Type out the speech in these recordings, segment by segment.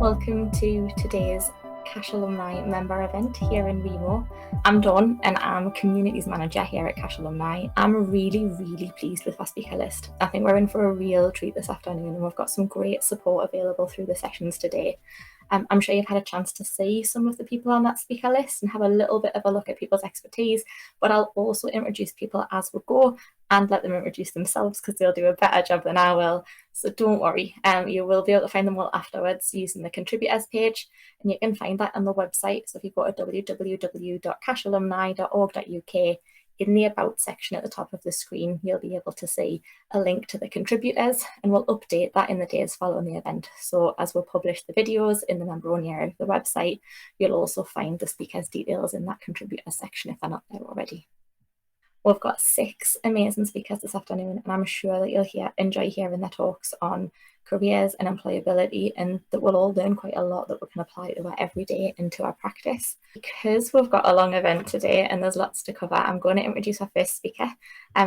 Welcome to today's Cash Alumni member event here in Remo. I'm Dawn and I'm Communities Manager here at Cash Alumni. I'm really pleased with our speaker list. I think we're in for a real treat this afternoon and we've got some great support available through the sessions today. I'm sure you've had a chance to see some of the people on that speaker list and have a little bit of a look at people's expertise, but I'll also introduce people as we go and let them introduce themselves because they'll do a better job than I will. So don't worry, you will be able to find them all afterwards using the contributors page, and you can find that on the website. So if you go to www.cashalumni.org.uk, in the About section at the top of the screen, you'll be able to see a link to the contributors, and we'll update that in the days following the event. So as we publish the videos in the member-only area of the website, you'll also find the speakers' details in that contributors section if they're not there already. We've got 6 amazing speakers this afternoon, and I'm sure that you'll enjoy hearing their talks on careers and employability, and that we'll all learn quite a lot that we can apply to our everyday and to our practice. Because we've got a long event today and there's lots to cover, I'm going to introduce our first speaker.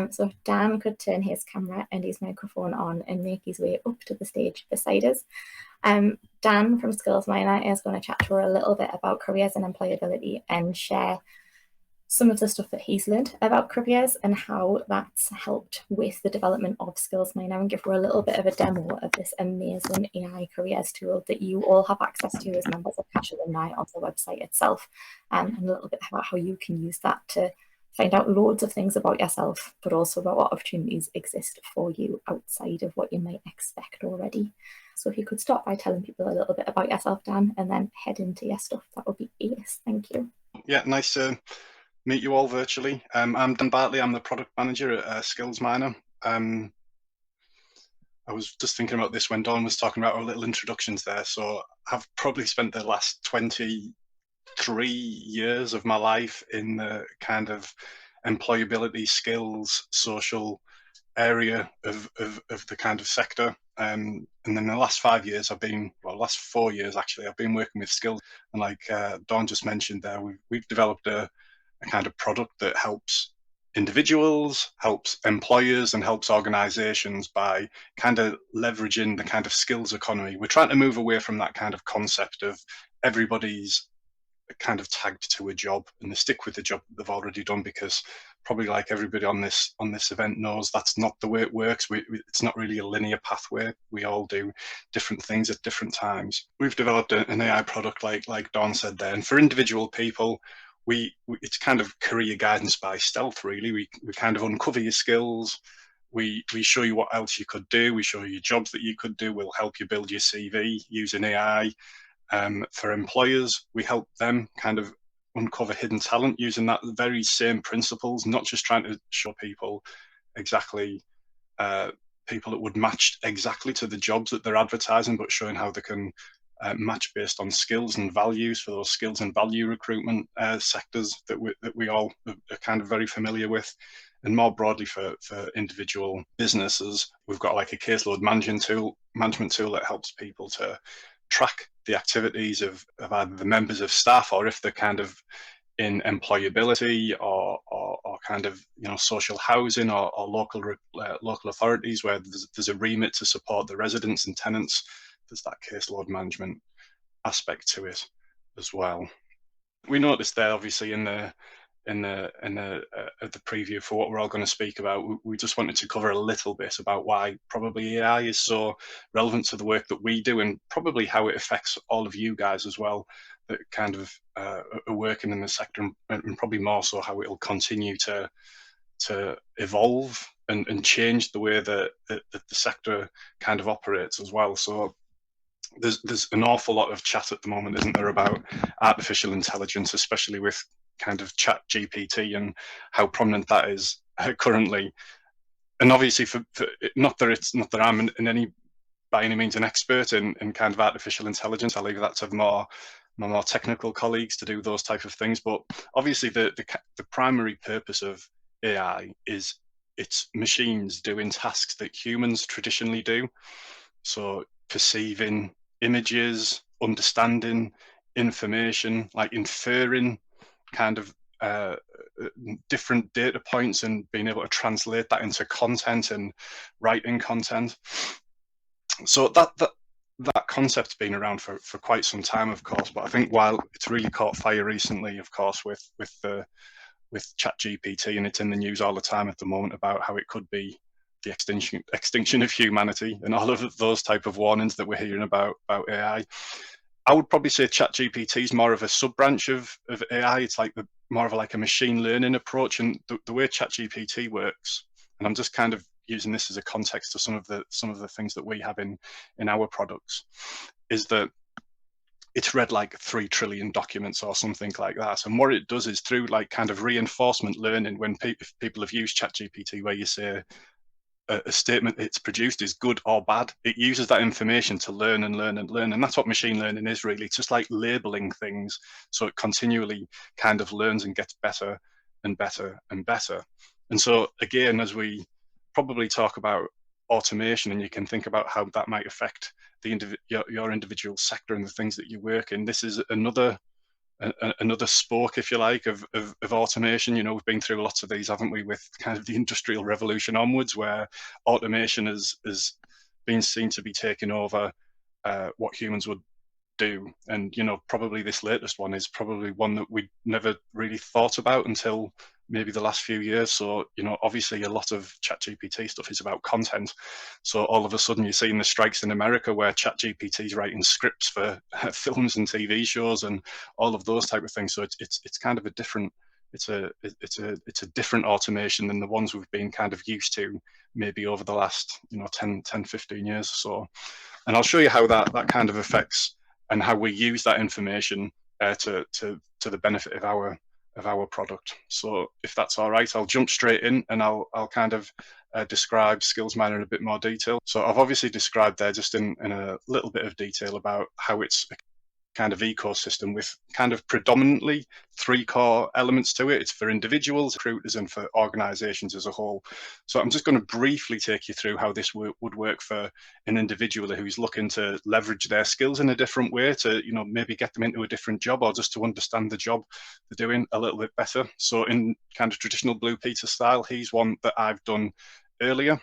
So if Dan could turn his camera and his microphone on and make his way up to the stage beside us. Dan from Skillzminer is going to chat to her a little bit about careers and employability and share some of the stuff that he's learned about careers and how that's helped with the development of Skillzminer, and give her a little bit of a demo of this amazing AI careers tool that you all have access to as members of Cash Alumni on the website itself, and a little bit about how you can use that to find out loads of things about yourself, but also about what opportunities exist for you outside of what you might expect already. So if you could start by telling people a little bit about yourself, Dan, and then head into your stuff, that would be ace. Thank you. Yeah, nice to meet you all virtually. I'm Dan Bartley. I'm the product manager at Skillzminer. I was just thinking about this when Dawn was talking about our little introductions there. So I've probably spent the last 23 years of my life in the kind of employability, skills, social area of the kind of sector. And then the last 5 years last 4 years actually, I've been working with skills. And like Dawn just mentioned there, we've developed a kind of product that helps individuals, helps employers, and helps organizations by kind of leveraging the kind of skills economy. We're trying to move away from that kind of concept of everybody's kind of tagged to a job and they stick with the job that they've already done, because probably like everybody on this event knows, that's not the way it works. It's not really a linear pathway. We all do different things at different times. We've developed an AI product like Dawn said there, and for individual people, it's kind of career guidance by stealth, really. We kind of uncover your skills. We show you what else you could do. We show you jobs that you could do. We'll help you build your CV using AI. For employers, we help them kind of uncover hidden talent using that very same principles, not just trying to show people exactly people that would match exactly to the jobs that they're advertising, but showing how they can match based on skills and values for those skills and value recruitment sectors that we all are kind of very familiar with. And more broadly for individual businesses, we've got like a caseload management tool that helps people to track the activities of either the members of staff, or if they're kind of in employability or kind of social housing or local authorities where there's a remit to support the residents and tenants. There's that caseload management aspect to it as well. We noticed there, obviously, in the preview for what we're all going to speak about, we just wanted to cover a little bit about why probably AI is so relevant to the work that we do, and probably how it affects all of you guys as well that kind of are working in the sector, and probably more so how it will continue to evolve and change the way that the sector kind of operates as well. So there's an awful lot of chat at the moment, isn't there, about artificial intelligence, especially with kind of chat GPT and how prominent that is currently. And obviously not that I'm by any means an expert in kind of artificial intelligence. I'll leave that to my more technical colleagues to do those type of things. But obviously the primary purpose of AI is it's machines doing tasks that humans traditionally do. So perceiving images, understanding information, like inferring kind of different data points and being able to translate that into content and writing content. So that that concept's been around for quite some time, of course, but I think while it's really caught fire recently, of course, with ChatGPT, and it's in the news all the time at the moment about how it could be the extinction of humanity and all of those type of warnings that we're hearing about AI. I would probably say ChatGPT is more of a sub branch of AI. It's like more of like a machine learning approach, and the way ChatGPT works. And I'm just kind of using this as a context to some of the things that we have in our products, is that it's read like 3 trillion documents or something like that. And what it does is through like kind of reinforcement learning, when people have used ChatGPT, where you say a statement it's produced is good or bad, it uses that information to learn and learn and learn. And that's what machine learning is really. It's just like labeling things, so it continually kind of learns and gets better and better and better. And so again, as we probably talk about automation, and you can think about how that might affect your individual sector and the things that you work in, this is another spoke, if you like, of automation. You know, we've been through lots of these, haven't we, with kind of the industrial revolution onwards, where automation has been seen to be taking over what humans would do. And, you know, probably this latest one is probably one that we never really thought about until maybe the last few years. So, you know, obviously a lot of ChatGPT stuff is about content. So all of a sudden you're seeing the strikes in America where ChatGPT is writing scripts for films and TV shows and all of those type of things. So it's kind of a different, it's a different automation than the ones we've been kind of used to maybe over the last, you know, 10, 15 years or so. And I'll show you how that kind of affects and how we use that information to the benefit of our product. So if that's all right, I'll jump straight in and I'll kind of describe Skillzminer in a bit more detail. So I've obviously described there just in a little bit of detail about how it's a kind of ecosystem with kind of predominantly 3 core elements to it. It's for individuals, recruiters, and for organizations as a whole. So I'm just going to briefly take you through how this would work for an individual who's looking to leverage their skills in a different way to, you know, maybe get them into a different job, or just to understand the job they're doing a little bit better. So in kind of traditional Blue Peter style, he's one that I've done earlier.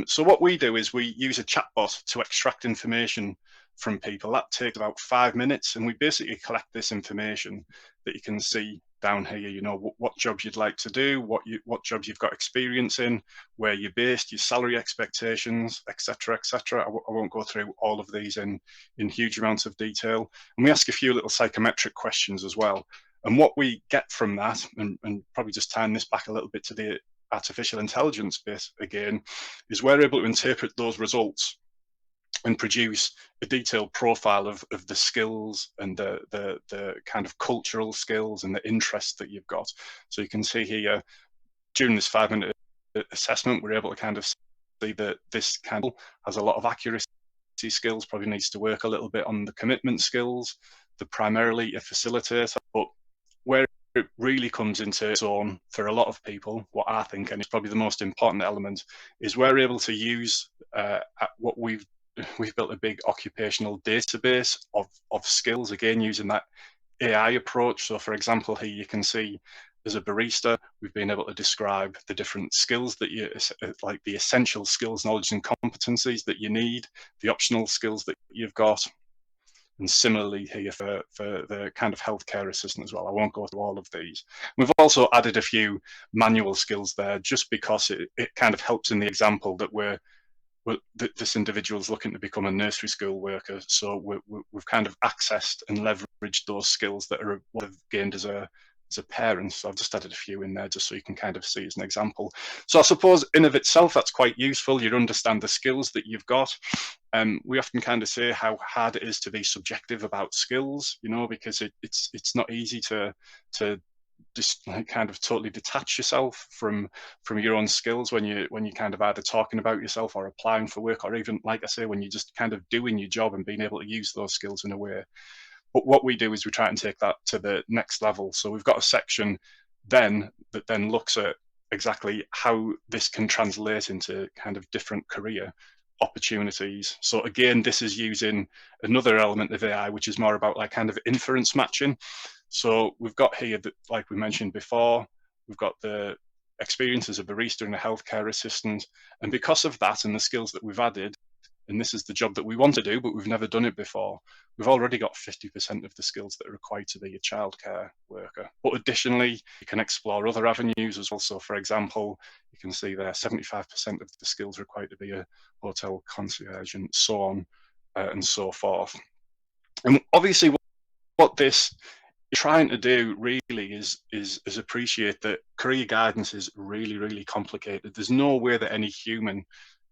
So what we do is we use a chatbot to extract information from people. That takes about 5 minutes, and we basically collect this information that you can see down here. You know, what jobs you'd like to do, what jobs you've got experience in, where you're based, your salary expectations, etc., etc. I won't go through all of these in huge amounts of detail. And we ask a few little psychometric questions as well. And what we get from that, and probably just tying this back a little bit to the artificial intelligence bit again, is we're able to interpret those results and produce a detailed profile of the skills and the kind of cultural skills and the interests that you've got. So you can see here, during this 5-minute assessment, we're able to kind of see that this kind of has a lot of accuracy skills, probably needs to work a little bit on the commitment skills. They're primarily a facilitator, but where it really comes into its own for a lot of people, what I think, and it's probably the most important element, is we're able to use what we've built a big occupational database of skills, again using that AI approach. So for example, here you can see as a barista, we've been able to describe the different skills that you, like the essential skills, knowledge and competencies that you need, the optional skills that you've got. And similarly here for the kind of healthcare assistant as well. I won't go through all of these. We've also added a few manual skills there just because it kind of helps in the example that this individual is looking to become a nursery school worker. So we've kind of accessed and leveraged those skills that are what I've gained as a parent. So I've just added a few in there just so you can kind of see as an example. So I suppose in of itself, that's quite useful. You understand the skills that you've got. We often kind of say how hard it is to be subjective about skills, you know, because it's not easy to just like kind of totally detach yourself from your own skills when you kind of either talking about yourself or applying for work, or even, like I say, when you're just kind of doing your job and being able to use those skills in a way. But what we do is we try and take that to the next level. So we've got a section then that then looks at exactly how this can translate into kind of different career opportunities. So again, this is using another element of AI, which is more about like kind of inference matching. So we've got here that, like we mentioned before, we've got the experience as a barista and a healthcare assistant. And because of that and the skills that we've added, and this is the job that we want to do, but we've never done it before, we've already got 50% of the skills that are required to be a childcare worker. But additionally, you can explore other avenues as well. So for example, you can see there 75% of the skills required to be a hotel concierge, and so on and so forth. And obviously what this is trying to do really is appreciate that career guidance is really, really complicated. There's no way that any human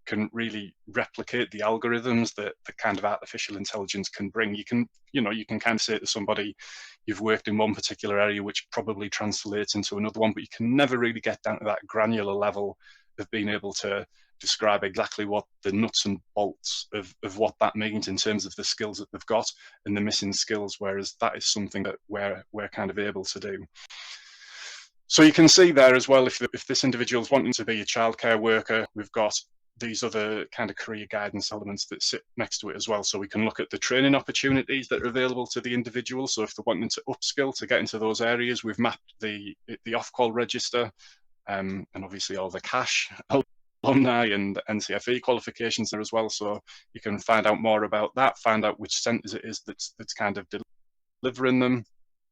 can really replicate the algorithms that the kind of artificial intelligence can bring. You can kind of say to somebody, you've worked in one particular area, which probably translates into another one, but you can never really get down to that granular level of being able to describe exactly what the nuts and bolts of what that means in terms of the skills that they've got and the missing skills, whereas that is something that we're kind of able to do. So you can see there as well, if this individual is wanting to be a childcare worker, we've got these other kind of career guidance elements that sit next to it as well. So we can look at the training opportunities that are available to the individual. So if they're wanting to upskill to get into those areas, we've mapped the off-call register and obviously all the cash, alumni and NCFE qualifications there as well. So you can find out more about that, find out which centres it is that's kind of delivering them.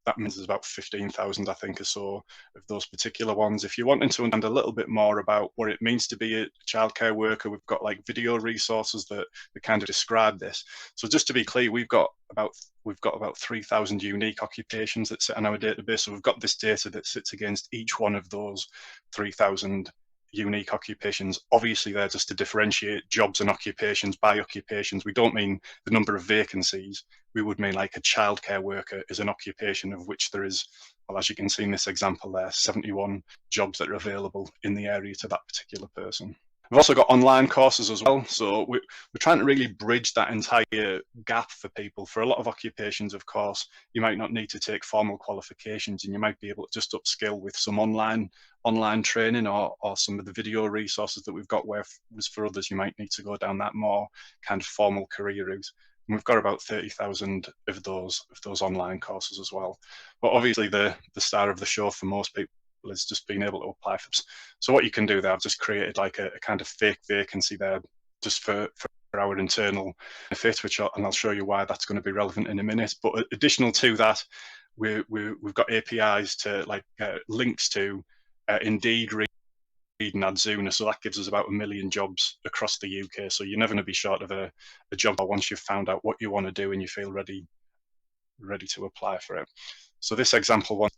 That means there's about 15,000, I think, or so of those particular ones. If you're wanting to understand a little bit more about what it means to be a childcare worker, we've got like video resources that kind of describe this. So just to be clear, we've got about 3,000 unique occupations that sit on our database. So we've got this data that sits against each one of those 3,000 unique occupations. Obviously, they're just to differentiate jobs and occupations by occupations. We don't mean the number of vacancies. We would mean like a childcare worker is an occupation of which there is, well, as you can see in this example there, 71 jobs that are available in the area to that particular person. We've also got online courses as well. So we're trying to really bridge that entire gap for people. For a lot of occupations, of course, you might not need to take formal qualifications, and you might be able to just upskill with some online training or some of the video resources that we've got, whereas for others, you might need to go down that more kind of formal career route. And we've got about 30,000 of those online courses as well. But obviously the star of the show for most people is just being able to apply for this. So what you can do there, I've just created like a kind of fake vacancy there just for our internal benefit, and I'll show you why that's going to be relevant in a minute. But additional to that, we've got APIs to like links to Indeed, Read and Adzuna, so that gives us about 1 million jobs across the UK. So you're never going to be short of a job once you've found out what you want to do and you feel ready to apply for it. So this example one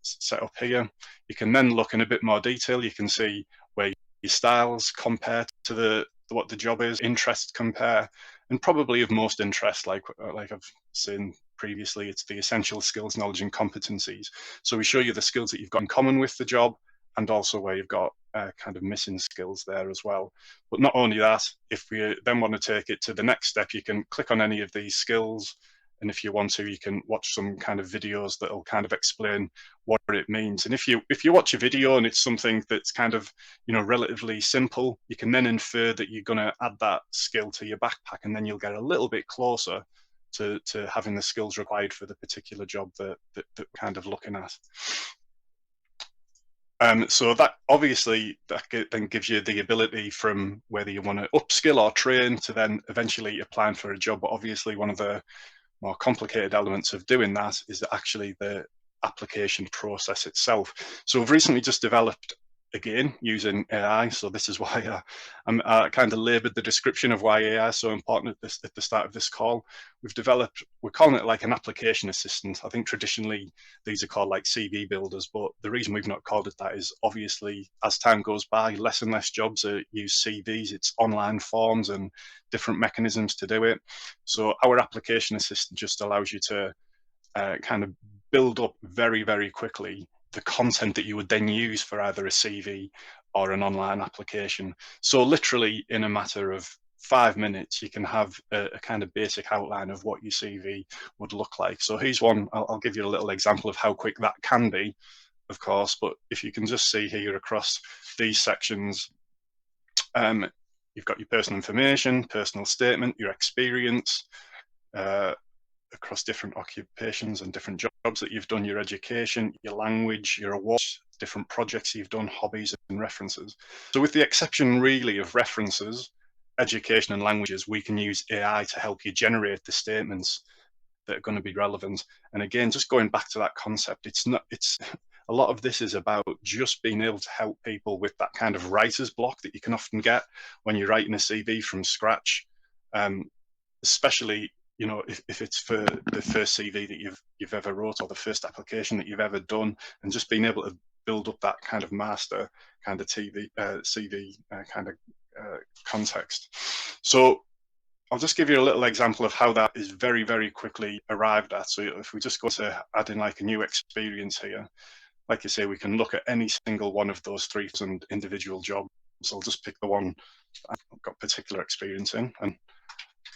set up here, you can then look in a bit more detail. You can see where your styles compare to what the job is, interests compare, and probably of most interest, like I've seen previously, it's the essential skills, knowledge, and competencies. So we show you the skills that you've got in common with the job, and also where you've got kind of missing skills there as well. But not only that, if we then want to take it to the next step, you can click on any of these skills, and if you want to, you can watch some kind of videos that will kind of explain what it means. And if you watch a video and it's something that's kind of, relatively simple, you can then infer that you're going to add that skill to your backpack, and then you'll get a little bit closer to having the skills required for the particular job that kind of looking at. So that obviously that then gives you the ability from whether you want to upskill or train to then eventually applying for a job. But obviously one of the more complicated elements of doing that is actually the application process itself. So we've recently just developed, again, using AI. So this is why I kind of laboured the description of why AI is so important at the start of this call. We're calling it like an application assistant. I think traditionally these are called like CV builders, but the reason we've not called it that is obviously as time goes by, less and less jobs use CVs. It's online forms and different mechanisms to do it. So our application assistant just allows you to kind of build up very, very quickly the content that you would then use for either a CV or an online application. So literally in a matter of 5 minutes, you can have a kind of basic outline of what your CV would look like. So here's one, I'll give you a little example of how quick that can be, of course, but if you can just see here across these sections, you've got your personal information, personal statement, your experience, across different occupations and different jobs that you've done, your education, your language, your awards, different projects you've done, hobbies and references. So with the exception really of references, education and languages, we can use AI to help you generate the statements that are going to be relevant. And again, just going back to that concept, it's a lot of this is about just being able to help people with that kind of writer's block that you can often get when you're writing a CV from scratch, especially, you know, if it's for the first CV that you've ever wrote, or the first application that you've ever done, and just being able to build up that kind of master kind of CV kind of context. So I'll just give you a little example of how that is very, very quickly arrived at. So if we just go to add in like a new experience here, like you say, we can look at any single one of those 3,000 individual jobs. So I'll just pick the one I've got particular experience in. And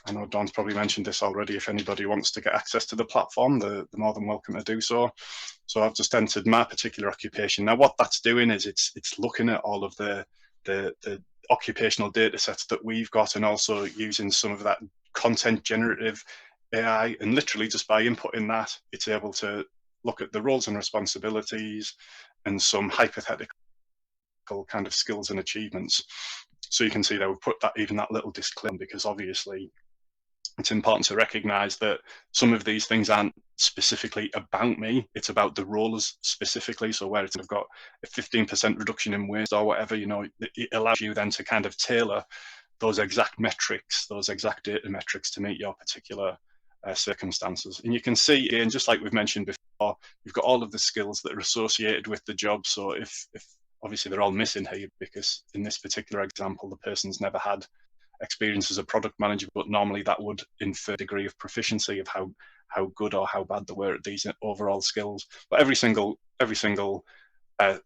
I know Don's probably mentioned this already. If anybody wants to get access to the platform, they're more than welcome to do so. So I've just entered my particular occupation. Now, what that's doing is it's looking at all of the occupational data sets that we've got, and also using some of that content generative AI, and literally just by inputting that, it's able to look at the roles and responsibilities and some hypothetical kind of skills and achievements. So you can see that we've put that, even that little disclaimer, because obviously it's important to recognize that some of these things aren't specifically about me, it's about the roles specifically. So where it's got a 15% reduction in waste or whatever, you know, it allows you then to kind of tailor those exact metrics, those exact data metrics to meet your particular circumstances. And you can see, again, just like we've mentioned before, you've got all of the skills that are associated with the job. So if obviously they're all missing here, because in this particular example, the person's never had experience as a product manager, but normally that would infer a degree of proficiency of how good or how bad they were at these overall skills. But every single kind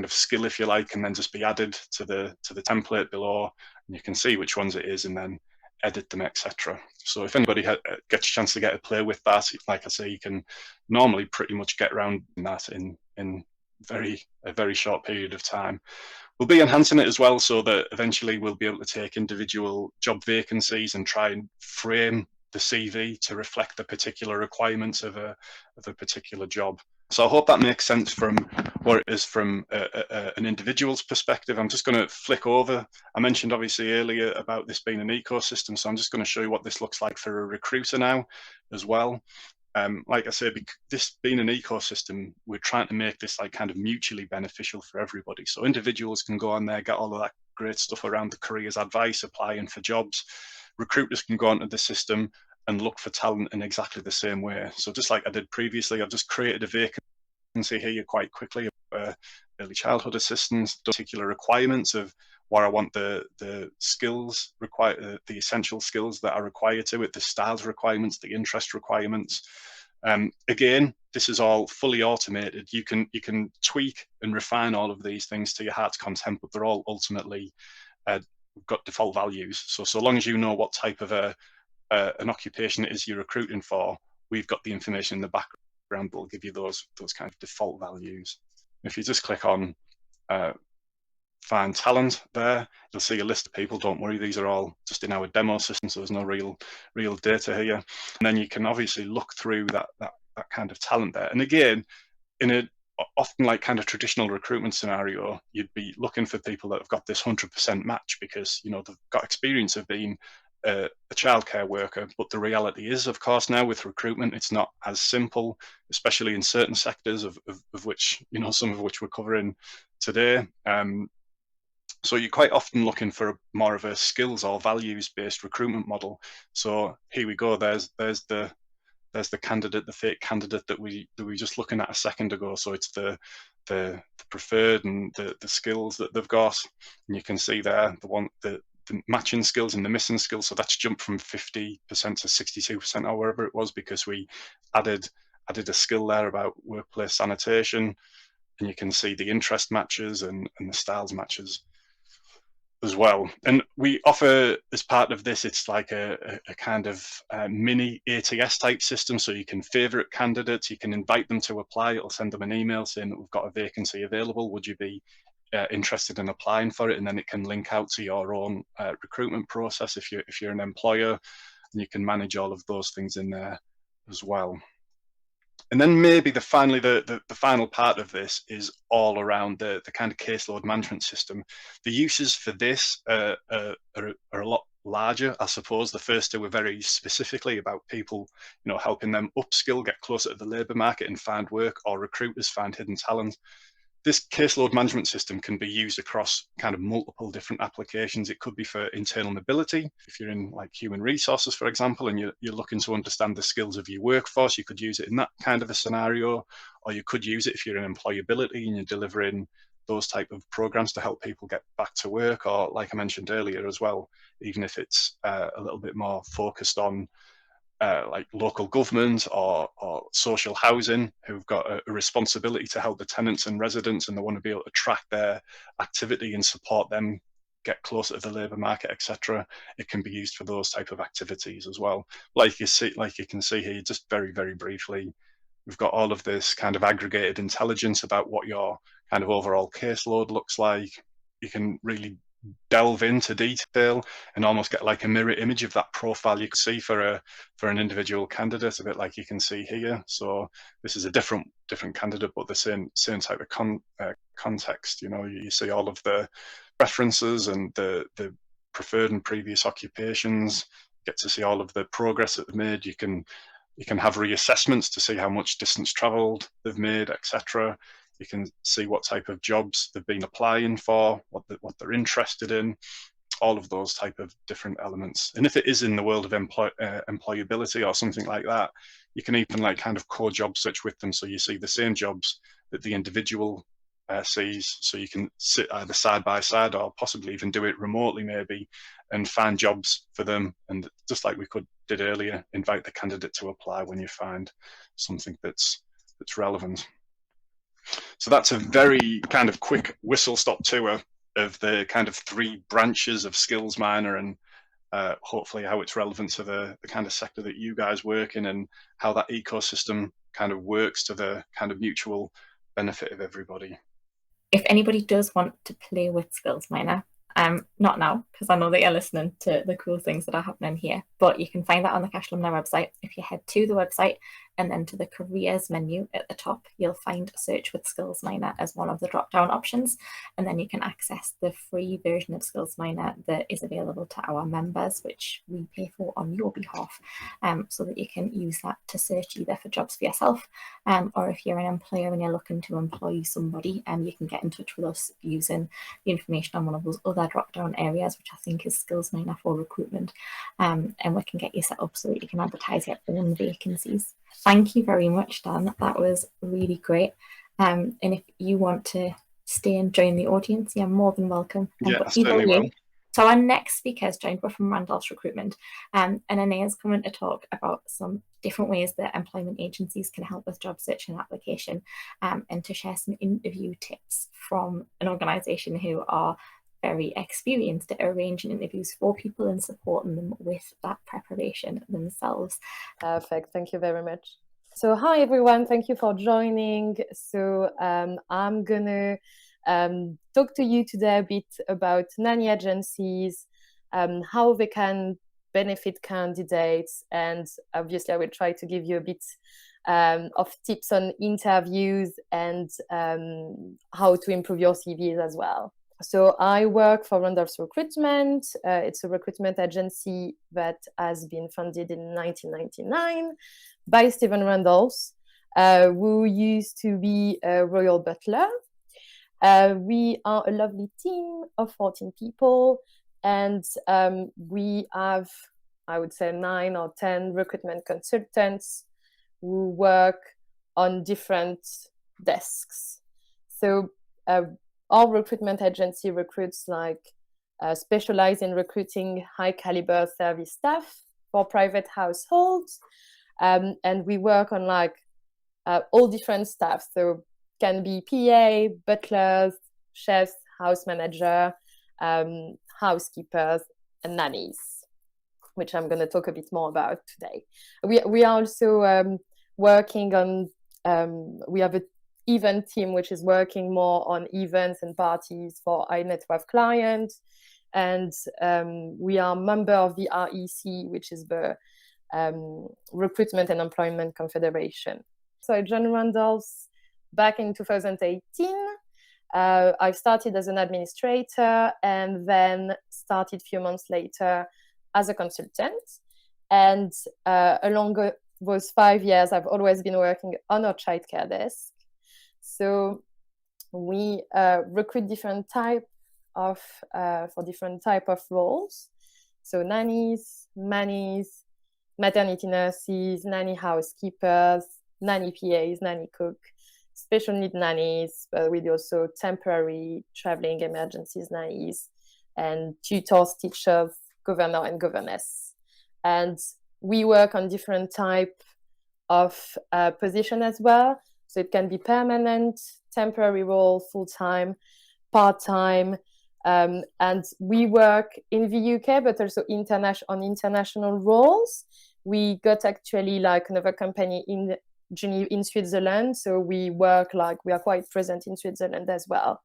of skill, if you like, can then just be added to the template below, and you can see which ones it is and then edit them, etc. So if anybody gets a chance to get a play with that, like I say, you can normally pretty much get around that in a very short period of time. We'll be enhancing it as well, so that eventually we'll be able to take individual job vacancies and try and frame the CV to reflect the particular requirements of a particular job. So I hope that makes sense from what it is from an individual's perspective. I'm just going to flick over. I mentioned obviously earlier about this being an ecosystem, so I'm just going to show you what this looks like for a recruiter now as well. Like I said, this being an ecosystem, we're trying to make this like kind of mutually beneficial for everybody. So individuals can go on there, get all of that great stuff around the careers advice, applying for jobs. Recruiters can go onto the system and look for talent in exactly the same way. So just like I did previously, I've just created a vacancy here quite quickly, early childhood assistance, particular requirements of what I want the skills required, the essential skills that are required to it, the styles requirements, the interest requirements. Again, this is all fully automated. You can tweak and refine all of these things to your heart's content, but they're all ultimately got default values. So long as you know what type of an occupation it is you're recruiting for, we've got the information in the background that will give you those kind of default values. If you just click on find talent there, you'll see a list of people. Don't worry, these are all just in our demo system, so there's no real data here. And then you can obviously look through that kind of talent there. And again, in a often like kind of traditional recruitment scenario, you'd be looking for people that have got this 100% match, because you know they've got experience of being a childcare worker. But the reality is, of course, now with recruitment, it's not as simple, especially in certain sectors of which, you know, some of which we're covering today. So you're quite often looking for more of a skills or values-based recruitment model. So here we go. There's the candidate, the fake candidate that we were just looking at a second ago. So it's the preferred and the skills that they've got, and you can see there the matching skills and the missing skills. So that's jumped from 50% to 62% or wherever it was, because we added a skill there about workplace sanitation, and you can see the interest matches and the styles matches as well. And we offer, as part of this, it's like a kind of mini ATS type system. So you can favorite candidates, you can invite them to apply. It'll send them an email saying that we've got a vacancy available. Would you be interested in applying for it? And then it can link out to your own recruitment process if you're an employer, and you can manage all of those things in there as well. And then maybe the final part of this is all around the kind of caseload management system. The uses for this are a lot larger, I suppose. The first two were very specifically about people, helping them upskill, get closer to the labour market and find work, or recruiters find hidden talent. This caseload management system can be used across kind of multiple different applications. It could be for internal mobility. If you're in like human resources, for example, and you're looking to understand the skills of your workforce, you could use it in that kind of a scenario, or you could use it if you're in employability and you're delivering those type of programs to help people get back to work, or like I mentioned earlier as well, even if it's a little bit more focused on like local government or social housing, who've got a responsibility to help the tenants and residents, and they want to be able to track their activity and support them get closer to the labour market, etc. It can be used for those type of activities as well. Like you can see here, just very, very briefly, we've got all of this kind of aggregated intelligence about what your kind of overall caseload looks like. You can really delve into detail and almost get like a mirror image of that profile you could see for an individual candidate, a bit like you can see here. So this is a different candidate, but the same type of context. You see all of the preferences and the preferred and previous occupations. Get to see all of the progress that they've made. You can have reassessments to see how much distance traveled they've made, etc. You can see what type of jobs they've been applying for, what they're interested in, all of those type of different elements. And if it is in the world of employability or something like that, you can even like kind of core job search with them, so you see the same jobs that the individual sees, so you can sit either side by side or possibly even do it remotely maybe, and find jobs for them. And just like we did earlier, invite the candidate to apply when you find something that's relevant. So that's a very kind of quick whistle-stop tour of the kind of 3 branches of Skillzminer, and hopefully how it's relevant to the kind of sector that you guys work in, and how that ecosystem kind of works to the kind of mutual benefit of everybody. If anybody does want to play with Skillzminer, not now, because I know that you're listening to the cool things that are happening here, but you can find that on the Alumni website. If you head to the website and then to the careers menu at the top, you'll find search with Skillzminer as one of the drop-down options, and then you can access the free version of Skillzminer that is available to our members, which we pay for on your behalf, so that you can use that to search either for jobs for yourself, or if you're an employer and you're looking to employ somebody, you can get in touch with us using the information on one of those other drop-down areas, which I think is Skillzminer for recruitment, and we can get you set up so that you can advertise your own vacancies. Thank you very much, Dan. That was really great. And if you want to stay and join the audience, you're more than welcome. Yeah, I certainly will. So our next speaker has joined. We're from Randolph's Recruitment, and Anais is coming to talk about some different ways that employment agencies can help with job search and application, and to share some interview tips from an organisation who are very experienced at arranging interviews for people and supporting them with that preparation themselves. Perfect. Thank you very much. So hi everyone, thank you for joining. So I'm gonna talk to you today a bit about nanny agencies, how they can benefit candidates, and obviously I will try to give you a bit of tips on interviews and how to improve your CVs as well. So I work for Randolph's Recruitment. It's a recruitment agency that has been founded in 1999 by Stephen Randolph, who used to be a royal butler. We are a lovely team of 14 people, and we have, I would say, 9 or 10 recruitment consultants who work on different desks. So our recruitment agency recruits specialize in recruiting high caliber service staff for private households. And we work on all different staff. So can be PA, butlers, chefs, house manager, housekeepers, and nannies, which I'm going to talk a bit more about today. We are also working on, we have an event team which is working more on events and parties for high net worth clients, and we are member of the REC, which is the Recruitment and Employment Confederation. So I joined Randolph back in 2018. I started as an administrator and then started a few months later as a consultant. And along those 5 years, I've always been working on our childcare desk. So we recruit different type of for different type of roles. So nannies, maternity nurses, nanny housekeepers, nanny PAs, nanny cook, special need nannies, but we do also temporary traveling emergencies nannies, and tutors, teachers, governor and governess. And we work on different type of position as well. So it can be permanent, temporary role, full-time, part-time. And we work in the UK, but also on international roles. We got actually like another company in Geneva, in Switzerland. So we work we are quite present in Switzerland as well.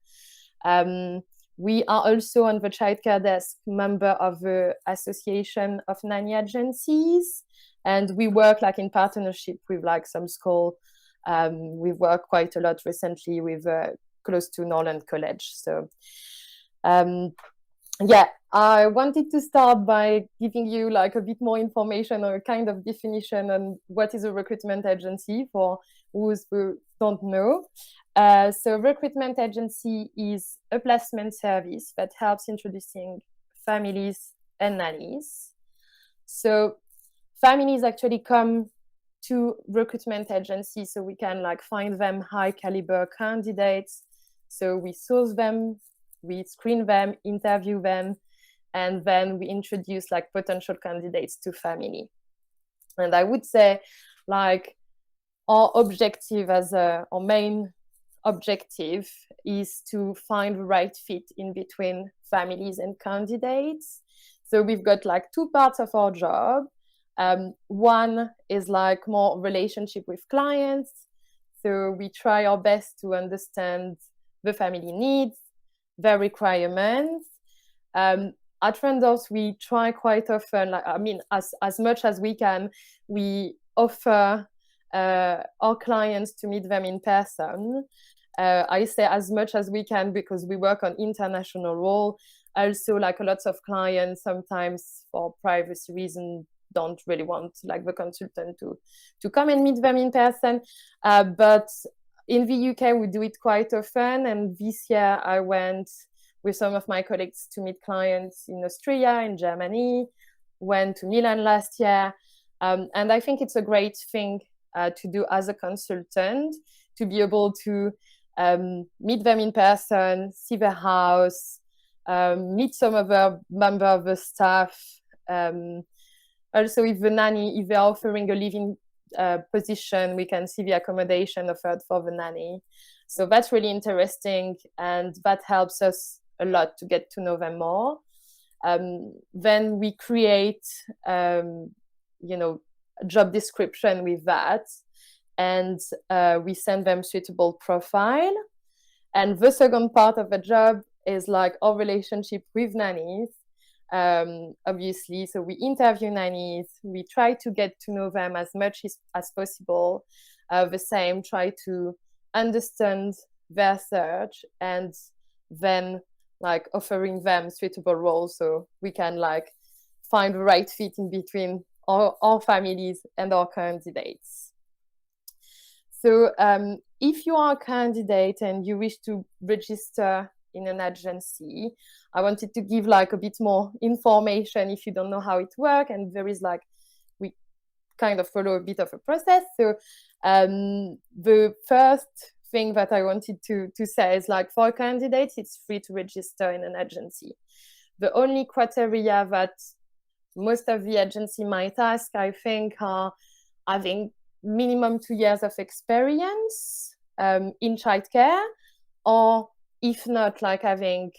We are also on the childcare desk member of the Association of Nanny Agencies. And we work in partnership with some school. We've worked quite a lot recently with close to Norland College. So yeah, I wanted to start by giving you a bit more information or a kind of definition on what is a recruitment agency for those who don't know. So recruitment agency is a placement service that helps introducing families and nannies. So families actually come to recruitment agencies so we can find them high caliber candidates. So we source them, we screen them, interview them, and then we introduce potential candidates to family. And I would say our objective our main objective is to find the right fit in between families and candidates. So we've got two parts of our job. One is more relationship with clients. So we try our best to understand the family needs, their requirements. At Randolph, we try quite often, as much as we can, we offer our clients to meet them in person. I say as much as we can because we work on international role. Also, a lot of clients sometimes for privacy reasons don't really want the consultant to come and meet them in person. But in the UK, we do it quite often. And this year I went with some of my colleagues to meet clients in Austria, in Germany, went to Milan last year. And I think it's a great thing to do as a consultant, to be able to meet them in person, see the house, meet some of the member of the staff. Also, if the nanny, if they're offering a living position, we can see the accommodation offered for the nanny. So that's really interesting, and that helps us a lot to get to know them more. Then we create, job description with that, and we send them suitable profile. And the second part of the job is our relationship with nannies. Obviously, so we interview nannies, we try to get to know them as much as possible. The same, try to understand their search, and then offering them suitable roles so we can find the right fit in between our families and our candidates. So if you are a candidate and you wish to register in an agency, I wanted to give a bit more information if you don't know how it works. And there is we kind of follow a bit of a process. So the first thing that I wanted to say is for candidates, it's free to register in an agency. The only criteria that most of the agency might ask, I think, are having minimum 2 years of experience in childcare, or if not, having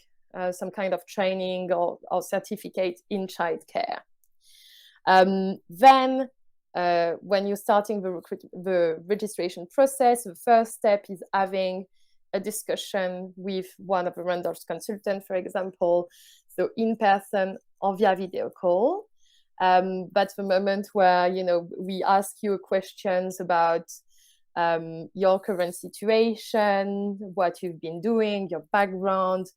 some kind of training or certificate in childcare. Then when you're starting the registration process, the first step is having a discussion with one of the Randolph consultants, for example, so in person or via video call. That's the moment where we ask you questions about your current situation, what you've been doing, your background.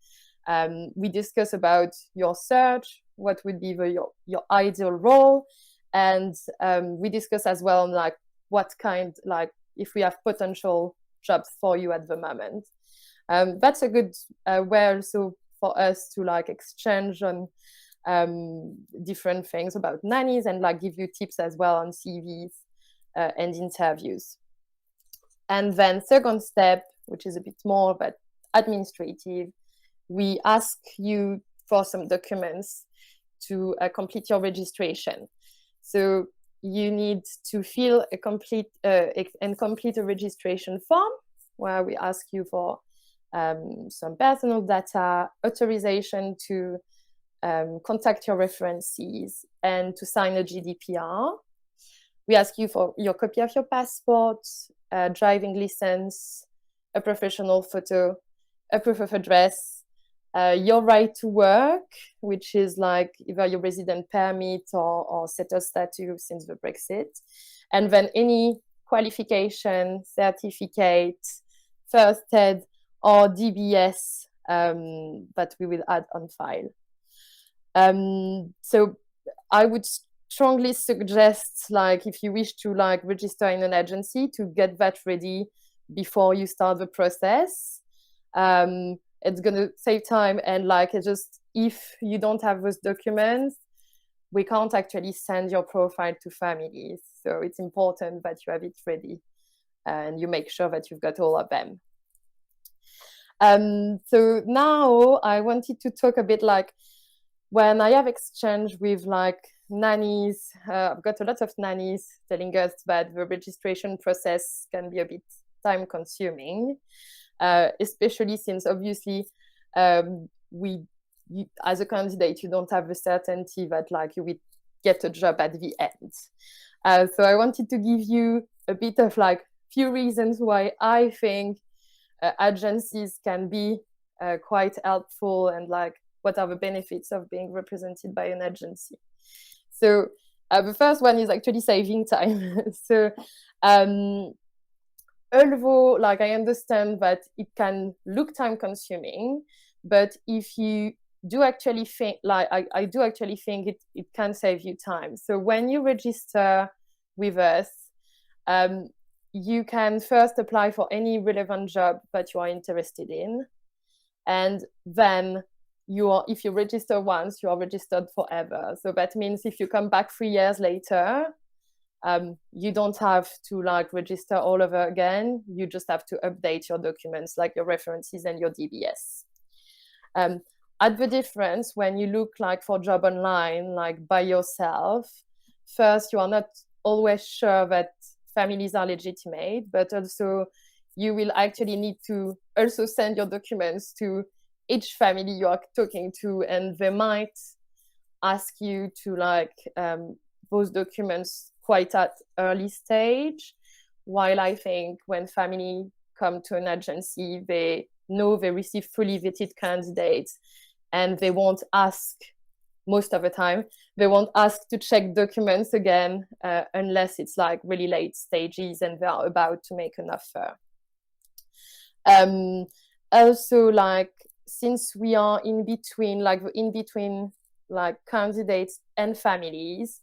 We discuss about your search, what would be your ideal role, and we discuss as well like what kind, like if we have potential jobs for you at the moment. That's a good way also for us to like exchange on different things about nannies and like give you tips as well on CVs and interviews. And then second step, which is a bit more but administrative, we ask you for some documents to complete your registration. So you need to fill a complete a registration form where we ask you for some personal data, authorization to contact your references, and to sign a GDPR. We ask you for your copy of your passport, a driving license, a professional photo, a proof of address, your right to work, which is like either your resident permit or settled status since the Brexit, and then any qualification, certificate, first aid, or DBS that we will add on file. So I would strongly suggest, like, if you wish to like register in an agency, to get that ready before you start the process. It's gonna save time, and like, it's just, if you don't have those documents, we can't actually send your profile to families. So it's important that you have it ready and you make sure that you've got all of them. So now I wanted to talk a bit like, when I have exchange with like nannies, I've got a lot of nannies telling us that the registration process can be a bit time consuming, especially since obviously you, as a candidate, you don't have the certainty that like you will get a job at the end. So I wanted to give you a bit of like few reasons why I think agencies can be quite helpful, and like what are the benefits of being represented by an agency. So the first one is actually saving time. So although like I understand that it can look time consuming, but if you do actually think, like I do actually think it can save you time. So when you register with us, you can first apply for any relevant job that you are interested in, and then if you register once, you are registered forever. So that means if you come back 3 years later, you don't have to like register all over again. You just have to update your documents, like your references and your DBS. At the difference, when you look like for job online, like by yourself, first, you are not always sure that families are legitimate, but also you will actually need to also send your documents to each family you are talking to, and they might ask you to like those documents quite at early stage, while I think when family come to an agency, they know they receive fully vetted candidates, and they won't ask, most of the time, they won't ask to check documents again unless it's like really late stages and they are about to make an offer. Also, like, since we are in between like candidates and families,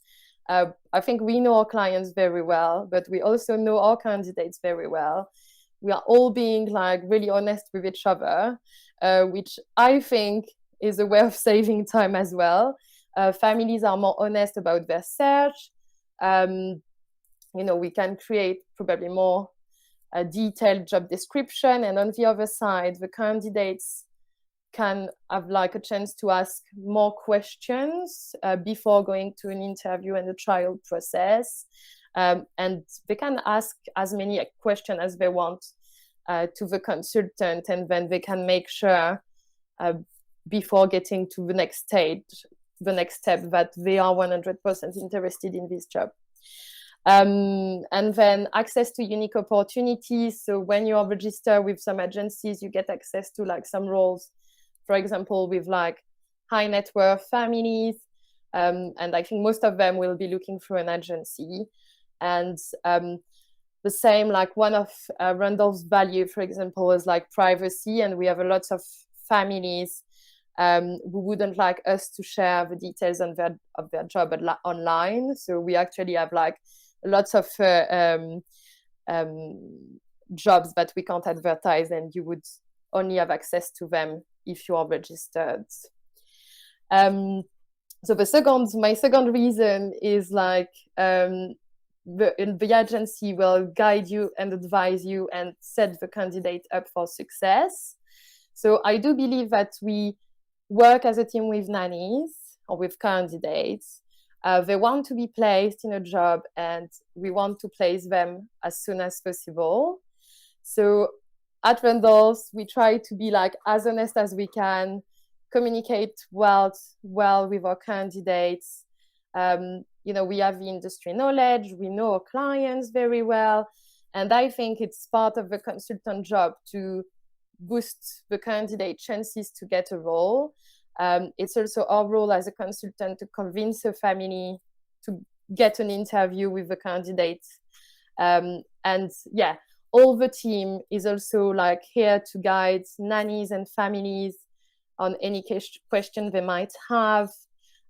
I think we know our clients very well, but we also know our candidates very well. We are all being like really honest with each other, which I think is a way of saving time as well. Families are more honest about their search. You know, we can create probably more detailed job description, and on the other side, the candidates can have like a chance to ask more questions before going to an interview and a trial process. And they can ask as many questions as they want to the consultant, and then they can make sure before getting to the next stage, the next step, that they are 100% interested in this job. And then access to unique opportunities. So when you are registered with some agencies, you get access to like some roles, for example, with like high net worth families. And I think most of them will be looking through an agency. And the same, like one of Randolph's value, for example, is like privacy, and we have a lot of families who wouldn't like us to share the details of their job online. So we actually have like lots of jobs that we can't advertise, and you would only have access to them if you are registered. So my second reason is like the agency will guide you and advise you and set the candidate up for success. So I do believe that we work as a team with nannies or with candidates. They want to be placed in a job, and we want to place them as soon as possible. So at Randolph, we try to be like as honest as we can, communicate well with our candidates. We have the industry knowledge, we know our clients very well, and I think it's part of the consultant job to boost the candidate chances to get a role. It's also our role as a consultant to convince a family to get an interview with the candidate. And yeah, all the team is also like here to guide nannies and families on any question they might have.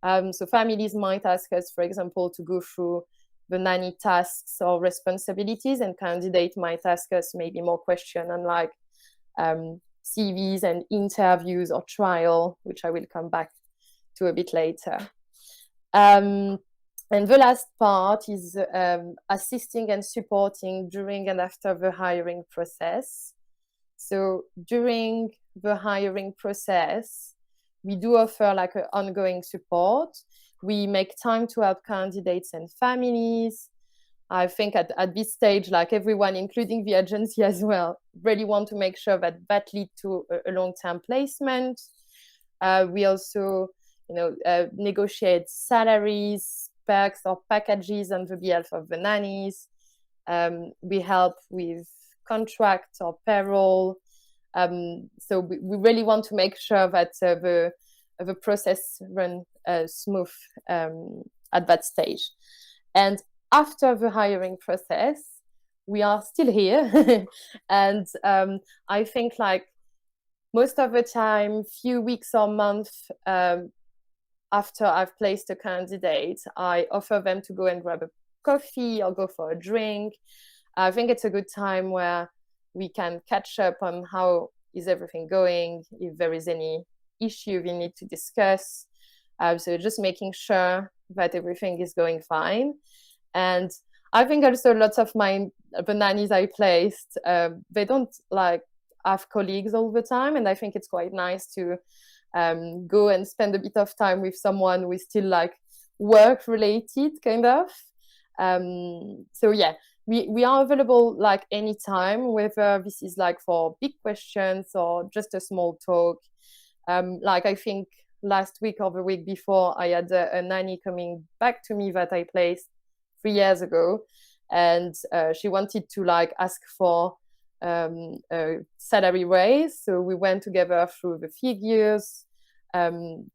So families might ask us, for example, to go through the nanny tasks or responsibilities, and candidate might ask us maybe more question on like CVs and interviews or trial, which I will come back to a bit later. And the last part is assisting and supporting during and after the hiring process. So during the hiring process, we do offer like an ongoing support. We make time to help candidates and families. I think at this stage, like everyone, including the agency as well, really want to make sure that leads to a long-term placement. We also, negotiate salaries, perks, or packages on the behalf of the nannies. We help with contracts or payroll. So we really want to make sure that the process runs smooth at that stage. And after the hiring process, we are still here. And I think like most of the time, few weeks or months after I've placed a candidate, I offer them to go and grab a coffee or go for a drink. I think it's a good time where we can catch up on how is everything going, if there is any issue we need to discuss. So just making sure that everything is going fine. And I think also lots of the nannies I placed, they don't like have colleagues all the time. And I think it's quite nice to go and spend a bit of time with someone who is still like work related kind of. So yeah, we are available like anytime, whether this is like for big questions or just a small talk. Like I think last week or the week before, I had a nanny coming back to me that I placed 3 years ago, and she wanted to like ask for a salary raise. So we went together through the figures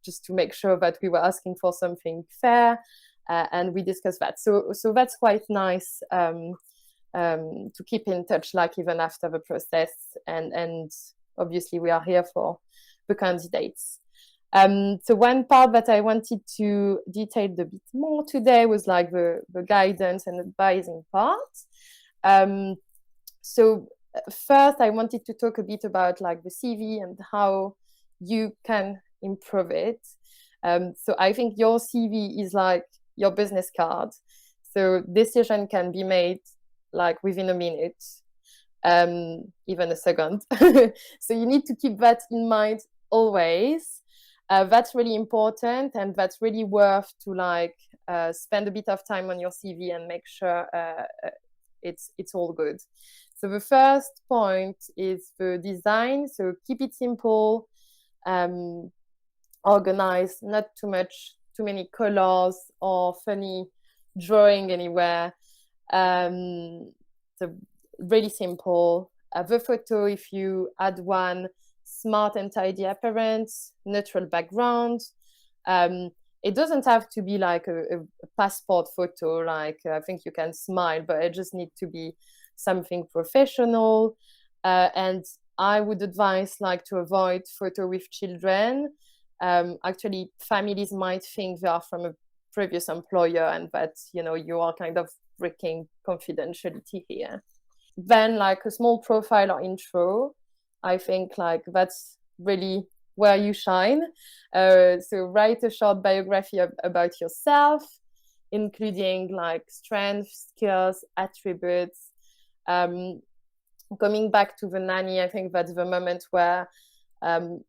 just to make sure that we were asking for something fair, and we discussed that. So that's quite nice to keep in touch, like even after the process, and obviously we are here for the candidates. So one part that I wanted to detail a bit more today was like the guidance and advising part. So first I wanted to talk a bit about like the CV and how you can improve it. So I think your CV is like your business card. So decision can be made like within a minute, even a second. So you need to keep that in mind always. That's really important, and that's really worth to like spend a bit of time on your CV and make sure it's all good. So the first point is the design. So keep it simple, organized, not too many colors or funny drawing anywhere. So really simple. The photo, if you add one, smart and tidy appearance, neutral background. It doesn't have to be like a passport photo, like I think you can smile, but it just needs to be something professional. And I would advise like to avoid photo with children. Actually, families might think they are from a previous employer and that, you know, you are kind of breaking confidentiality here. Then like a small profile or intro, I think like that's really where you shine. So write a short biography about yourself, including like strengths, skills, attributes. Coming back to the nanny, I think that's the moment where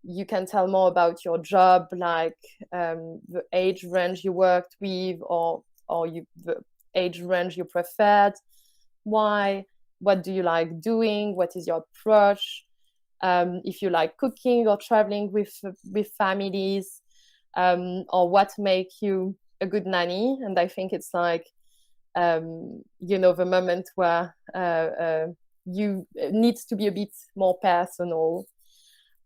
you can tell more about your job, like the age range you worked with, or the age range you preferred, why, what do you like doing, what is your approach, if you like cooking or traveling with families, or what makes you a good nanny. And I think it's like, you know, the moment where you needs to be a bit more personal.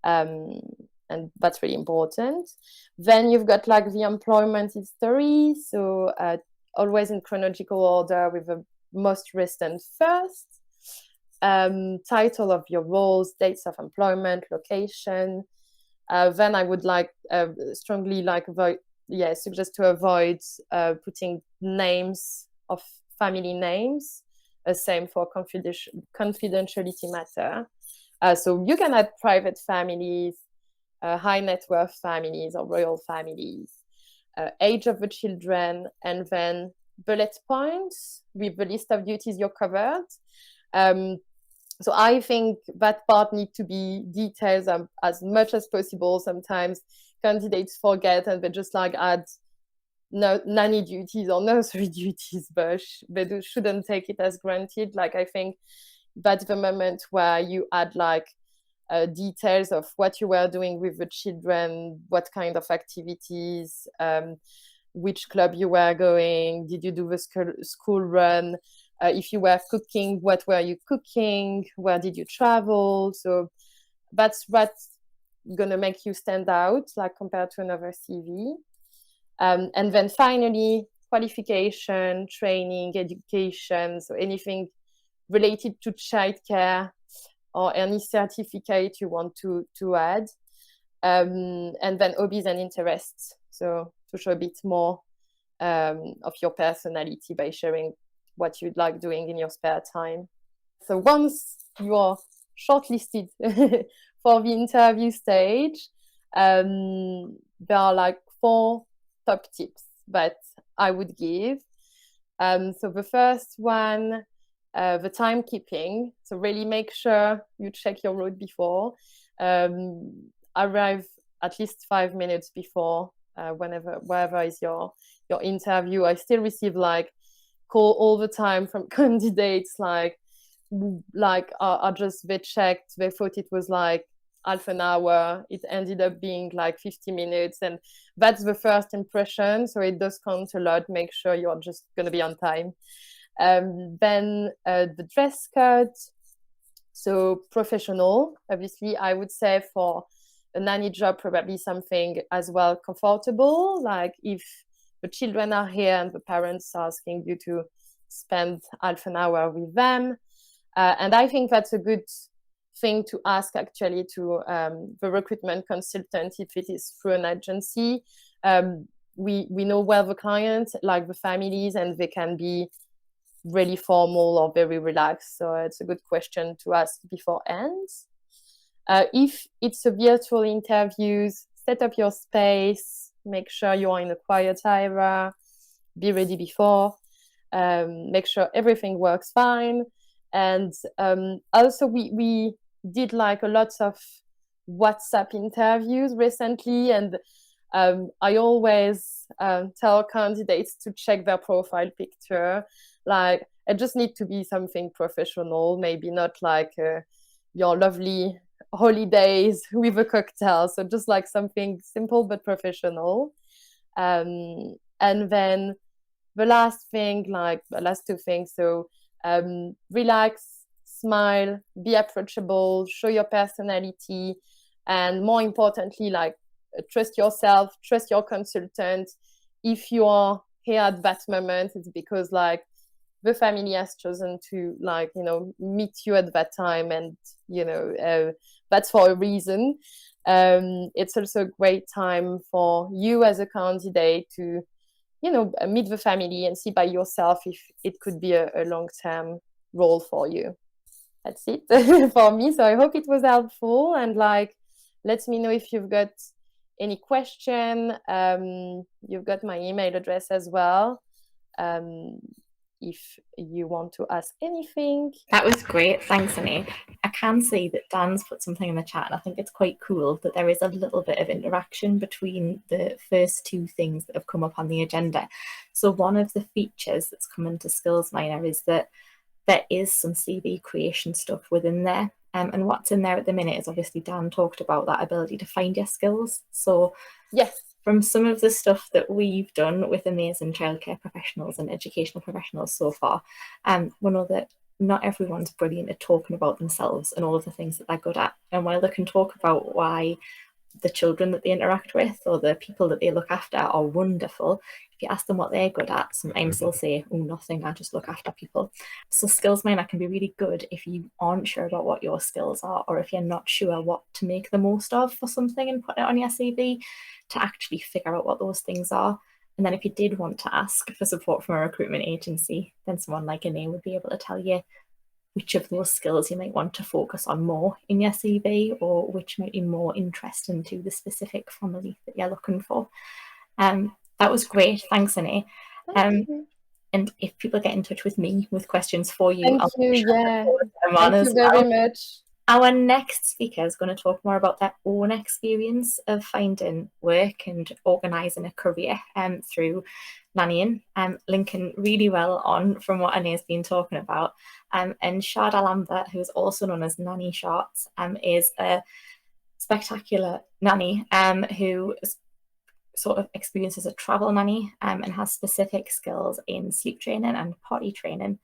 And that's really important. Then you've got like the employment history. So always in chronological order with the most recent first. Title of your roles, dates of employment, location. Then I would like strongly like suggest to avoid putting names of family names. Same for confidentiality matter. So you can add private families, high net worth families, or royal families, age of the children, and then bullet points with the list of duties you're covered. So I think that part needs to be detailed as much as possible. Sometimes candidates forget and they just like add nanny duties or nursery duties, but they shouldn't take it as granted. Like I think that's the moment where you add like details of what you were doing with the children, what kind of activities, which club you were going, did you do the school run, if you were cooking, what were you cooking, where did you travel. So that's what's gonna make you stand out, like compared to another CV. And then finally, qualification, training, education, so anything related to childcare or any certificate you want to add. And then hobbies and interests, so to show a bit more of your personality by sharing what you'd like doing in your spare time. So once you are shortlisted for the interview stage, there are like 4 top tips that I would give. So the first one, the timekeeping. So really make sure you check your route before. Arrive at least 5 minutes before wherever is your interview. I still receive like call all the time from candidates like are just, they checked, they thought it was like half an hour, it ended up being like 50 minutes, and that's the first impression, so it does count a lot. Make sure you're just going to be on time. Then the dress code, so professional, obviously. I would say for a nanny job, probably something as well comfortable, like if the children are here and the parents are asking you to spend half an hour with them. And I think that's a good thing to ask actually to the recruitment consultant if it is through an agency. We know well the clients, like the families, and they can be really formal or very relaxed. So it's a good question to ask beforehand. If it's a virtual interview, set up your space, make sure you are in a quiet area, be ready before, make sure everything works fine. And also we did like a lot of WhatsApp interviews recently, and I always tell candidates to check their profile picture. Like it just need to be something professional, maybe not like your lovely holidays with a cocktail. So just like something simple but professional. And then the last thing, like the last 2 things, so relax, smile, be approachable, show your personality, and more importantly, like trust yourself, trust your consultant. If you are here at that moment, it's because like the family has chosen to, like, you know, meet you at that time, and, you know, that's for a reason. It's also a great time for you as a candidate to, you know, meet the family and see by yourself if it could be a long-term role for you. That's it for me. So I hope it was helpful, and like, let me know if you've got any question. You've got my email address as well. If you want to ask anything. That was great. Thanks, Anais. I can see that Dan's put something in the chat, and I think it's quite cool that there is a little bit of interaction between the first two things that have come up on the agenda. So one of the features that's come into Skillzminer is that there is some CV creation stuff within there. And what's in there at the minute is, obviously, Dan talked about that ability to find your skills. So yes, from some of the stuff that we've done with amazing childcare professionals and educational professionals so far, we know that not everyone's brilliant at talking about themselves and all of the things that they're good at. And while they can talk about why the children that they interact with or the people that they look after are wonderful, if you ask them what they're good at, sometimes they'll say, oh, nothing, I just look after people. So Skillzminer can be really good if you aren't sure about what your skills are, or if you're not sure what to make the most of for something and put it on your CV, to actually figure out what those things are. And then if you did want to ask for support from a recruitment agency, then someone like Anais would be able to tell you which of those skills you might want to focus on more in your CV, or which might be more interesting to the specific family that you're looking for. That was great. Thanks, Anais. And if people get in touch with me with questions for you, thank you. Yeah, thank you very much. Our next speaker is going to talk more about their own experience of finding work and organising a career through nannying, linking really well on from what Anais has been talking about. And Shada Lambert, who is also known as Nanny Sharz, is a spectacular nanny who sort of experiences a travel nanny and has specific skills in sleep training and potty training.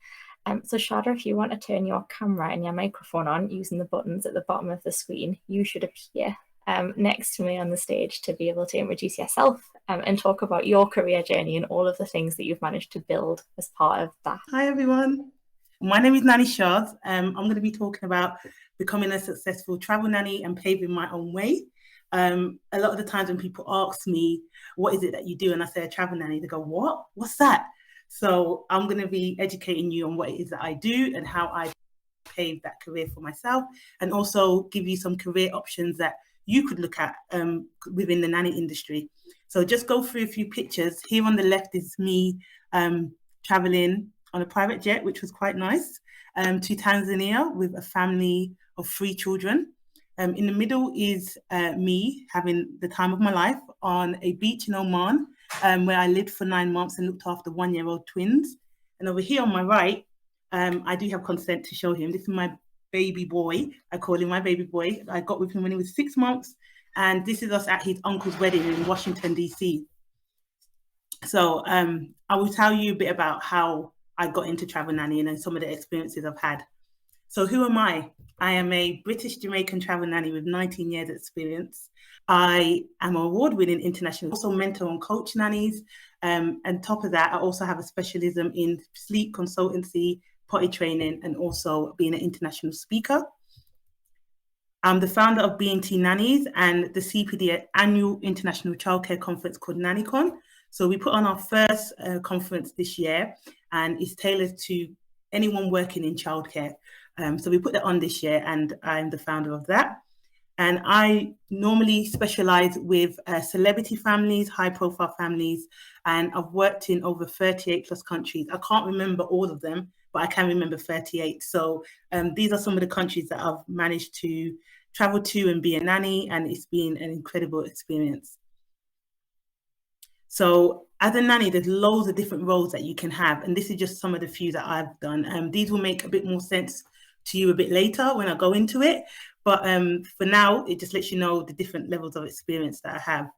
So Shada, if you want to turn your camera and your microphone on using the buttons at the bottom of the screen, you should appear next to me on the stage to be able to introduce yourself and talk about your career journey and all of the things that you've managed to build as part of that. Hi everyone, my name is Nanny Sharz. I'm going to be talking about becoming a successful travel nanny and paving my own way. A lot of the times when people ask me, what is it that you do? And I say a travel nanny, they go, what? What's that? So I'm going to be educating you on what it is that I do and how I paved that career for myself, and also give you some career options that you could look at within the nanny industry. So just go through a few pictures. Here on the left is me traveling on a private jet, which was quite nice, to Tanzania with a family of 3 children. In the middle is me having the time of my life on a beach in Oman, where I lived for 9 months and looked after 1-year-old twins. And over here on my right, I do have consent to show him. This is my baby boy. I call him my baby boy. I got with him when he was 6 months. And this is us at his uncle's wedding in Washington, D.C. So I will tell you a bit about how I got into travel nannying and some of the experiences I've had. So who am I? I am a British Jamaican travel nanny with 19 years experience. I am an award-winning international, also mentor and coach nannies. And top of that, I also have a specialism in sleep consultancy, potty training, and also being an international speaker. I'm the founder of B&T Nannies and the CPD annual international childcare conference called NannyCon. So we put on our first conference this year, and it's tailored to anyone working in childcare. So we put that on this year, and I'm the founder of that. And I normally specialize with celebrity families, high profile families, and I've worked in over 38 plus countries. I can't remember all of them, but I can remember 38. So these are some of the countries that I've managed to travel to and be a nanny, and it's been an incredible experience. So as a nanny, there's loads of different roles that you can have, and this is just some of the few that I've done. These will make a bit more sense to you a bit later when I go into it. But for now, it just lets you know the different levels of experience that I have.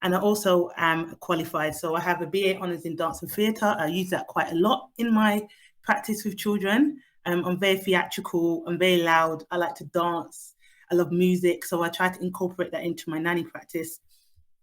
And I also am qualified. So I have a BA Honours in Dance and Theatre. I use that quite a lot in my practice with children. I'm very theatrical, I'm very loud. I like to dance. I love music. So I try to incorporate that into my nanny practice.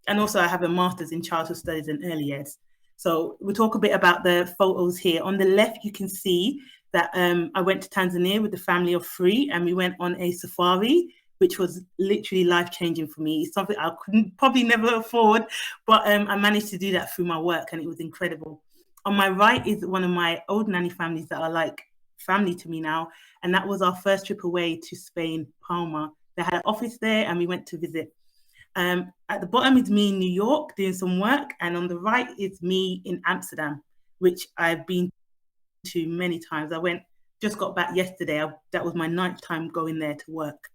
And also I have a Master's in Childhood Studies and Early Years. So we'll talk a bit about the photos here. On the left, you can see that I went to Tanzania with a family of 3, and we went on a safari, which was literally life-changing for me. It's something I couldn't probably never afford, but I managed to do that through my work, and it was incredible. On my right is one of my old nanny families that are like family to me now, and that was our first trip away to Spain, Palma. They had an office there, and we went to visit. At the bottom is me in New York doing some work, and on the right is me in Amsterdam, which I've been to many times. Just got back yesterday. That was my 9th time going there to work.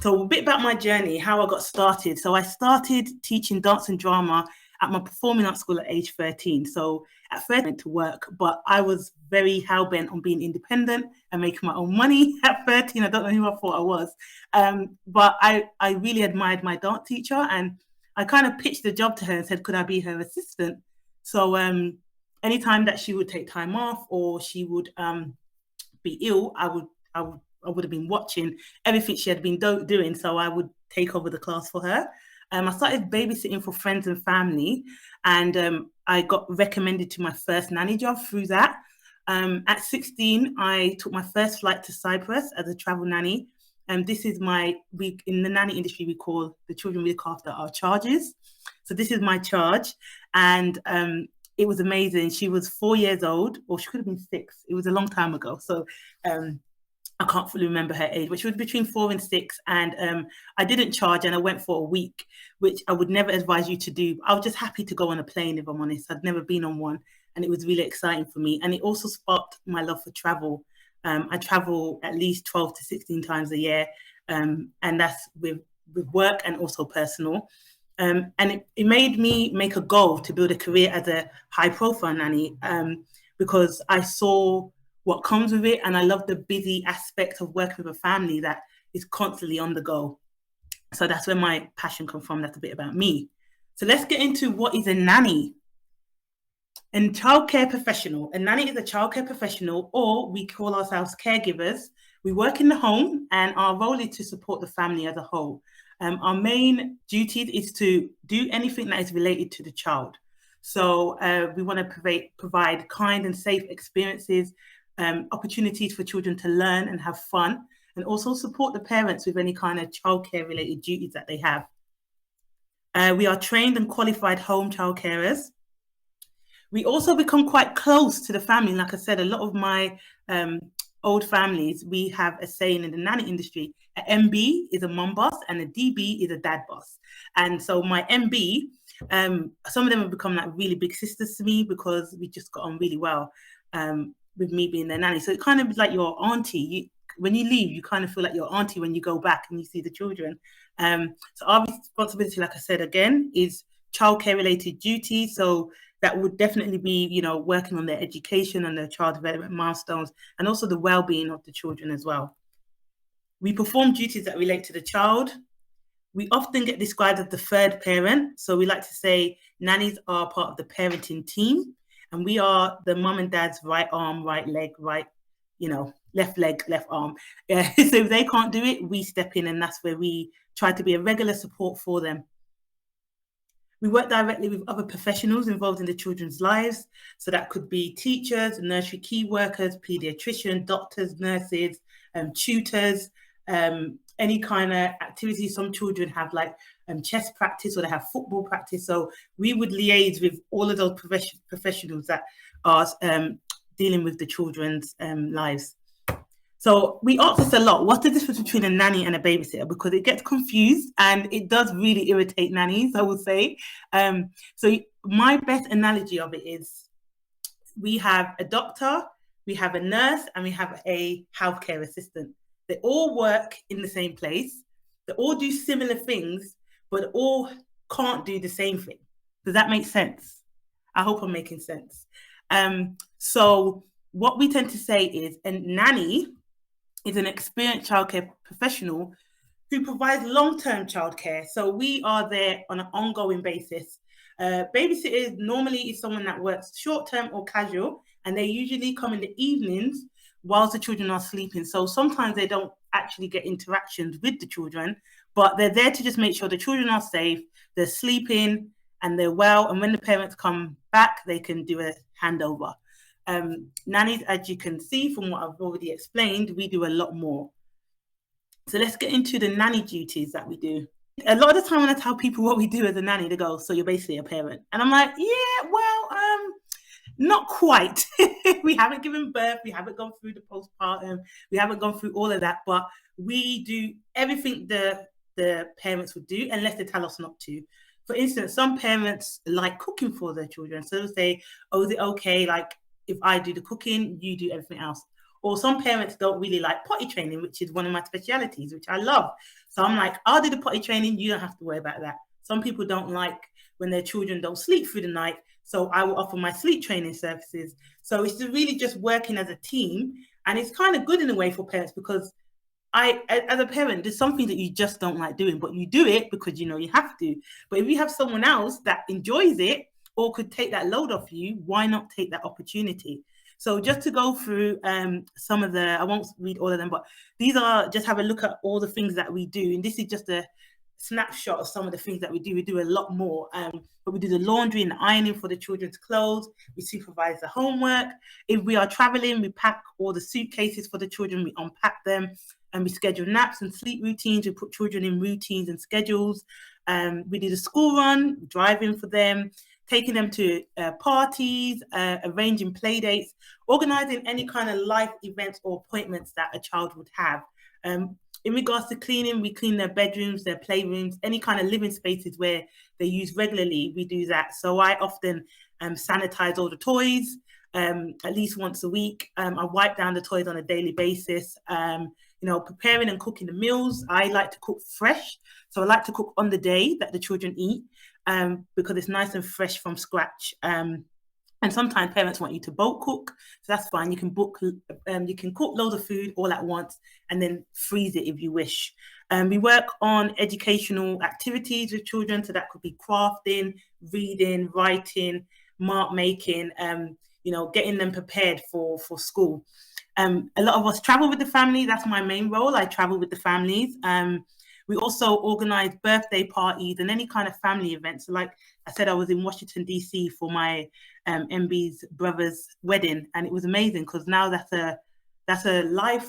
So a bit about my journey, how I got started. So I started teaching dance and drama at my performing arts school at age 13. So at first I went to work, but I was very hell-bent on being independent and making my own money at 13. I don't know who I thought I was. But I really admired my dance teacher, and I kind of pitched the job to her and said, could I be her assistant? So anytime that she would take time off or she would be ill, I would have been watching everything she had been doing. So I would take over the class for her. I started babysitting for friends and family, and I got recommended to my first nanny job through that. At 16, I took my first flight to Cyprus as a travel nanny. And this is in the nanny industry, we call the children we look after our charges. So this is my charge. And it was amazing. She was 4 years old, or she could have been 6. It was a long time ago. So I can't fully remember her age, but she was between 4 and 6. And I didn't charge, and I went for a week, which I would never advise you to do. I was just happy to go on a plane, if I'm honest. I'd never been on one, and it was really exciting for me. And it also sparked my love for travel. I travel at least 12 to 16 times a year, and that's with work and also personal. And it made me make a goal to build a career as a high-profile nanny, because I saw what comes with it, and I love the busy aspect of working with a family that is constantly on the go. So that's where my passion comes from. That's a bit about me. So let's get into what is a nanny. A childcare professional. A nanny is a childcare professional, or we call ourselves caregivers. We work in the home, and our role is to support the family as a whole. Our main duty is to do anything that is related to the child. So we want to provide kind and safe experiences, opportunities for children to learn and have fun, and also support the parents with any kind of childcare related duties that they have. We are trained and qualified home childcarers. We also become quite close to the family. Like I said, a lot of my old families, we have a saying in the nanny industry, an MB is a mum boss and a DB is a dad boss. And so my MB, some of them have become like really big sisters to me because we just got on really well with me being their nanny. So it kind of is like your auntie. When you leave, you kind of feel like your auntie when you go back and you see the children. So our responsibility, like I said, again, is childcare related duties. So that would definitely be, working on their education and their child development milestones, and also the well-being of the children as well. We perform duties that relate to the child. We often get described as the third parent. So we like to say nannies are part of the parenting team, and we are the mum and dad's right arm, right leg, left leg, left arm. So if they can't do it, we step in, and that's where we try to be a regular support for them. We work directly with other professionals involved in the children's lives. So that could be teachers, nursery key workers, paediatricians, doctors, nurses, tutors, any kind of activity. Some children have like chess practice, or they have football practice. So we would liaise with all of those professionals that are dealing with the children's lives. So we ask this a lot. What's the difference between a nanny and a babysitter? Because it gets confused, and it does really irritate nannies, I would say. So my best analogy of it is we have a doctor, we have a nurse, and we have a healthcare assistant. They all work in the same place. They all do similar things, but all can't do the same thing. Does that make sense? I hope I'm making sense. So what we tend to say is a nanny is an experienced childcare professional who provides long-term childcare. So we are there on an ongoing basis. Babysitters normally is someone that works short-term or casual, and they usually come in the evenings whilst the children are sleeping. So sometimes they don't actually get interactions with the children, but they're there to just make sure the children are safe, they're sleeping, and they're well. And when the parents come back, they can do a handover. Nannies, as you can see from what I've already explained, we do a lot more. So let's get into the nanny duties that we do. A lot of the time when I tell people what we do as a nanny, they go, so you're basically a parent. And I'm like, yeah, well, not quite. We haven't given birth. We haven't gone through the postpartum. We haven't gone through all of that. But we do everything the parents would do unless they tell us not to. For instance, some parents like cooking for their children. So they'll say, oh, is it okay? Like if I do the cooking, you do everything else. Or some parents don't really like potty training, which is one of my specialities, which I love. So I'm like, I'll do the potty training. You don't have to worry about that. Some people don't like when their children don't sleep through the night. So I will offer my sleep training services. So it's really just working as a team. And it's kind of good in a way for parents because as a parent, there's something that you just don't like doing, but you do it because you know you have to. But if you have someone else that enjoys it or could take that load off you, why not take that opportunity? So just to go through some of the, I won't read all of them, but these are, just have a look at all the things that we do. And this is just a snapshot of some of the things that we do. We do a lot more, but we do the laundry and the ironing for the children's clothes. We supervise the homework. If we are traveling, we pack all the suitcases for the children. We unpack them and we schedule naps and sleep routines. We put children in routines and schedules. We do the school run, driving for them, taking them to parties, arranging play dates, organising any kind of life events or appointments that a child would have. In regards to cleaning, we clean their bedrooms, their playrooms, any kind of living spaces where they use regularly, we do that. So I often sanitize all the toys at least once a week. I wipe down the toys on a daily basis. You know, preparing and cooking the meals. I like to cook fresh. So I like to cook on the day that the children eat because it's nice and fresh from scratch. And sometimes parents want you to bulk cook, so that's fine. You can you can cook loads of food all at once and then freeze it if you wish. We work on educational activities with children, so that could be crafting, reading, writing, mark making, you know, getting them prepared for school. A lot of us travel with the family. That's my main role. I travel with the families. We also organize birthday parties and any kind of family events. So like I said, I was in Washington, D.C. for my MB's brother's wedding. And it was amazing because now that's a life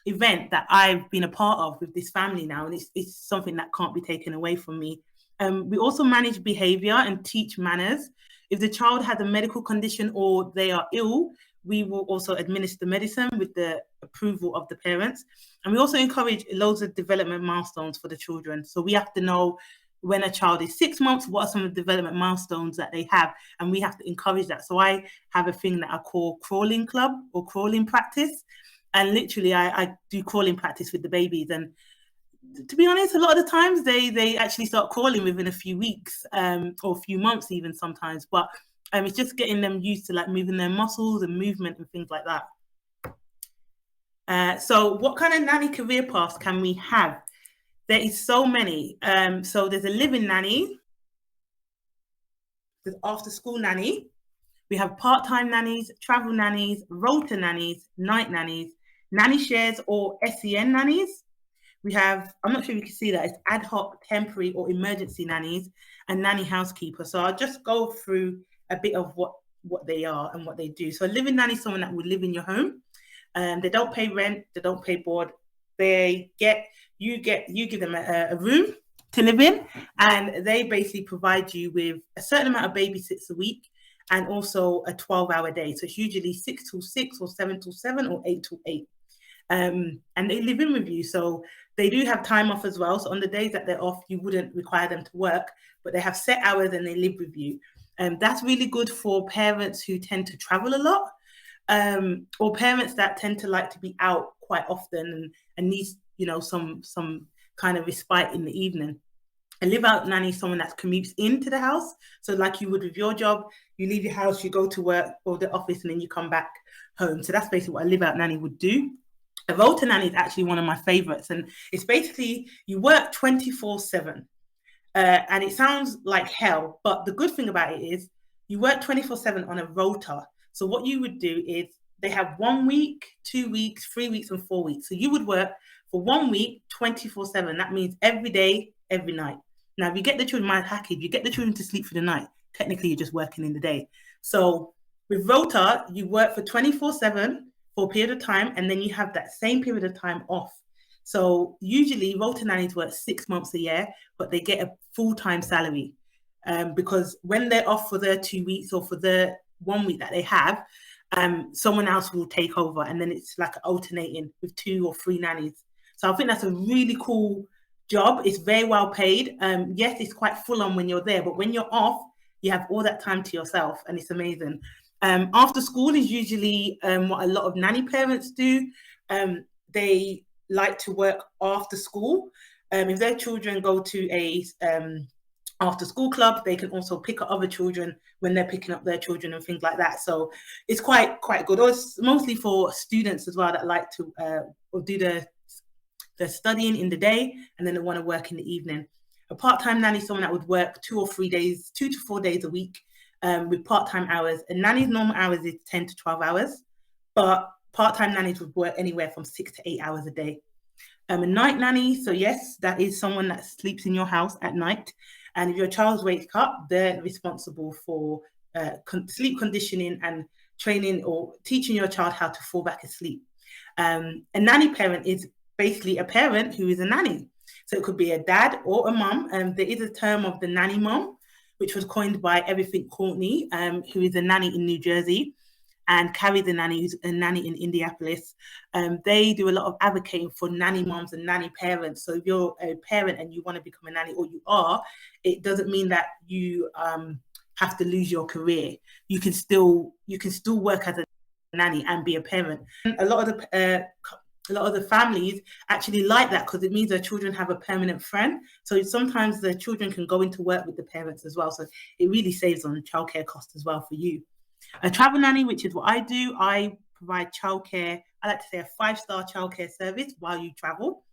event that I've been a part of with this family now. And it's something that can't be taken away from me. We also manage behavior and teach manners. If the child has a medical condition or they are ill, we will also administer medicine with the approval of the parents. And we also encourage loads of development milestones for the children. So we have to know when a child is 6 months, what are some of the development milestones that they have? And we have to encourage that. So I have a thing that I call crawling club or crawling practice. And literally I do crawling practice with the babies. And to be honest, a lot of the times they actually start crawling within a few weeks or a few months even sometimes. But it's just getting them used to like moving their muscles and movement and things like that. So what kind of nanny career paths can we have? There is so many. So there's a living nanny, there's after school nanny, we have part-time nannies, travel nannies, rota nannies, night nannies, nanny shares or SEN nannies. We have, I'm not sure if you can see that, it's ad hoc, temporary or emergency nannies and nanny housekeeper. So I'll just go through a bit of what they are and what they do. So a living nanny is someone that would live in your home. They don't pay rent, they don't pay board. You give them a room to live in, and they basically provide you with a certain amount of babysits a week and also a 12-hour day. So it's usually 6 till 6 or 7 till 7 or 8 till 8. And they live in with you. So they do have time off as well. So on the days that they're off, you wouldn't require them to work, but they have set hours and they live with you. That's really good for parents who tend to travel a lot, or parents that tend to like to be out quite often and need, you know, some kind of respite in the evening. A live out nanny is someone that commutes into the house. So like you would with your job, you leave your house, you go to work or the office, and then you come back home. So that's basically what a live out nanny would do. A rota nanny is actually one of my favorites. And it's basically you work 24/7. And it sounds like hell, but the good thing about it is you work 24/7 on a rota. So what you would do is they have 1 week, 2 weeks, 3 weeks, and 4 weeks. So you would work for 1 week, 24/7. That means every day, every night. Now, if you get the children, my package, you get the children to sleep for the night, technically you're just working in the day. So with rota, you work for 24/7 for a period of time, and then you have that same period of time off. So usually rota nannies work 6 months a year, but they get a full-time salary, because when they're off for their 2 weeks or for the 1 week that they have, someone else will take over, and then it's like alternating with 2 or 3 nannies. So I think that's a really cool job. It's very well paid. Yes, it's quite full on when you're there, but when you're off, you have all that time to yourself, and it's amazing. After school is usually what a lot of nanny parents do. They like to work after school. If their children go to a after school club, they can also pick up other children when they're picking up their children and things like that. So it's quite good. Or it's mostly for students as well that like to or do their studying in the day, and then they want to work in the evening. A part-time nanny is someone that would work 2 or 3 days, 2 to 4 days a week, with part-time hours. And nanny's normal hours is 10 to 12 hours, but part-time nannies would work anywhere from 6 to 8 hours a day. A night nanny, so yes, that is someone that sleeps in your house at night. And if your child wakes up, they're responsible for sleep conditioning and training or teaching your child how to fall back asleep. A nanny parent is basically a parent who is a nanny. So it could be a dad or a mum. There is a term of the nanny mum, which was coined by Everything Courtney, who is a nanny in New Jersey, and Carrie the nanny, who's a nanny in Indianapolis. They do a lot of advocating for nanny moms and nanny parents. So if you're a parent and you want to become a nanny, or you are, it doesn't mean that you have to lose your career. You can still work as a nanny and be a parent. A lot of the families actually like that, because it means their children have a permanent friend. So sometimes the children can go into work with the parents as well. So it really saves on childcare costs as well for you. A travel nanny, which is what I do, I provide childcare. I like to say a 5-star childcare service while you travel.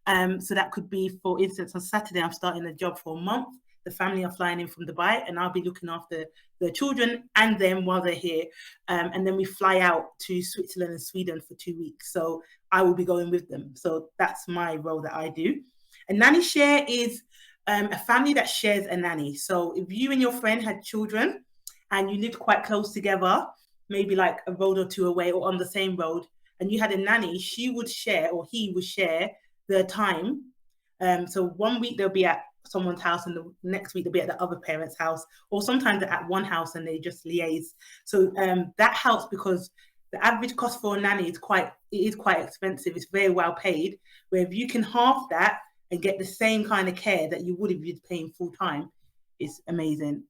So that could be, for instance, on Saturday, I'm starting a job for a month. The family are flying in from Dubai, and I'll be looking after the children and them while they're here. And then we fly out to Switzerland and Sweden for 2 weeks. So I will be going with them. So that's my role that I do. A nanny share is a family that shares a nanny. So if you and your friend had children and you lived quite close together, maybe like a road or 2 away or on the same road, and you had a nanny, she would share, or he would share, their time. So 1 week they'll be at someone's house, and the next week they'll be at the other parent's house, or sometimes they're at one house and they just liaise. So that helps, because the average cost for a nanny is quite expensive. It's very well paid, where if you can half that and get the same kind of care that you would if you're paying full time, it's amazing.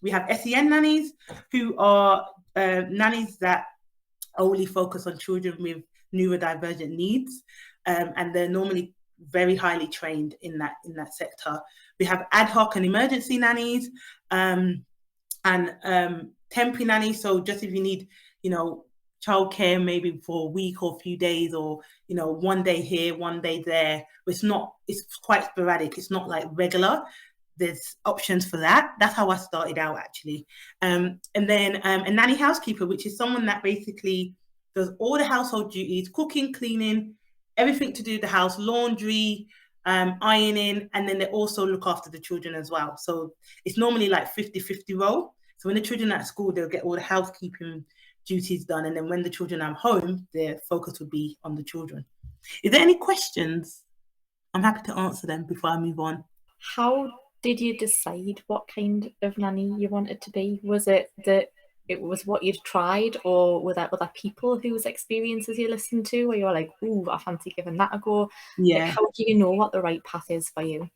We have SEN nannies, who are nannies that only focus on children with neurodivergent needs, and they're normally very highly trained in that sector. We have ad hoc and emergency nannies, and temporary nannies. So just if you need, childcare maybe for a week or a few days, or 1 day here, 1 day there. It's quite sporadic. It's not like regular. There's options for that. That's how I started out, actually. And then a nanny housekeeper, which is someone that basically does all the household duties, cooking, cleaning, everything to do with the house, laundry, ironing, and then they also look after the children as well. So it's normally like 50-50 role. So when the children are at school, they'll get all the housekeeping duties done. And then when the children are home, their focus would be on the children. Is there any questions? I'm happy to answer them before I move on. How did you decide what kind of nanny you wanted to be? Was it that it was what you'd tried, or were there other people whose experiences you listened to where you're like, ooh, I fancy giving that a go? Yeah. Like, how do you know what the right path is for you?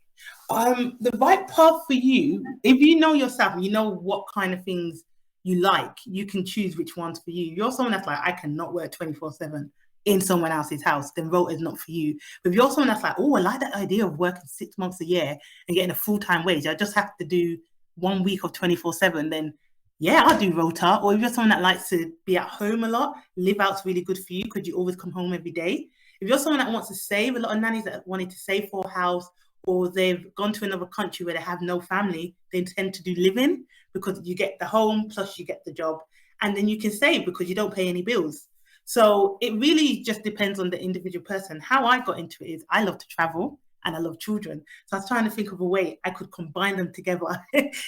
The right path for you, if you know yourself, you know what kind of things you like, you can choose which ones for you. If you're someone that's like, I cannot work 24/7 in someone else's house, then rota is not for you. But if you're someone that's like, oh, I like that idea of working 6 months a year and getting a full-time wage, I just have to do 1 week of 24/7, then yeah, I'll do rota. Or if you're someone that likes to be at home a lot, live out's really good for you because you always come home every day. If you're someone that wants to save, a lot of nannies that wanted to save for a house, or they've gone to another country where they have no family, they tend to do live-in, because you get the home plus you get the job, and then you can save because you don't pay any bills. So it really just depends on the individual person. How I got into it is I love to travel. and I love children. So I was trying to think of a way I could combine them together.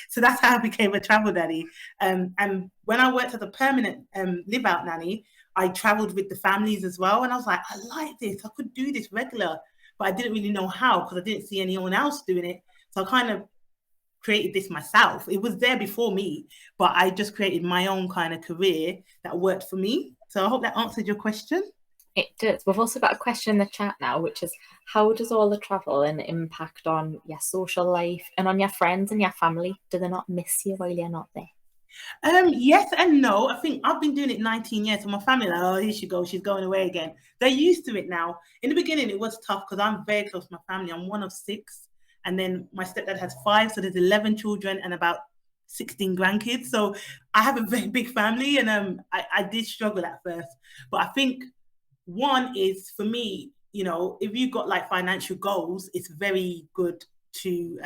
So that's how I became a travel nanny. And when I worked as a permanent live-out nanny, I traveled with the families as well. And I was like, I like this. I could do this regular, but I didn't really know how because I didn't see anyone else doing it. So I kind of created this myself. It was there before me, but I just created my own kind of career that worked for me. So I hope that answered your question. It does. We've also got a question in the chat now, which is, how does all the travel and impact on your social life and on your friends and your family? Do they not miss you while you're not there? Yes and no. I think I've been doing it 19 years, so my family like, oh, here she goes, she's going away again. They're used to it now. In the beginning, it was tough because I'm very close to my family. I'm one of 6. And then my stepdad has 5, so there's 11 children and about 16 grandkids. So I have a very big family, and I did struggle at first. But I think one is, for me, you know, if you've got like financial goals, it's very good to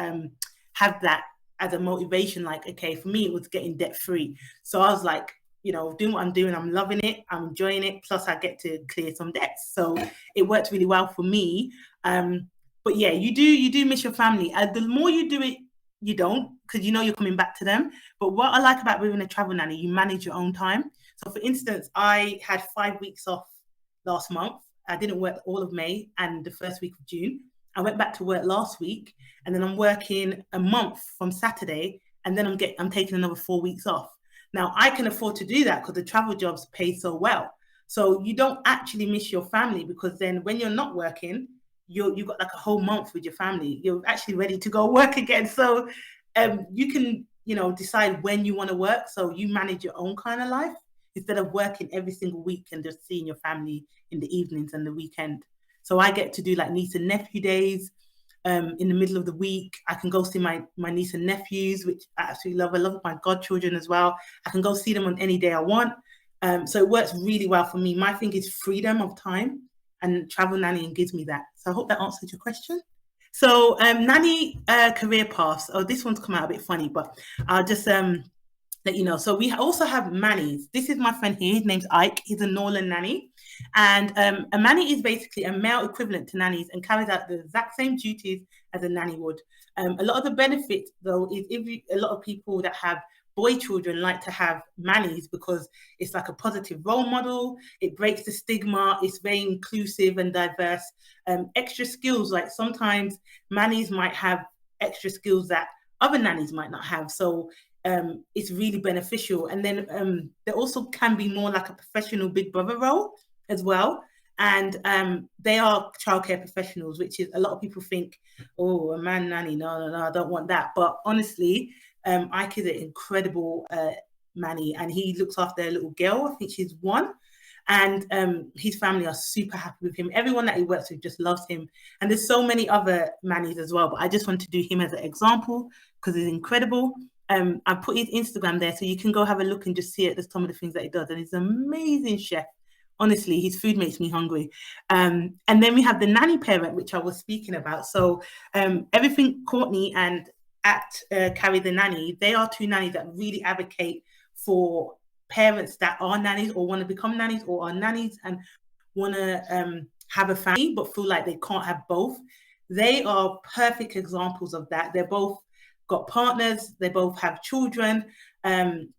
have that as a motivation. Like, okay, for me, it was getting debt free. So I was like, you know, doing what I'm doing, I'm loving it, I'm enjoying it. Plus, I get to clear some debts. So it worked really well for me. But yeah, you do miss your family. The more you do it, you don't, because you know you're coming back to them. But what I like about being a travel nanny, you manage your own time. So for instance, I had 5 weeks off last month. I didn't work all of May and the first week of June. I went back to work last week, and then I'm working a month from Saturday, and then I'm taking another 4 weeks off. Now I can afford to do that because the travel jobs pay so well. So you don't actually miss your family, because then when you're not working, you've got like a whole month with your family. You're actually ready to go work again. So you can, you know, decide when you want to work. So you manage your own kind of life instead of working every single week and just seeing your family in the evenings and the weekend. So I get to do like niece and nephew days. In the middle of the week, I can go see my niece and nephews, which I absolutely love. I love my godchildren as well. I can go see them on any day I want. So it works really well for me. My thing is freedom of time, and travel nannying gives me that. So I hope that answered your question. So nanny career paths. Oh, this one's come out a bit funny, but I'll just let you know. So we also have mannies. This is my friend here. His name's Ike. He's a Norland nanny. And a manny is basically a male equivalent to nannies and carries out the exact same duties as a nanny would. A lot of the benefits, though, is a lot of people that have boy children like to have mannies because it's like a positive role model. It breaks the stigma. It's very inclusive and diverse. Extra skills, like sometimes mannies might have extra skills that other nannies might not have. So it's really beneficial. And then there also can be more like a professional big brother role as well. And they are childcare professionals, which is, a lot of people think, oh, a man nanny, no, I don't want that. But honestly, Ike is an incredible nanny, and he looks after a little girl. I think she's 1. And his family are super happy with him. Everyone that he works with just loves him. And there's so many other nannies as well, but I just want to do him as an example because he's incredible. I put his Instagram there, so you can go have a look and just see it. There's some of the things that he does, and he's an amazing chef. Honestly, his food makes me hungry. And then we have the nanny parent, which I was speaking about. So everything Courtney and Carry the Nanny, they are 2 nannies that really advocate for parents that are nannies or want to become nannies or are nannies and want to have a family but feel like they can't have both. They are perfect examples of that. They're both got partners, they both have children. Carrie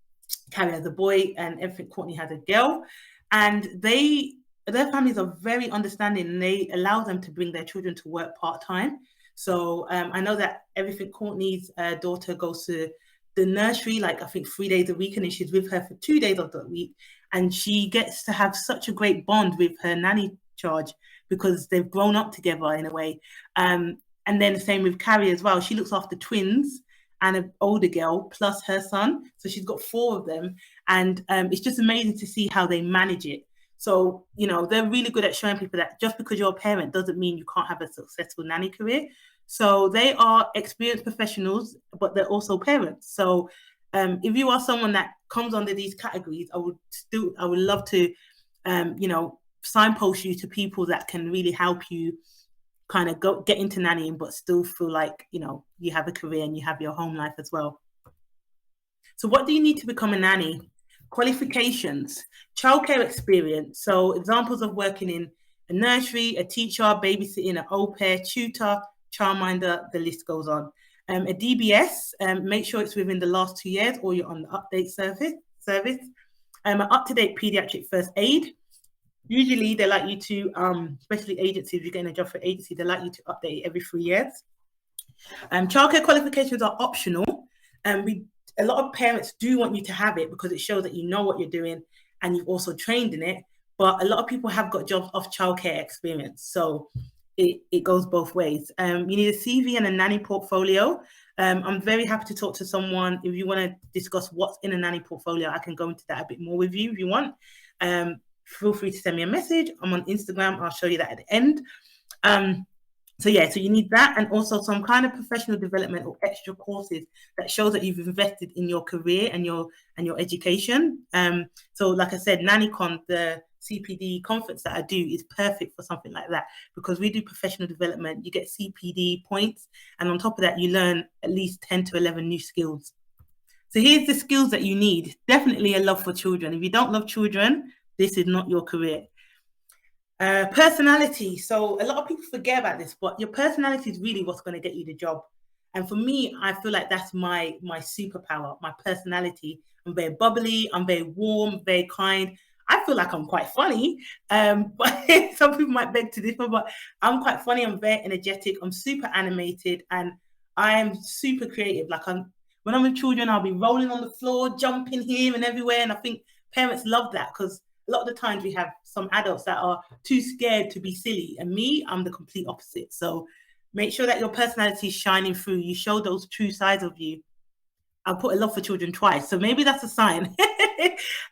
has a boy and everything, Courtney has a girl. And their families are very understanding, and they allow them to bring their children to work part-time. So I know that everything Courtney's daughter goes to the nursery, like I think 3 days a week, and then she's with her for 2 days of the week. And she gets to have such a great bond with her nanny charge because they've grown up together in a way. And then the same with Carrie as well. She looks after twins and an older girl plus her son. So she's got 4 of them. And it's just amazing to see how they manage it. So, you know, they're really good at showing people that just because you're a parent doesn't mean you can't have a successful nanny career. So they are experienced professionals, but they're also parents. So if you are someone that comes under these categories, I would love to, you know, signpost you to people that can really help you kind of get into nannying, but still feel like, you know, you have a career and you have your home life as well. So what do you need to become a nanny? Qualifications, childcare experience. So examples of working in a nursery, a teacher, babysitting, an au pair, tutor, childminder, the list goes on. A DBS, make sure it's within the last 2 years or you're on the update service. An up-to-date pediatric first aid. Usually they like you to, especially agencies, if you're getting a job for agency, they like you to update it every 3 years. Childcare qualifications are optional. A lot of parents do want you to have it because it shows that you know what you're doing and you've also trained in it. But a lot of people have got jobs off childcare experience. So it goes both ways. You need a CV and a nanny portfolio. I'm very happy to talk to someone. If you want to discuss what's in a nanny portfolio, I can go into that a bit more with you if you want. Feel free to send me a message. I'm on Instagram. I'll show you that at the end. So you need that, and also some kind of professional development or extra courses that shows that you've invested in your career and your education. So like I said, NannyCon, the CPD conference that I do, is perfect for something like that, because we do professional development. You get CPD points, and on top of that, you learn at least 10 to 11 new skills. So here's the skills that you need. Definitely a love for children. If you don't love children, this is not your career. Personality. So a lot of people forget about this, but your personality is really what's going to get you the job. And for me, I feel like that's my superpower, my personality. I'm very bubbly, I'm very warm, very kind. I feel like I'm quite funny, but some people might beg to differ, but I'm quite funny. I'm very energetic. I'm super animated, and I am super creative. Like when I'm with children, I'll be rolling on the floor, jumping here and everywhere. And I think parents love that, because a lot of the times we have some adults that are too scared to be silly, and me, I'm the complete opposite. So make sure that your personality is shining through. You show those true sides of you. I'll put a love for children twice, so maybe that's a sign.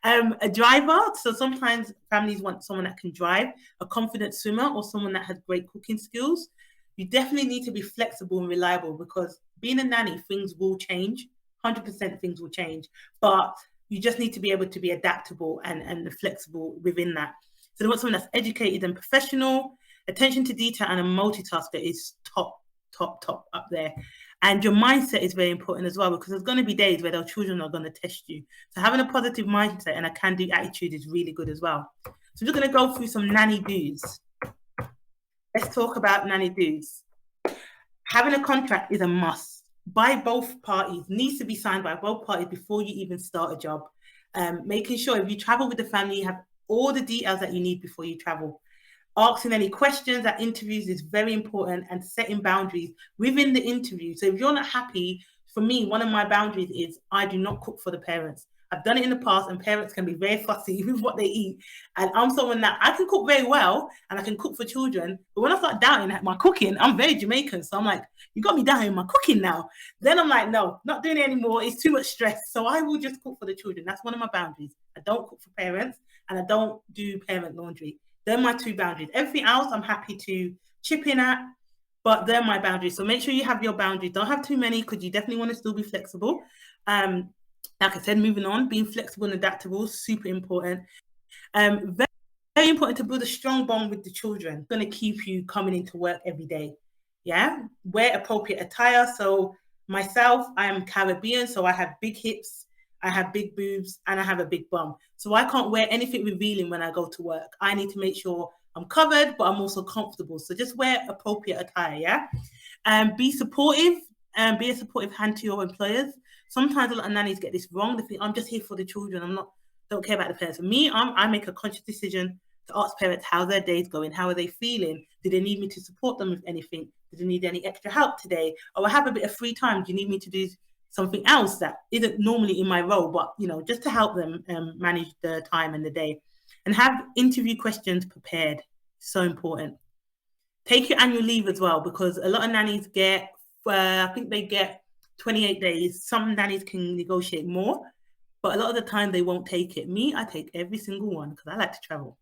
A driver. So sometimes families want someone that can drive, a confident swimmer, or someone that has great cooking skills. You definitely need to be flexible and reliable, because being a nanny, things will change. 100% things will change, but you just need to be able to be adaptable and flexible within that. So they want someone that's educated and professional, attention to detail, and a multitasker is top up there. And your mindset is very important as well, because there's going to be days where those children are going to test you. So having a positive mindset and a can-do attitude is really good as well. So we're going to go through some nanny do's. Let's talk about nanny do's. Having a contract is a must. By both parties, needs to be signed by both parties before you even start a job. Making sure if you travel with the family, you have all the details that you need before you travel. Asking any questions at interviews is very important, and setting boundaries within the interview. So if you're not happy, for me, one of my boundaries is I do not cook for the parents. I've done it in the past, and parents can be very fussy with what they eat. And I'm someone that I can cook very well, and I can cook for children. But when I start doubting my cooking, I'm very Jamaican. So I'm like, you got me doubting my cooking now. Then I'm like, no, not doing it anymore. It's too much stress. So I will just cook for the children. That's one of my boundaries. I don't cook for parents, and I don't do parent laundry. They're my two boundaries. Everything else, I'm happy to chip in at, but they're my boundaries. So make sure you have your boundaries. Don't have too many, because you definitely want to still be flexible. Like I said, moving on, being flexible and adaptable is super important. Very, very important to build a strong bond with the children. It's going to keep you coming into work every day. Yeah, wear appropriate attire. So myself, I am Caribbean, so I have big hips, I have big boobs, and I have a big bum. So I can't wear anything revealing when I go to work. I need to make sure I'm covered, but I'm also comfortable. So just wear appropriate attire, yeah? Be supportive, and be a supportive hand to your employers. Sometimes a lot of nannies get this wrong. They think, I'm just here for the children. Don't care about the parents. For me, I make a conscious decision to ask parents how their day's going. How are they feeling? Do they need me to support them with anything? Do they need any extra help today? Or I have a bit of free time. Do you need me to do something else that isn't normally in my role, but just to help them manage the time and the day? And have interview questions prepared. So important. Take your annual leave as well, because a lot of nannies get, I think they get 28 days. Some nannies can negotiate more, but a lot of the time they won't take it. Me, I take every single one, because I like to travel.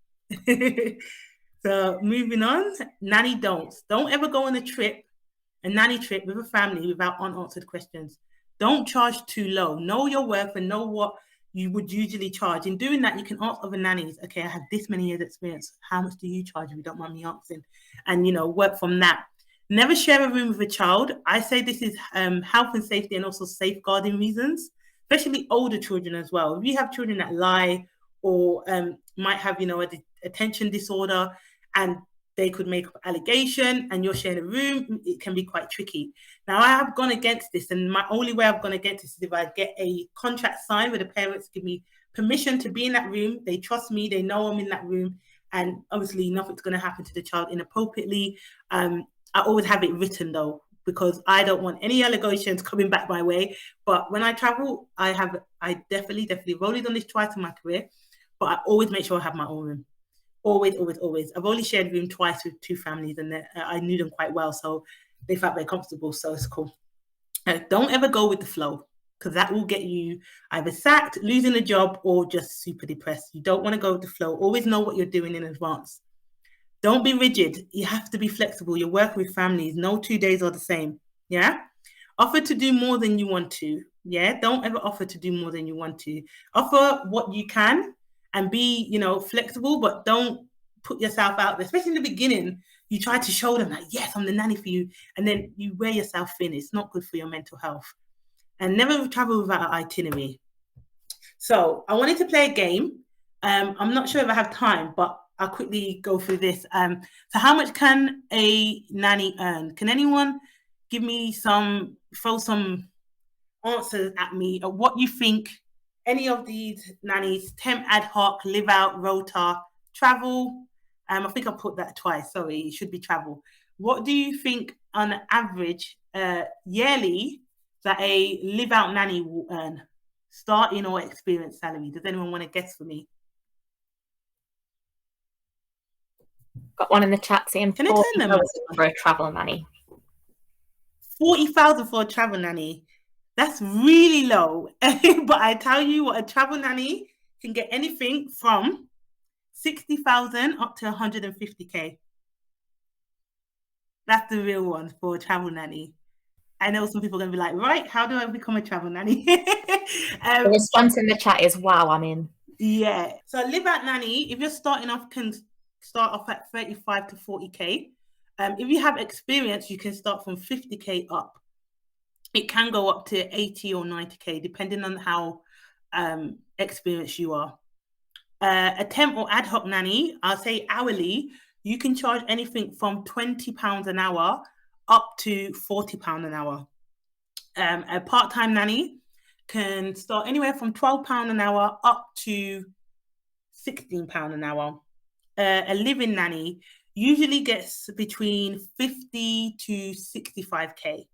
So moving on, nanny don'ts. Don't ever go on a nanny trip with a family without unanswered questions. Don't charge too low. Know your worth and know what you would usually charge. In doing that, you can ask other nannies, okay, I have this many years experience. How much do you charge if you don't mind me asking? And, work from that. Never share a room with a child. I say this is health and safety, and also safeguarding reasons, especially older children as well. If you have children that lie or might have, attention disorder, and they could make up allegation and you're sharing a room. It can be quite tricky. Now, I have gone against this, and my only way I've gone against this is if I get a contract signed where the parents give me permission to be in that room. They trust me, they know I'm in that room, and obviously nothing's going to happen to the child inappropriately. I always have it written though, because I don't want any allegations coming back my way. But when I travel, I definitely rolling done this twice in my career, but I always make sure I have my own room. Always. I've only shared a room twice with 2 families, and I knew them quite well, so they felt very comfortable, so it's cool. Don't ever go with the flow, because that will get you either sacked, losing a job, or just super depressed. You don't want to go with the flow. Always know what you're doing in advance. Don't be rigid. You have to be flexible. You're working with families. No 2 days are the same. Yeah. Offer to do more than you want to. Yeah. Don't ever offer to do more than you want to. Offer what you can and be, flexible, but don't put yourself out there. Especially in the beginning, you try to show them like, yes, I'm the nanny for you. And then you wear yourself thin. It's not good for your mental health. And never travel without an itinerary. So I wanted to play a game. I'm not sure if I have time, but I'll quickly go through this. So how much can a nanny earn? Can anyone give me throw some answers at me of what you think any of these nannies, temp, ad hoc, live out, rota, travel? I think I put that twice. Sorry, it should be travel. What do you think on average yearly that a live out nanny will earn, starting or experienced salary? Does anyone want to guess for me? Got one in the chat saying Can I turn them for a travel nanny. 40,000 for a travel nanny. That's really low. But I tell you what, a travel nanny can get anything from 60,000 up to 150K. That's the real one for a travel nanny. I know some people are going to be like, right, how do I become a travel nanny? The response in the chat is, wow, I'm in. Yeah. So a live out nanny, if you're starting off, can start off at 35 to 40K. If you have experience, you can start from 50K up. It can go up to 80 or 90K, depending on how experienced you are. A temp or ad hoc nanny, I'll say hourly, you can charge anything from £20 an hour up to £40 an hour. A part-time nanny can start anywhere from £12 an hour up to £16 an hour. A living nanny usually gets between 50 to 65K.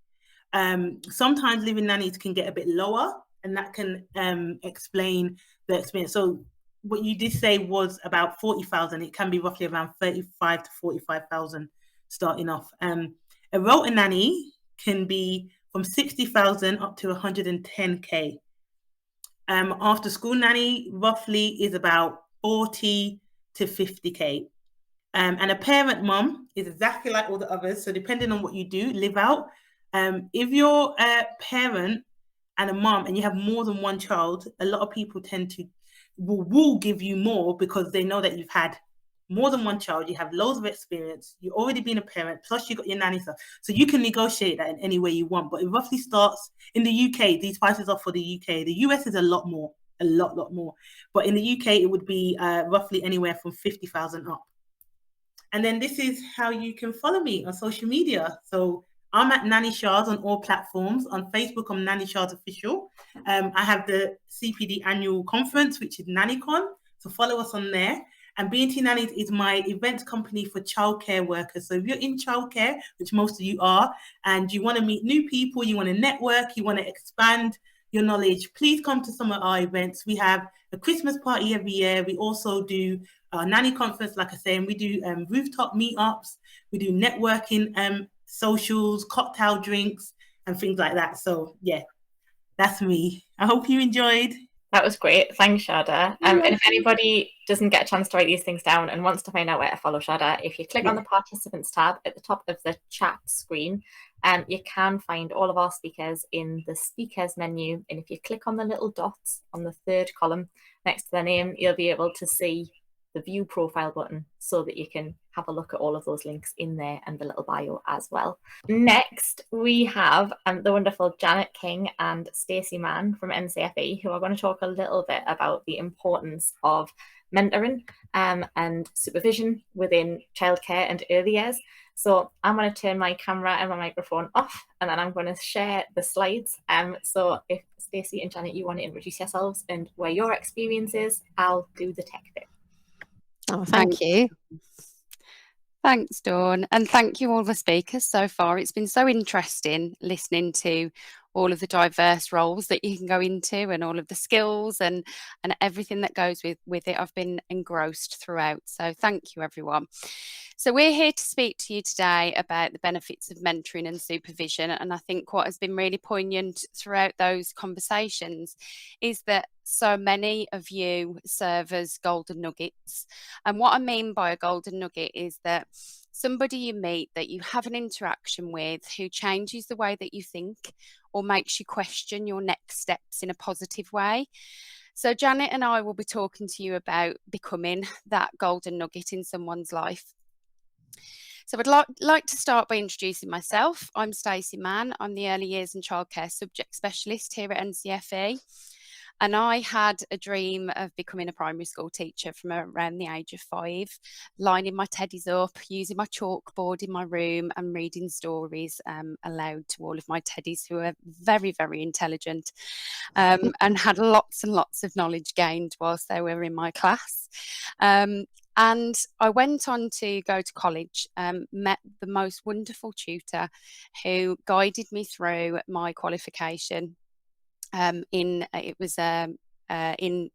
Sometimes living nannies can get a bit lower, and that can explain the experience. So what you did say was about 40,000. It can be roughly around 35 to 45,000 starting off. A rota nanny can be from 60,000 up to 110K. After school nanny roughly is about 40 to 50K. And a parent mum is exactly like all the others. So depending on what you do, live out. If you're a parent and a mum and you have more than one child, a lot of people will give you more because they know that you've had more than one child, you have loads of experience, you've already been a parent, plus you got your nanny stuff. So you can negotiate that in any way you want. But it roughly starts in the UK, these prices are for the UK. The US is a lot more, a lot more. But in the UK, it would be roughly anywhere from 50,000 up. And then this is how you can follow me on social media. So I'm at Nanny Sharz on all platforms. On Facebook, I'm Nanny Sharz Official. I have the CPD annual conference, which is NannyCon. So follow us on there. And B&T Nannies is my event company for childcare workers. So if you're in childcare, which most of you are, and you want to meet new people, you want to network, you want to expand your knowledge, please come to some of our events. We have a Christmas party every year. We also do our nanny conference, like I say, and we do rooftop meetups. We do networking, socials, cocktail drinks, and things like that. So yeah, that's me. I hope you enjoyed. That was great. Thanks, Shada. And if anybody doesn't get a chance to write these things down and wants to find out where to follow Shada, if you click on the participants tab at the top of the chat screen, you can find all of our speakers in the speakers menu. And if you click on the little dots on the third column next to their name, you'll be able to see the view profile button so that you can have a look at all of those links in there and the little bio as well. Next, we have the wonderful Janet King and Stacy Mann from NCFE, who are going to talk a little bit about the importance of mentoring and supervision within childcare and early years. So I'm going to turn my camera and my microphone off, and then I'm going to share the slides. So if Stacy and Janet, you want to introduce yourselves and where your experience is, I'll do the tech bit. Oh, thank you. Thanks, Dawn, and thank you all the speakers so far. It's been so interesting listening to all of the diverse roles that you can go into and all of the skills and everything that goes with it. I've been engrossed throughout, so thank you, everyone. So we're here to speak to you today about the benefits of mentoring and supervision, and I think what has been really poignant throughout those conversations is that so many of you serve as golden nuggets. And what I mean by a golden nugget is that somebody you meet that you have an interaction with who changes the way that you think or makes you question your next steps in a positive way. So Janet and I will be talking to you about becoming that golden nugget in someone's life. So I'd like to start by introducing myself. I'm Stacy Mann. I'm the Early Years and Childcare Subject Specialist here at NCFE. And I had a dream of becoming a primary school teacher from around the age of 5, lining my teddies up, using my chalkboard in my room and reading stories aloud to all of my teddies, who are very, very intelligent and had lots and lots of knowledge gained whilst they were in my class. And I went on to go to college, met the most wonderful tutor who guided me through my qualification. In early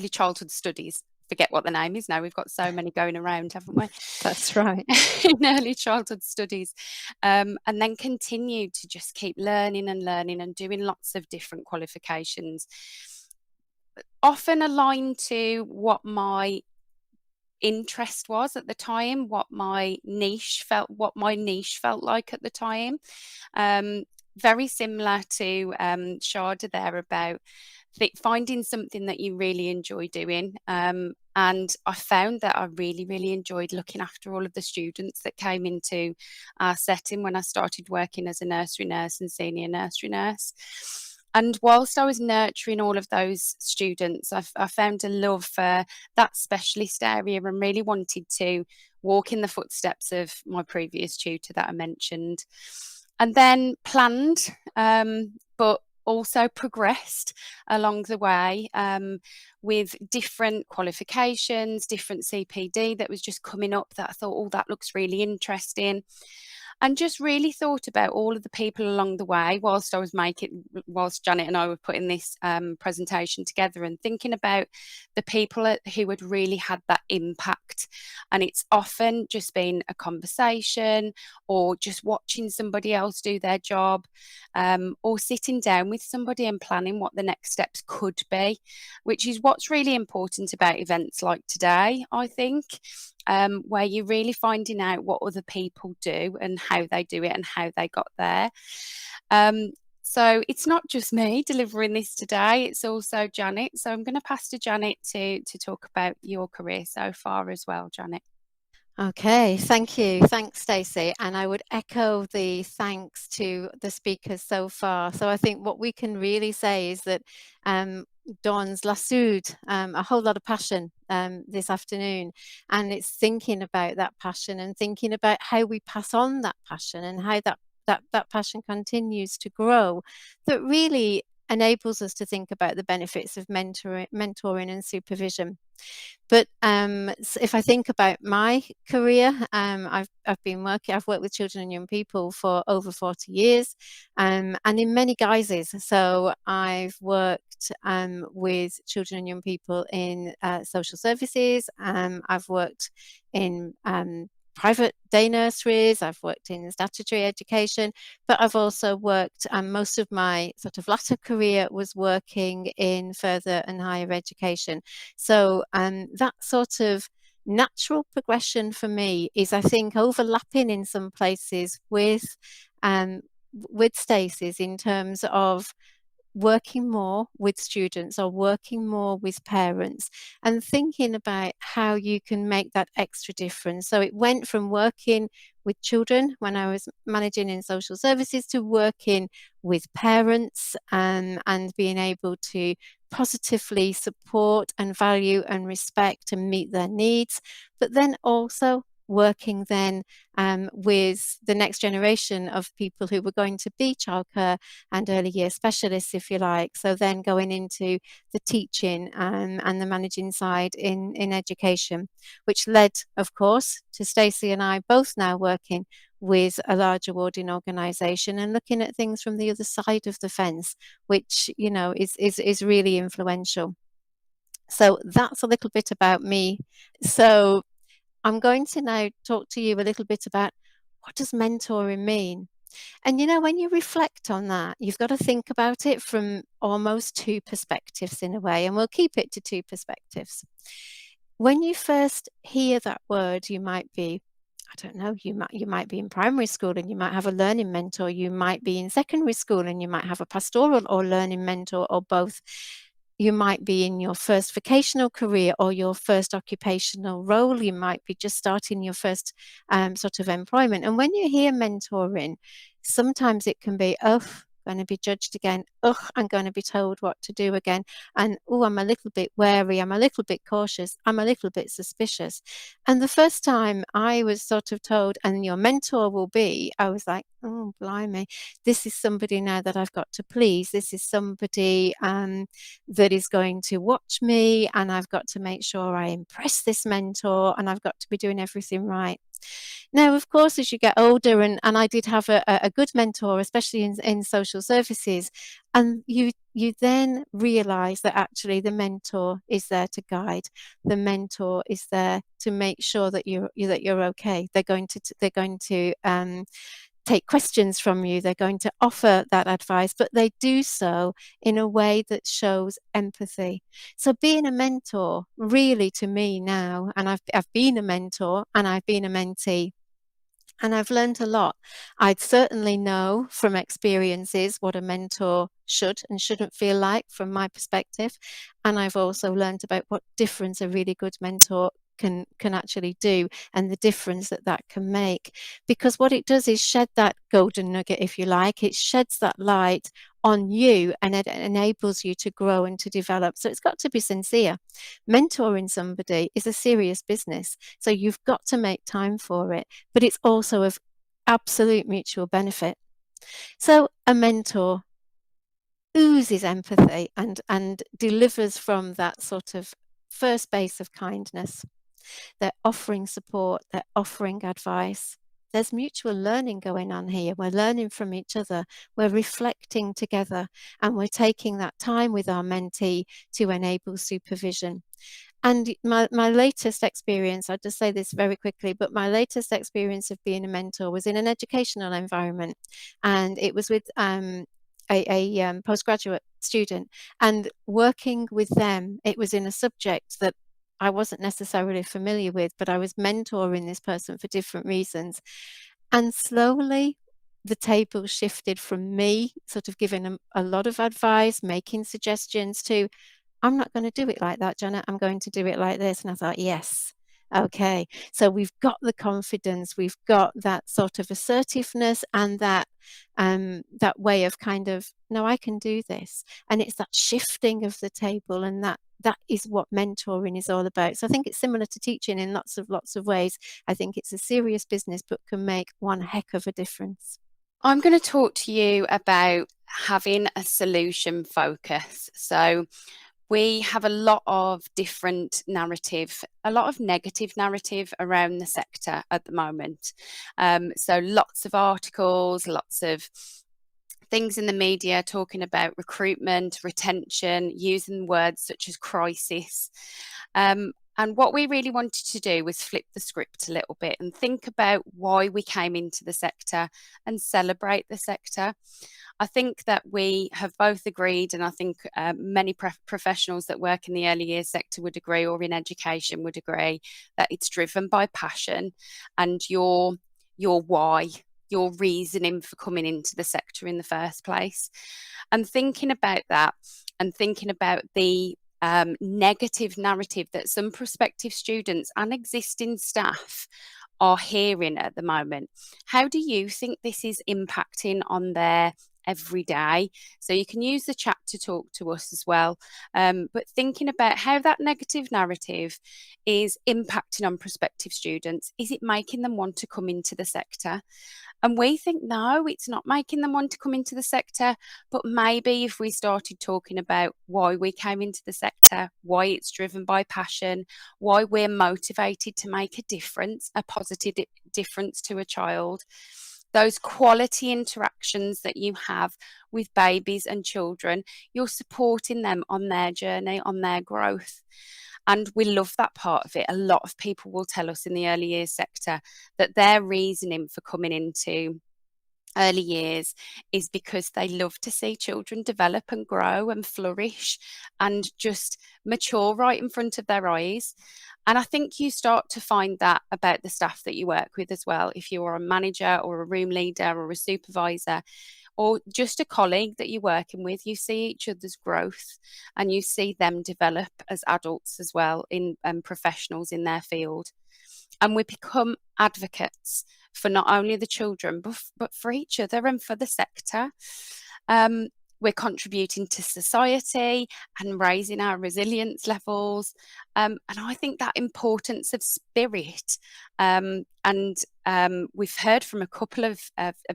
childhood studies. Forget what the name is now. We've got so many going around, haven't we? That's right. In early childhood studies, and then continued to just keep learning and doing lots of different qualifications, often aligned to what my interest was at the time, what my niche felt like at the time. Very similar to Shada there about finding something that you really enjoy doing. And I found that I really, really enjoyed looking after all of the students that came into our setting when I started working as a nursery nurse and senior nursery nurse. And whilst I was nurturing all of those students, I found a love for that specialist area and really wanted to walk in the footsteps of my previous tutor that I mentioned. And then planned, but also progressed along the way with different qualifications, different CPD that was just coming up that I thought, oh, that looks really interesting. And just really thought about all of the people along the way whilst Janet and I were putting this presentation together, and thinking about the people who had really had that impact. And it's often just been a conversation or just watching somebody else do their job, or sitting down with somebody and planning what the next steps could be, which is what's really important about events like today, I think. Where you're really finding out what other people do and how they do it and how they got there. So it's not just me delivering this today, it's also Janet. So I'm going to pass to Janet to talk about your career so far as well, Janet. Okay, thank you. Thanks, Stacy. And I would echo the thanks to the speakers so far. So I think what we can really say is that Dawn's lassoed a whole lot of passion this afternoon, and it's thinking about that passion and thinking about how we pass on that passion and how that passion continues to grow, that really enables us to think about the benefits of mentoring and supervision. But if I think about my career, I've worked with children and young people for over 40 years, and in many guises. So I've worked with children and young people in social services. I've worked in private day nurseries, I've worked in statutory education, but I've also worked, most of my sort of latter career was working in further and higher education. So that sort of natural progression for me is, I think, overlapping in some places with Stacey's in terms of working more with students or working more with parents and thinking about how you can make that extra difference. So it went from working with children when I was managing in social services to working with parents and being able to positively support and value and respect and meet their needs, but then also working then with the next generation of people who were going to be childcare and early year specialists, if you like. So then going into the teaching and the managing side in education, which led, of course, to Stacy and I both now working with a large awarding organisation and looking at things from the other side of the fence, which, you know, is really influential. So that's a little bit about me. So I'm going to now talk to you a little bit about what does mentoring mean? And, you know, when you reflect on that, you've got to think about it from almost two perspectives in a way, and we'll keep it to two perspectives. When you first hear that word, you might be, I don't know, you might be in primary school and you might have a learning mentor. You might be in secondary school and you might have a pastoral or learning mentor or both. You might be in your first vocational career or your first occupational role. You might be just starting your first sort of employment. And when you hear mentoring, sometimes it can be, oh, I'm going to be judged again. Oh, I'm going to be told what to do again. And oh, I'm a little bit wary. I'm a little bit cautious. I'm a little bit suspicious. And the first time I was sort of told, and your mentor will be, I was like, oh, blimey, this is somebody now that I've got to please. This is somebody that is going to watch me, and I've got to make sure I impress this mentor, and I've got to be doing everything right. Now, of course, as you get older, and I did have a good mentor, especially in social services, and you then realise that actually the mentor is there to guide. The mentor is there to make sure that you're okay. They're going to take questions from you. They're going to offer that advice, but they do so in a way that shows empathy. So being a mentor, really, to me now, and I've been a mentor and I've been a mentee, and I've learned a lot. I'd certainly know from experiences what a mentor should and shouldn't feel like from my perspective. And I've also learned about what difference a really good mentor can actually do, and the difference that can make. Because what it does is shed that golden nugget, if you like. It sheds that light on you, and it enables you to grow and to develop. So it's got to be sincere. Mentoring somebody is a serious business, so you've got to make time for it, but it's also of absolute mutual benefit. So a mentor oozes empathy and delivers from that sort of first base of kindness. They're offering support, they're offering advice. There's mutual learning going on here. We're learning from each other. We're reflecting together, and we're taking that time with our mentee to enable supervision. And my latest experience, I'll just say this very quickly, but my latest experience of being a mentor was in an educational environment, and it was with a postgraduate student, and working with them, it was in a subject that I wasn't necessarily familiar with, but I was mentoring this person for different reasons. And slowly the table shifted from me sort of giving a lot of advice, making suggestions, to, I'm not going to do it like that, Janet, I'm going to do it like this. And I thought, yes, okay. So we've got the confidence, we've got that sort of assertiveness, and that way of kind of, no, I can do this. And it's that shifting of the table, and that is what mentoring is all about. So I think it's similar to teaching in lots of ways. I think it's a serious business, but can make one heck of a difference. I'm going to talk to you about having a solution focus. So we have a lot of different narrative, a lot of negative narrative around the sector at the moment. So lots of articles, lots of things in the media talking about recruitment, retention, using words such as crisis. And what we really wanted to do was flip the script a little bit and think about why we came into the sector and celebrate the sector. I think that we have both agreed, and I think many professionals that work in the early years sector would agree, or in education would agree, that it's driven by passion and your why. your reasoning for coming into the sector in the first place. And thinking about that, and thinking about the negative narrative that some prospective students and existing staff are hearing at the moment, how do you think this is impacting on their every day? So you can use the chat to talk to us as well, but thinking about how that negative narrative is impacting on prospective students. Is it making them want to come into the sector? And we think, no, it's not making them want to come into the sector. But maybe if we started talking about why we came into the sector, why it's driven by passion, why we're motivated to make a difference, a positive difference to a child, those quality interactions that you have with babies and children, you're supporting them on their journey, on their growth. And we love that part of it. A lot of people will tell us in the early years sector that their reasoning for coming into early years is because they love to see children develop and grow and flourish and just mature right in front of their eyes. And I think you start to find that about the staff that you work with as well. If you're a manager or a room leader or a supervisor, or just a colleague that you're working with, you see each other's growth and you see them develop as adults as well, in professionals in their field. And we become advocates for not only the children, but for each other and for the sector. We're contributing to society and raising our resilience levels. And I think that importance of spirit, and we've heard from a couple of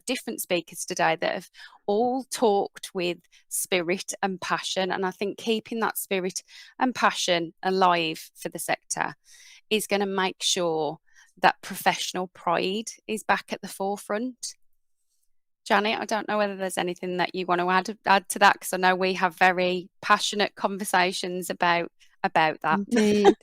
different speakers today that have all talked with spirit and passion. And I think keeping that spirit and passion alive for the sector is going to make sure that professional pride is back at the forefront. Janet, I don't know whether there's anything that you want to add to that, because I know we have very passionate conversations about that. Indeed.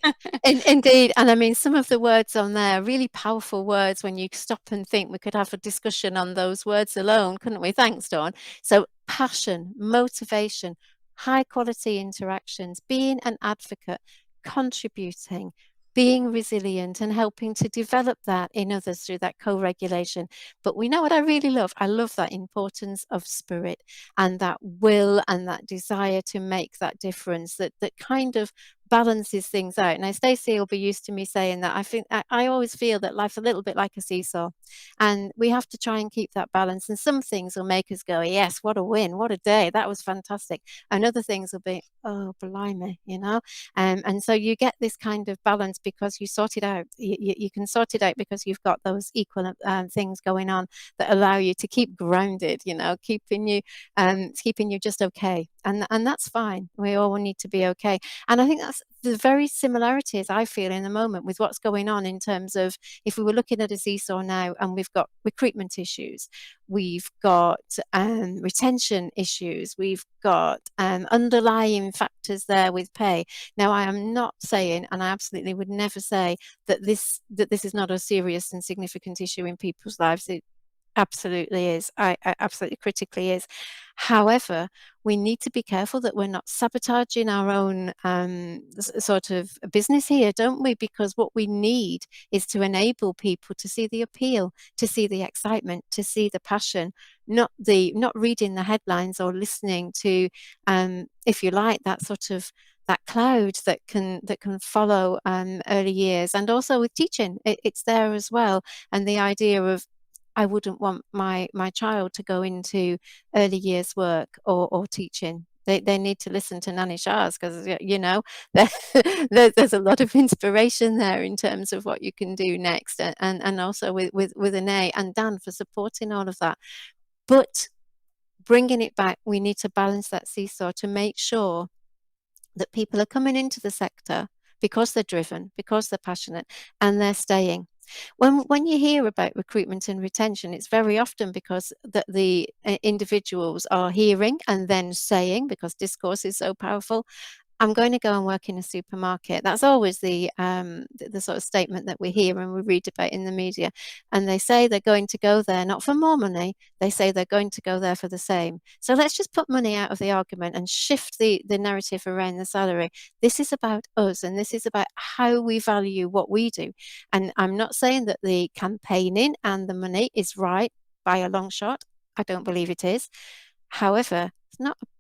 Indeed. And I mean, some of the words on there are really powerful words when you stop and think. We could have a discussion on those words alone, couldn't we? Thanks, Dawn. So passion, motivation, high quality interactions, being an advocate, contributing, being resilient and helping to develop that in others through that co-regulation. But we know what I really love. I love that importance of spirit and that will and that desire to make that difference, that kind of balances things out. Now, Stacy will be used to me saying that. I think I always feel that life's a little bit like a seesaw, and we have to try and keep that balance. And some things will make us go, yes, what a win, what a day, that was fantastic. And other things will be, oh, blimey, you know. And so you get this kind of balance because you sort it out. You can sort it out because you've got those equal things going on that allow you to keep grounded, you know, keeping you just okay. And that's fine. We all need to be okay. And I think that's the very similarities I feel in the moment with what's going on in terms of, if we were looking at a seesaw now, and we've got recruitment issues, we've got retention issues, we've got underlying factors there with pay. Now, I am not saying, and I absolutely would never say that this is not a serious and significant issue in people's lives. It absolutely is. I absolutely critically is. However, we need to be careful that we're not sabotaging our own sort of business here, don't we? Because what we need is to enable people to see the appeal, to see the excitement, to see the passion, not reading the headlines or listening to, if you like, that sort of that cloud that can follow early years. And also with teaching, it's there as well. And the idea of, I wouldn't want my child to go into early years work or teaching. They need to listen to Nanny Sharz, because, you know, there's a lot of inspiration there in terms of what you can do next, and also with Anais and Dan for supporting all of that. But bringing it back, we need to balance that seesaw to make sure that people are coming into the sector because they're driven, because they're passionate, and they're staying. When you hear about recruitment and retention, it's very often because the individuals are hearing and then saying, because discourse is so powerful, I'm going to go and work in a supermarket. That's always the sort of statement that we hear and we read about in the media. And they say they're going to go there not for more money. They say they're going to go there for the same. So let's just put money out of the argument and shift the narrative around the salary. This is about us, and this is about how we value what we do. And I'm not saying that the campaigning and the money is right. by a long shot. I don't believe it is. However,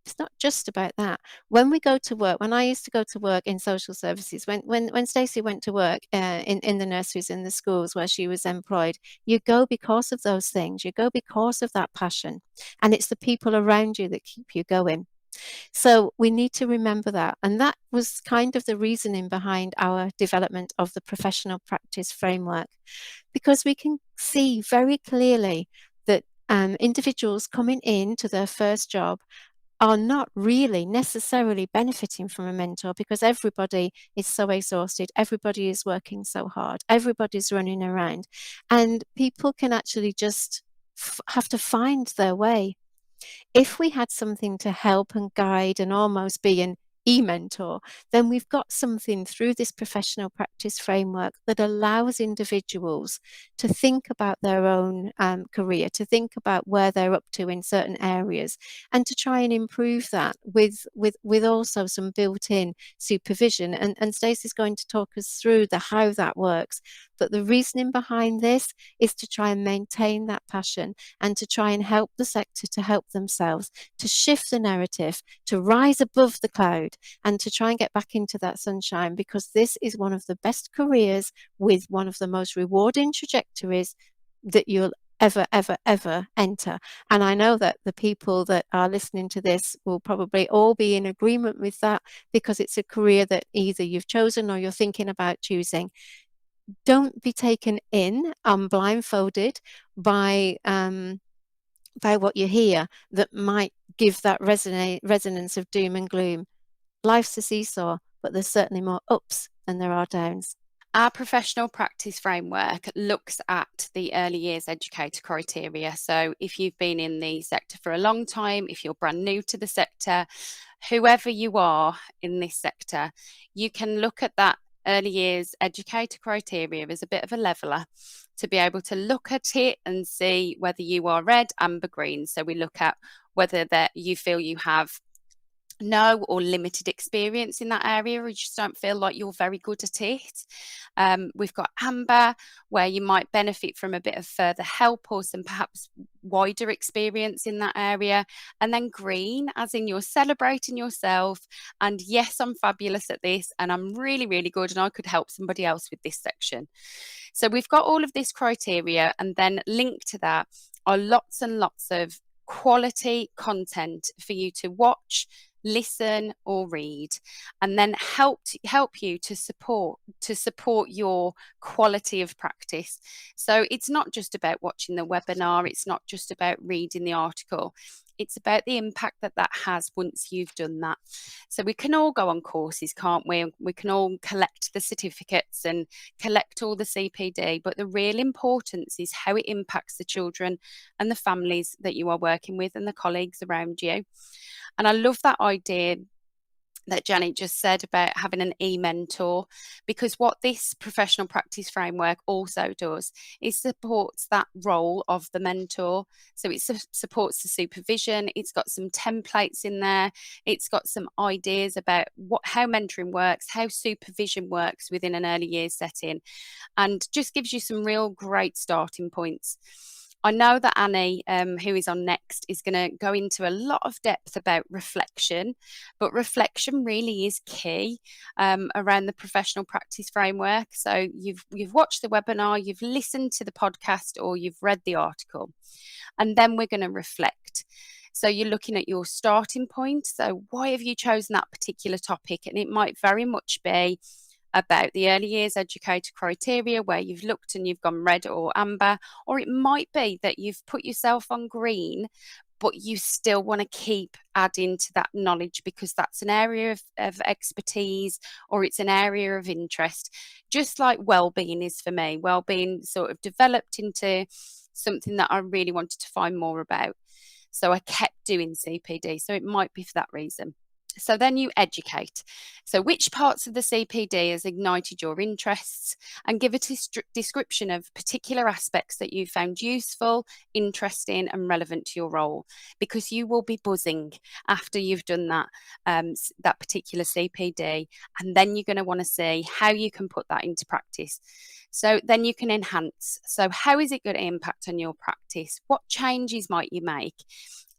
it's not just about that. When we go to work, when I used to go to work in social services, when Stacy went to work in the nurseries, in the schools where she was employed, you go because of those things. You go because of that passion. And it's the people around you that keep you going. So we need to remember that. And that was kind of the reasoning behind our development of the professional practice framework, because we can see very clearly that individuals coming into their first job are not really necessarily benefiting from a mentor, because everybody is so exhausted, everybody is working so hard, everybody's running around, and people can actually just have to find their way. If we had something to help and guide and almost be an e-mentor, then we've got something through this professional practice framework that allows individuals to think about their own career, to think about where they're up to in certain areas, and to try and improve that with also some built-in supervision. And Stacey's going to talk us through how that works. But the reasoning behind this is to try and maintain that passion and to try and help the sector to help themselves, to shift the narrative, to rise above the cloud, and to try and get back into that sunshine, because this is one of the best careers with one of the most rewarding trajectories that you'll ever enter. And I know that the people that are listening to this will probably all be in agreement with that, because it's a career that either you've chosen or you're thinking about choosing. Don't be taken in blindfolded by what you hear that might give that resonance of doom and gloom. Life's a seesaw, but there's certainly more ups than there are downs. Our professional practice framework looks at the early years educator criteria. So if you've been in the sector for a long time, if you're brand new to the sector, whoever you are in this sector, you can look at that early years educator criteria as a bit of a leveler to be able to look at it and see whether you are red, amber, green. So we look at whether that you feel you have no or limited experience in that area, or you just don't feel like you're very good at it. We've got amber, where you might benefit from a bit of further help or some perhaps wider experience in that area. And then green, as in you're celebrating yourself and yes, I'm fabulous at this and I'm really, really good and I could help somebody else with this section. So we've got all of this criteria, and then linked to that are lots and lots of quality content for you to watch, listen or read, and then help you to support your quality of practice. So it's not just about watching the webinar, it's not just about reading the article, it's about the impact that has once you've done that. So we can all go on courses, can't we? We can all collect the certificates and collect all the CPD, but the real importance is how it impacts the children and the families that you are working with and the colleagues around you. And I love that idea that Janet just said about having an e-mentor, because what this professional practice framework also does is supports that role of the mentor. So it supports the supervision. It's got some templates in there. It's got some ideas about how mentoring works, how supervision works within an early years setting, and just gives you some real great starting points. I know that Annie, who is on next, is going to go into a lot of depth about reflection, but reflection really is key around the professional practice framework. So you've watched the webinar, you've listened to the podcast, or you've read the article, and then we're going to reflect. So you're looking at your starting point. So why have you chosen that particular topic? And it might very much be about the early years educator criteria, where you've looked and you've gone red or amber, or it might be that you've put yourself on green, but you still want to keep adding to that knowledge because that's an area of expertise, or it's an area of interest. Just like wellbeing is for me. Wellbeing sort of developed into something that I really wanted to find more about. So I kept doing CPD. So it might be for that reason. So then you educate. So which parts of the CPD has ignited your interests, and give a description of particular aspects that you found useful, interesting and relevant to your role, because you will be buzzing after you've done that, that particular CPD, and then you're going to want to see how you can put that into practice. So then you can enhance. So how is it going to impact on your practice? What changes might you make?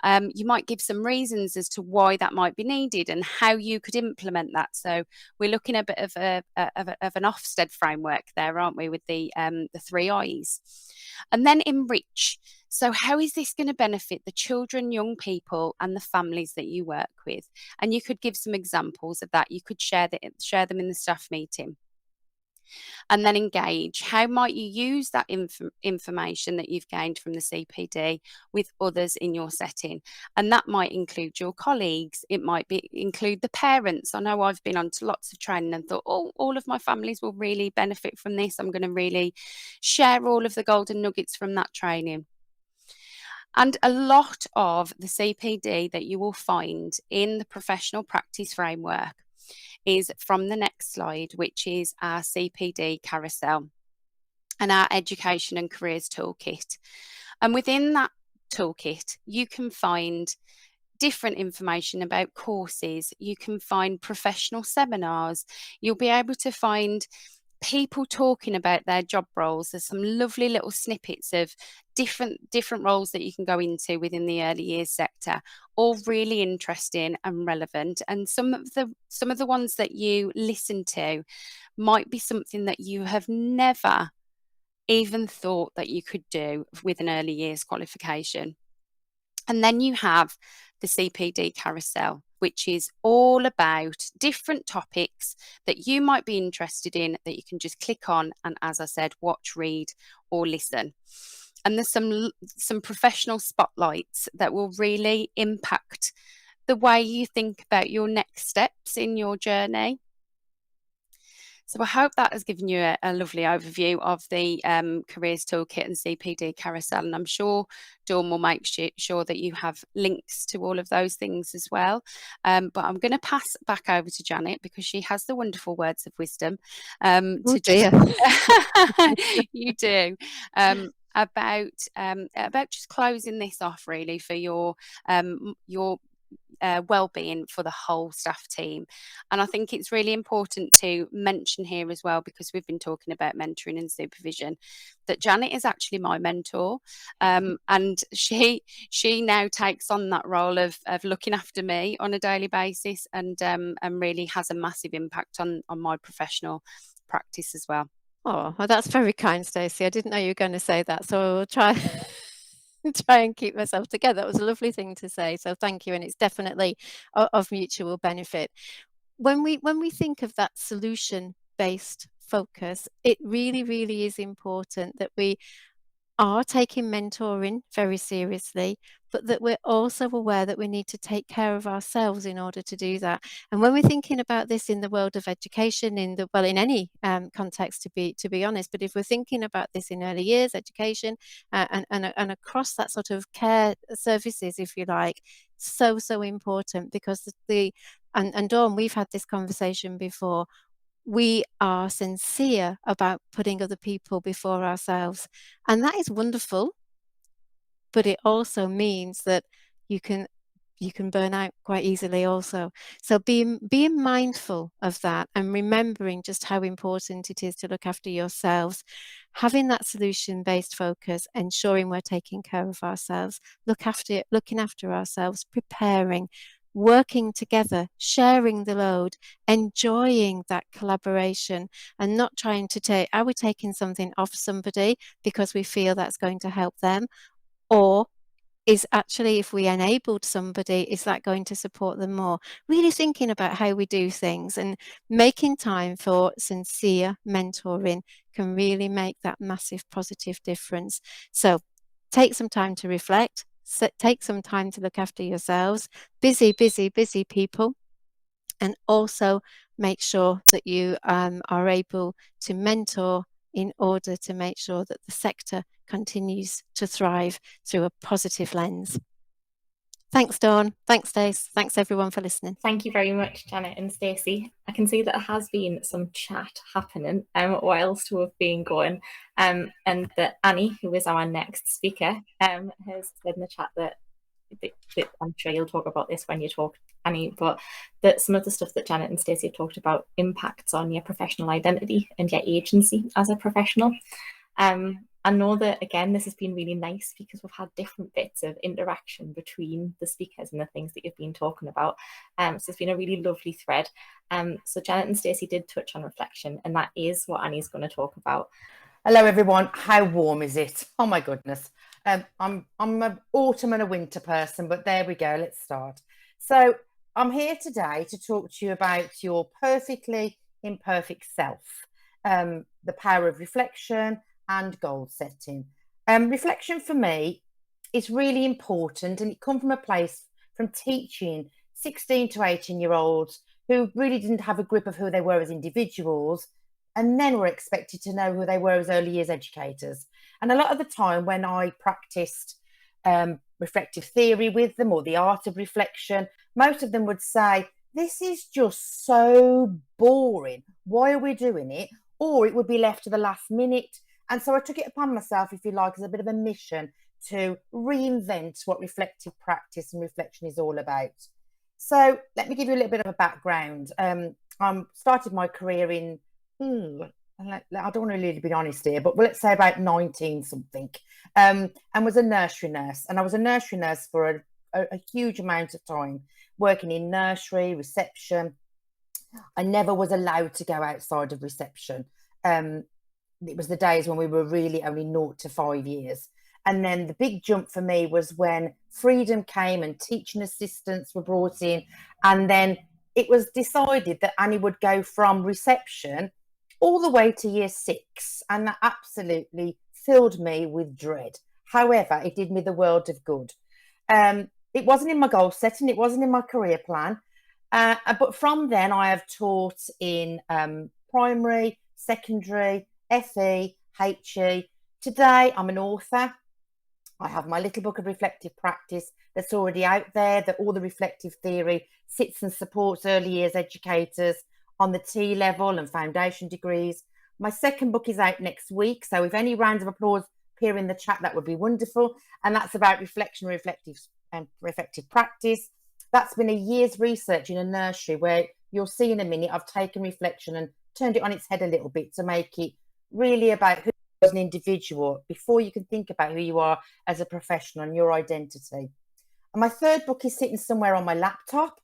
You might give some reasons as to why that might be needed and how you could implement that. So we're looking at a bit of an Ofsted framework there, aren't we, with the 3 I's. And then enrich. So how is this going to benefit the children, young people and the families that you work with? And you could give some examples of that. You could share them in the staff meeting. And then engage. How might you use that information that you've gained from the CPD with others in your setting? And that might include your colleagues. It might include the parents. I know I've been on to lots of training and thought, oh, all of my families will really benefit from this. I'm going to really share all of the golden nuggets from that training. And a lot of the CPD that you will find in the professional practice framework is from the next slide, which is our CPD carousel and our education and careers toolkit. And within that toolkit, you can find different information about courses. You can find professional seminars. You'll be able to find people talking about their job roles. There's some lovely little snippets of different roles that you can go into within the early years sector, all really interesting and relevant. And some of the ones that you listen to might be something that you have never even thought that you could do with an early years qualification. And then you have the CPD carousel, which is all about different topics that you might be interested in that you can just click on and, as I said, watch, read or listen. And there's some professional spotlights that will really impact the way you think about your next steps in your journey. So I hope that has given you a lovely overview of the Careers Toolkit and CPD Carousel. And I'm sure Dawn will make sure that you have links to all of those things as well. But I'm going to pass back over to Janet because she has the wonderful words of wisdom. You do. About just closing this off really for your well-being for the whole staff team. And I think it's really important to mention here as well, because we've been talking about mentoring and supervision, that Janet is actually my mentor, and she now takes on that role of looking after me on a daily basis, and really has a massive impact on my professional practice as well. Oh, well, that's very kind, Stacey. I didn't know you were going to say that, so I'll try and keep myself together. That was a lovely thing to say, so thank you. And it's definitely of mutual benefit. When we think of that solution-based focus, it really is important that we are taking mentoring very seriously, but that we're also aware that we need to take care of ourselves in order to do that. And when we're thinking about this in the world of education, in any context, to be honest, but if we're thinking about this in early years education and across that sort of care services, if you like, so important, because and Dawn, we've had this conversation before. We are sincere about putting other people before ourselves, and that is wonderful, but it also means that you can burn out quite easily also. So being mindful of that and remembering just how important it is to look after yourselves, having that solution-based focus, ensuring we're taking care of ourselves, looking after ourselves, preparing, working together, sharing the load, enjoying that collaboration, and not trying to are we taking something off somebody because we feel that's going to help them, or is actually, if we enabled somebody, is that going to support them more? Really thinking about how we do things and making time for sincere mentoring can really make that massive positive difference. So take some time to reflect. Take some time to look after yourselves, busy people, and also make sure that you are able to mentor in order to make sure that the sector continues to thrive through a positive lens. Thanks, Dawn. Thanks, Stace. Thanks, everyone, for listening. Thank you very much, Janet and Stacey. I can see that there has been some chat happening whilst we've been going, and that Annie, who is our next speaker, has said in the chat that I'm sure you'll talk about this when you talk, Annie, but that some of the stuff that Janet and Stacey have talked about impacts on your professional identity and your agency as a professional. I know that, again, this has been really nice because we've had different bits of interaction between the speakers and the things that you've been talking about. So it's been a really lovely thread. So Janet and Stacey did touch on reflection, and that is what Annie's going to talk about. Hello, everyone. How warm is it? Oh, my goodness. I'm an autumn and a winter person, but there we go. Let's start. So I'm here today to talk to you about your perfectly imperfect self, the power of reflection and goal setting. Reflection for me is really important, and it comes from a place from teaching 16 to 18-year-olds who really didn't have a grip of who they were as individuals, and then were expected to know who they were as early years educators. And a lot of the time when I practiced reflective theory with them, or the art of reflection, most of them would say, this is just so boring. Why are we doing it? Or it would be left to the last minute. And so I took it upon myself, if you like, as a bit of a mission to reinvent what reflective practice and reflection is all about. So let me give you a little bit of a background. I started my career in, I don't want to really be honest here, but let's say about 19 something, and was a nursery nurse. And I was a nursery nurse for a huge amount of time, working in nursery, reception. I never was allowed to go outside of reception. It was the days when we were really only 0 to 5 years. And then the big jump for me was when freedom came and teaching assistants were brought in. And then it was decided that Annie would go from reception all the way to year 6. And that absolutely filled me with dread. However, it did me the world of good. It wasn't in my goal setting. It wasn't in my career plan. But from then I have taught in primary, secondary, FE, HE. Today, I'm an author. I have my little book of reflective practice that's already out there, that all the reflective theory sits and supports early years educators on the T level and foundation degrees. My second book is out next week. So if any rounds of applause appear in the chat, that would be wonderful. And that's about reflection, reflective practice. That's been a year's research in a nursery, where you'll see in a minute, I've taken reflection and turned it on its head a little bit to make it really about who you are as an individual before you can think about who you are as a professional and your identity. And my third book is sitting somewhere on my laptop,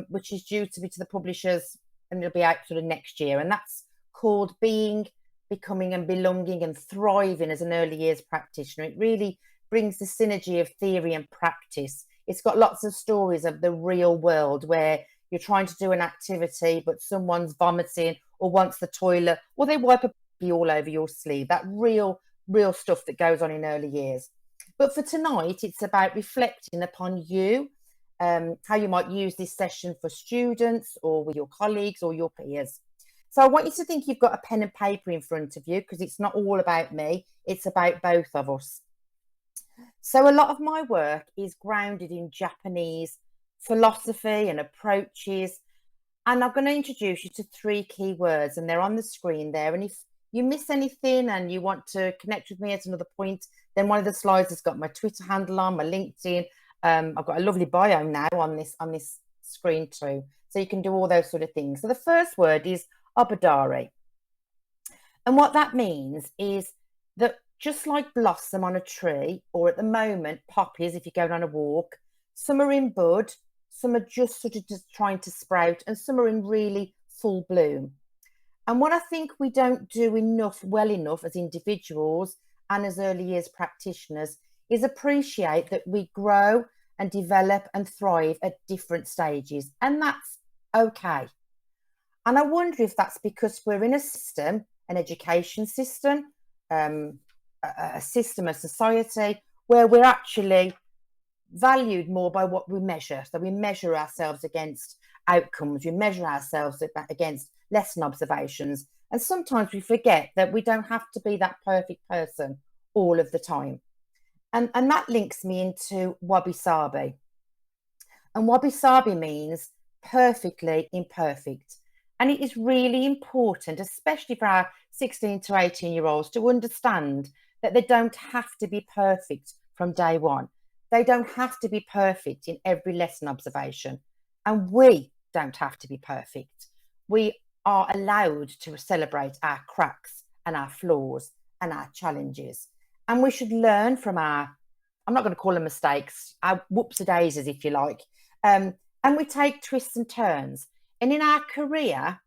which is due to be to the publishers, and it'll be out sort of next year. And that's called Being, Becoming and Belonging and Thriving as an Early Years Practitioner. It really brings the synergy of theory and practice. It's got lots of stories of the real world where you're trying to do an activity, but someone's vomiting or wants the toilet, or they wipe a pee all over your sleeve. That real stuff that goes on in early years. But for tonight, it's about reflecting upon you, how you might use this session for students or with your colleagues or your peers. So I want you to think you've got a pen and paper in front of you, because it's not all about me, it's about both of us. So a lot of my work is grounded in Japanese philosophy and approaches. And I'm going to introduce you to 3 key words, and they're on the screen there. And if you miss anything and you want to connect with me at another point, then one of the slides has got my Twitter handle on, my LinkedIn. I've got a lovely bio now on this screen too. So you can do all those sort of things. So the first word is obadari. And what that means is that just like blossom on a tree, or at the moment, poppies, if you're going on a walk, some are in bud, some are just sort of just trying to sprout, and some are in really full bloom. And what I think we don't do well enough as individuals and as early years practitioners is appreciate that we grow and develop and thrive at different stages. And that's okay. And I wonder if that's because we're in a system, an education system, a system, a society, where we're actually valued more by what we measure. So we measure ourselves against outcomes, we measure ourselves against lesson observations, and sometimes we forget that we don't have to be that perfect person all of the time. And that links me into wabi-sabi. And wabi-sabi means perfectly imperfect. And it is really important, especially for our 16 to 18-year-olds, to understand that they don't have to be perfect from day one. They don't have to be perfect in every lesson observation. And we don't have to be perfect. We are allowed to celebrate our cracks and our flaws and our challenges. And we should learn from our, I'm not going to call them mistakes, our whoopsie-daisies, if you like. And we take twists and turns. And in our career,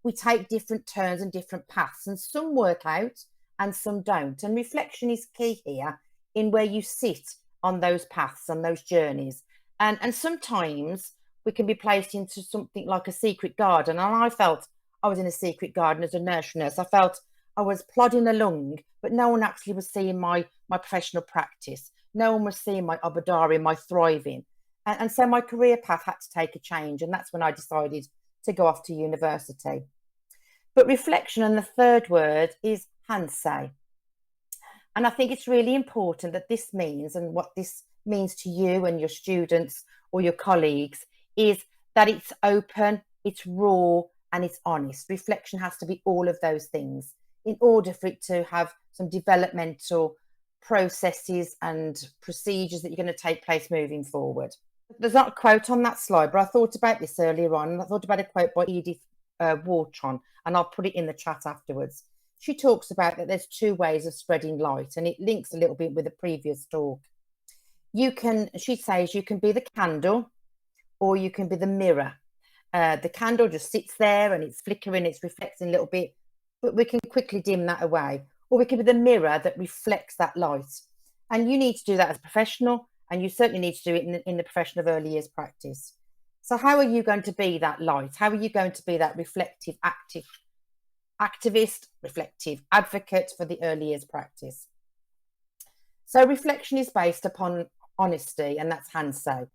we take different turns and different paths, and some work out and some don't. And reflection is key here in where you sit on those paths, on those journeys. And sometimes we can be placed into something like a secret garden. And I felt I was in a secret garden as a nursery nurse. I felt I was plodding along, but no one actually was seeing my professional practice. No one was seeing my obadari, my thriving. And so my career path had to take a change. And that's when I decided to go off to university. But reflection, and the third word is Hansei. And I think it's really important that this means, and what this means to you and your students or your colleagues, is that it's open, it's raw, and it's honest. Reflection has to be all of those things in order for it to have some developmental processes and procedures that you're going to take place moving forward. There's not a quote on that slide, but I thought about this earlier on, and I thought about a quote by Edith Wharton, and I'll put it in the chat afterwards. She talks about that there's two ways of spreading light, and it links a little bit with the previous talk. She says you can be the candle or you can be the mirror. The candle just sits there and it's flickering, it's reflecting a little bit, but we can quickly dim that away. Or we can be the mirror that reflects that light. And you need to do that as a professional, and you certainly need to do it in the profession of early years practice. So how are you going to be that light? How are you going to be that reflective, activist, reflective advocate for the early years practice? So reflection is based upon honesty, and that's Hansei.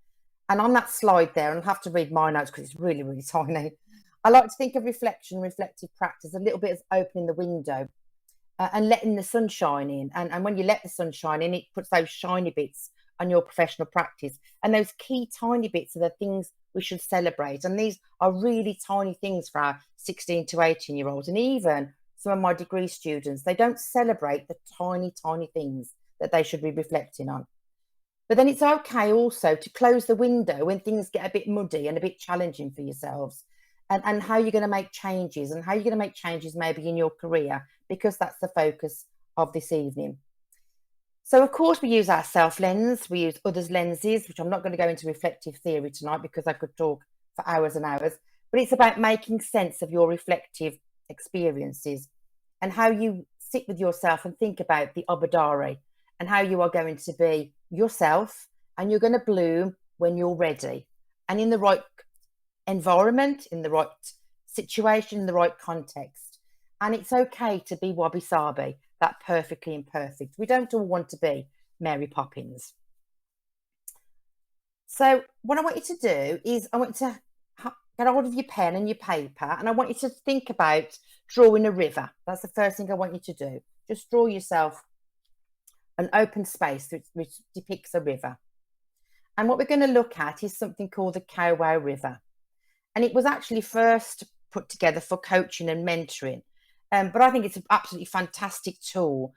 And on that slide there, and I'll have to read my notes because it's really, really tiny. I like to think of reflection, reflective practice, a little bit as opening the window and letting the sun shine in. And when you let the sun shine in, it puts those shiny bits on your professional practice. And those key tiny bits are the things we should celebrate. And these are really tiny things for our 16 to 18-year-olds. And even some of my degree students, they don't celebrate the tiny, tiny things that they should be reflecting on. But then it's okay also to close the window when things get a bit muddy and a bit challenging for yourselves, and how you're going to make changes, and how you're going to make changes maybe in your career, because that's the focus of this evening. So of course we use our self lens, we use others' lenses, which I'm not going to go into reflective theory tonight because I could talk for hours and hours, but it's about making sense of your reflective experiences and how you sit with yourself and think about the obadari and how you are going to be yourself, and you're going to bloom when you're ready and in the right environment, in the right situation, in the right context. And it's okay to be wabi-sabi, that perfectly imperfect. We don't all want to be Mary Poppins. So what I want you to do is I want you to get hold of your pen and your paper, and I want you to think about drawing a river. That's the first thing I want you to do. Just draw yourself an open space which depicts a river. And what we're going to look at is something called the Kauai River. And it was actually first put together for coaching and mentoring. But I think it's an absolutely fantastic tool,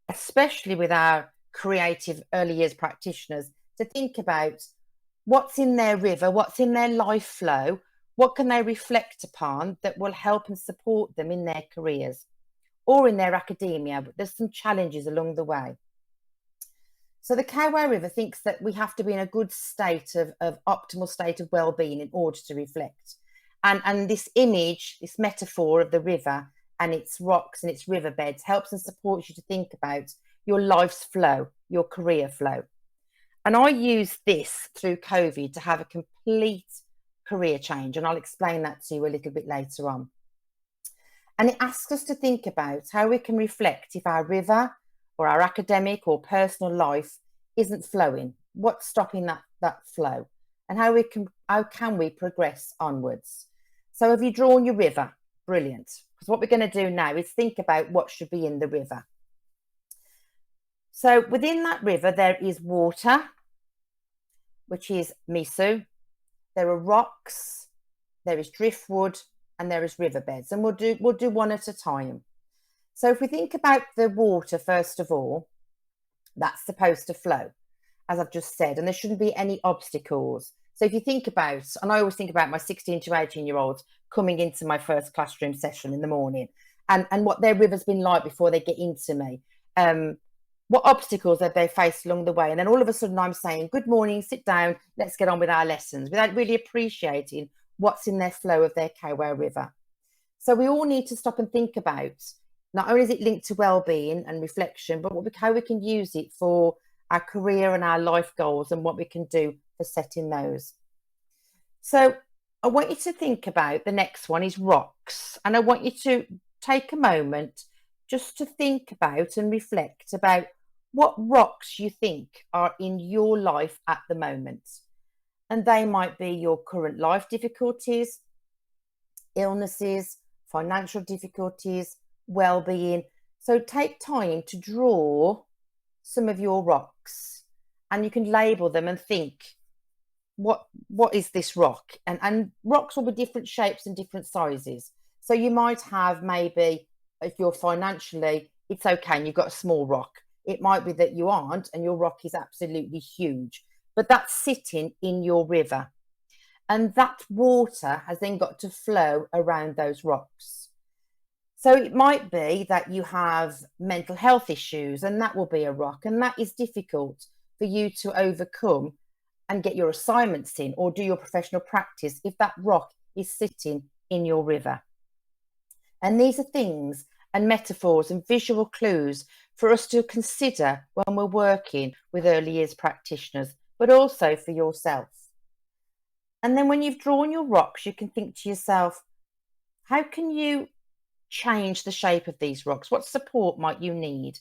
especially with our creative early years practitioners, to think about what's in their river, what's in their life flow, what can they reflect upon that will help and support them in their careers or in their academia. But there's some challenges along the way. So the Kauai River thinks that we have to be in a good state of optimal state of well-being in order to reflect. And this image, this metaphor of the river and its rocks and its riverbeds helps and supports you to think about your life's flow, your career flow. And I used this through COVID to have a complete career change, and I'll explain that to you a little bit later on. And it asks us to think about how we can reflect if our river or our academic or personal life isn't flowing. What's stopping that flow? And how can we progress onwards? So have you drawn your river? Brilliant. Because what we're going to do now is think about what should be in the river. So within that river, there is water, which is miso. There are rocks, there is driftwood, and there is riverbeds. And we'll do one at a time. So if we think about the water, first of all, that's supposed to flow, as I've just said, and there shouldn't be any obstacles. So if you think about, and I always think about my 16 to 18-year-olds coming into my first classroom session in the morning, and what their river's been like before they get into me. What obstacles have they faced along the way? And then all of a sudden I'm saying, good morning, sit down, let's get on with our lessons, without really appreciating what's in their flow of their Kawa River. So we all need to stop and think about, not only is it linked to well-being and reflection, but how we can use it for our career and our life goals and what we can do for setting those. So I want you to think about the next one is rocks. And I want you to take a moment just to think about and reflect about what rocks you think are in your life at the moment. And they might be your current life difficulties, illnesses, financial difficulties, well-being. So take time to draw some of your rocks, and you can label them and think, what is this rock? And rocks will be different shapes and different sizes. So you might have, maybe if you're financially, it's okay and you've got a small rock. It might be that you aren't and your rock is absolutely huge, but that's sitting in your river. And that water has then got to flow around those rocks. So it might be that you have mental health issues, and that will be a rock, and that is difficult for you to overcome and get your assignments in or do your professional practice if that rock is sitting in your river. And these are things and metaphors and visual clues for us to consider when we're working with early years practitioners, but also for yourself. And then when you've drawn your rocks, you can think to yourself, how can you change the shape of these rocks? What support might you need?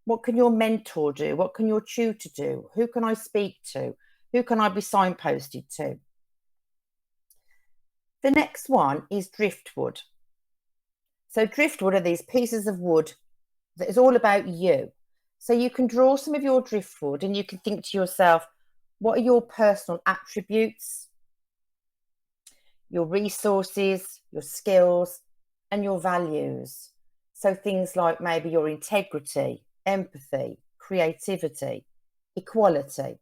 What can your mentor do? What can your tutor do? Who can I speak to? Who can I be signposted to? The next one is driftwood. So driftwood are these pieces of wood that is all about you. So you can draw some of your driftwood and you can think to yourself, what are your personal attributes, your resources, your skills, and your values? So things like maybe your integrity, empathy, creativity, equality.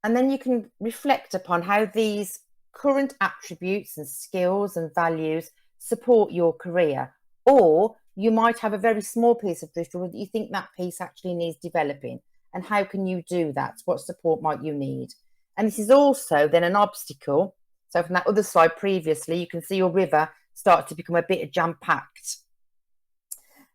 And then you can reflect upon how these current attributes and skills and values support your career. Or you might have a very small piece of driftwood that you think that piece actually needs developing. And how can you do that? What support might you need? And this is also then an obstacle. So from that other slide previously, you can see your river start to become a bit jam-packed.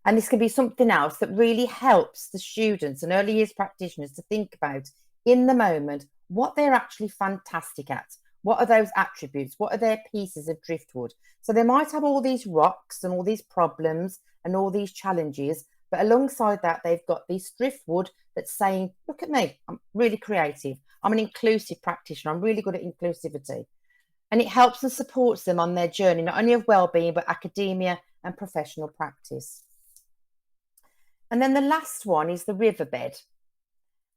And this can be something else that really helps the students and early years practitioners to think about in the moment what they're actually fantastic at. What are those attributes? What are their pieces of driftwood? So they might have all these rocks and all these problems and all these challenges, but alongside that, they've got this driftwood that's saying, look at me, I'm really creative. I'm an inclusive practitioner. I'm really good at inclusivity. And it helps and supports them on their journey, not only of well-being, but academia and professional practice. And then the last one is the riverbed.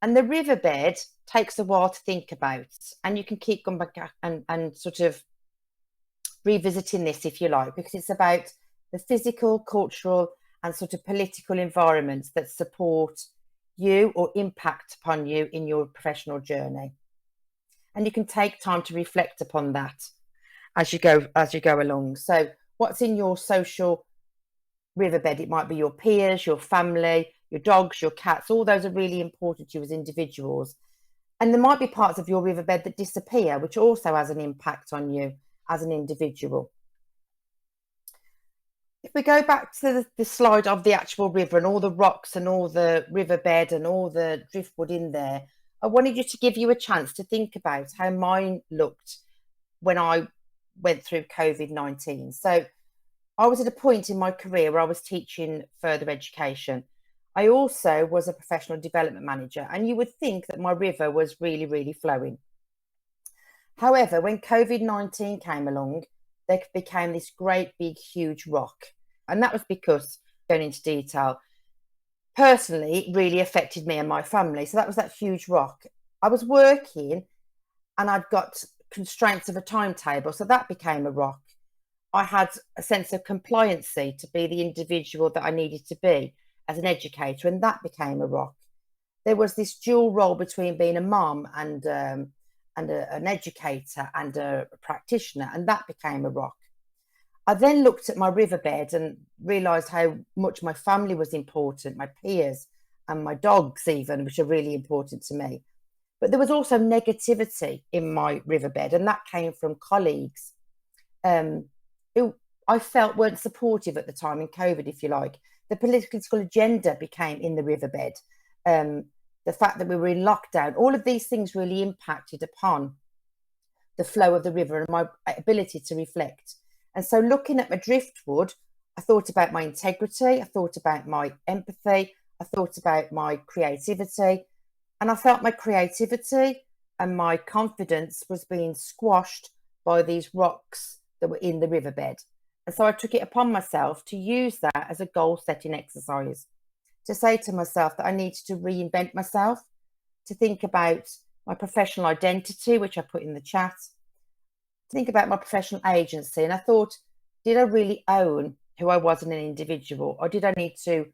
And the riverbed takes a while to think about, and you can keep going back and sort of revisiting this if you like, because it's about the physical, cultural, and sort of political environments that support you or impact upon you in your professional journey. And you can take time to reflect upon that as you go along. So what's in your social riverbed? It might be your peers, your family, your dogs, your cats. All those are really important to you as individuals. And there might be parts of your riverbed that disappear, which also has an impact on you as an individual. If we go back to the slide of the actual river and all the rocks and all the riverbed and all the driftwood in there, I wanted you to give you a chance to think about how mine looked when I went through COVID-19. So I was at a point in my career where I was teaching further education. I also was a professional development manager, and you would think that my river was really, really flowing. However, when COVID-19 came along, there became this great, big, huge rock. And that was because, going into detail, personally, it really affected me and my family. So that was that huge rock. I was working and I'd got constraints of a timetable, so that became a rock. I had a sense of compliancy to be the individual that I needed to be as an educator, and that became a rock. There was this dual role between being a mum and an educator and a practitioner, and that became a rock. I then looked at my riverbed and realised how much my family was important, my peers and my dogs even, which are really important to me. But there was also negativity in my riverbed, and that came from colleagues who I felt weren't supportive at the time in COVID, if you like. The political agenda became in the riverbed. The fact that we were in lockdown, all of these things really impacted upon the flow of the river and my ability to reflect. And so looking at my driftwood, I thought about my integrity, I thought about my empathy, I thought about my creativity, and I felt my creativity and my confidence was being squashed by these rocks that were in the riverbed. And so I took it upon myself to use that as a goal-setting exercise, to say to myself that I needed to reinvent myself, to think about my professional identity, which I put in the chat, to think about my professional agency. And I thought, did I really own who I was as an individual, or did I need to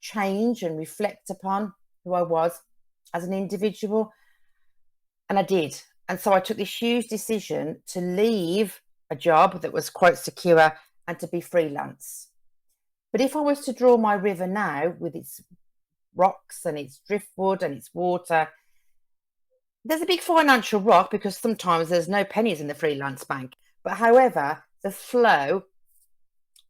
change and reflect upon who I was as an individual? And I did. And so I took this huge decision to leave a job that was quite secure and to be freelance. But if I was to draw my river now with its rocks and its driftwood and its water, there's a big financial rock because sometimes there's no pennies in the freelance bank. But however, the flow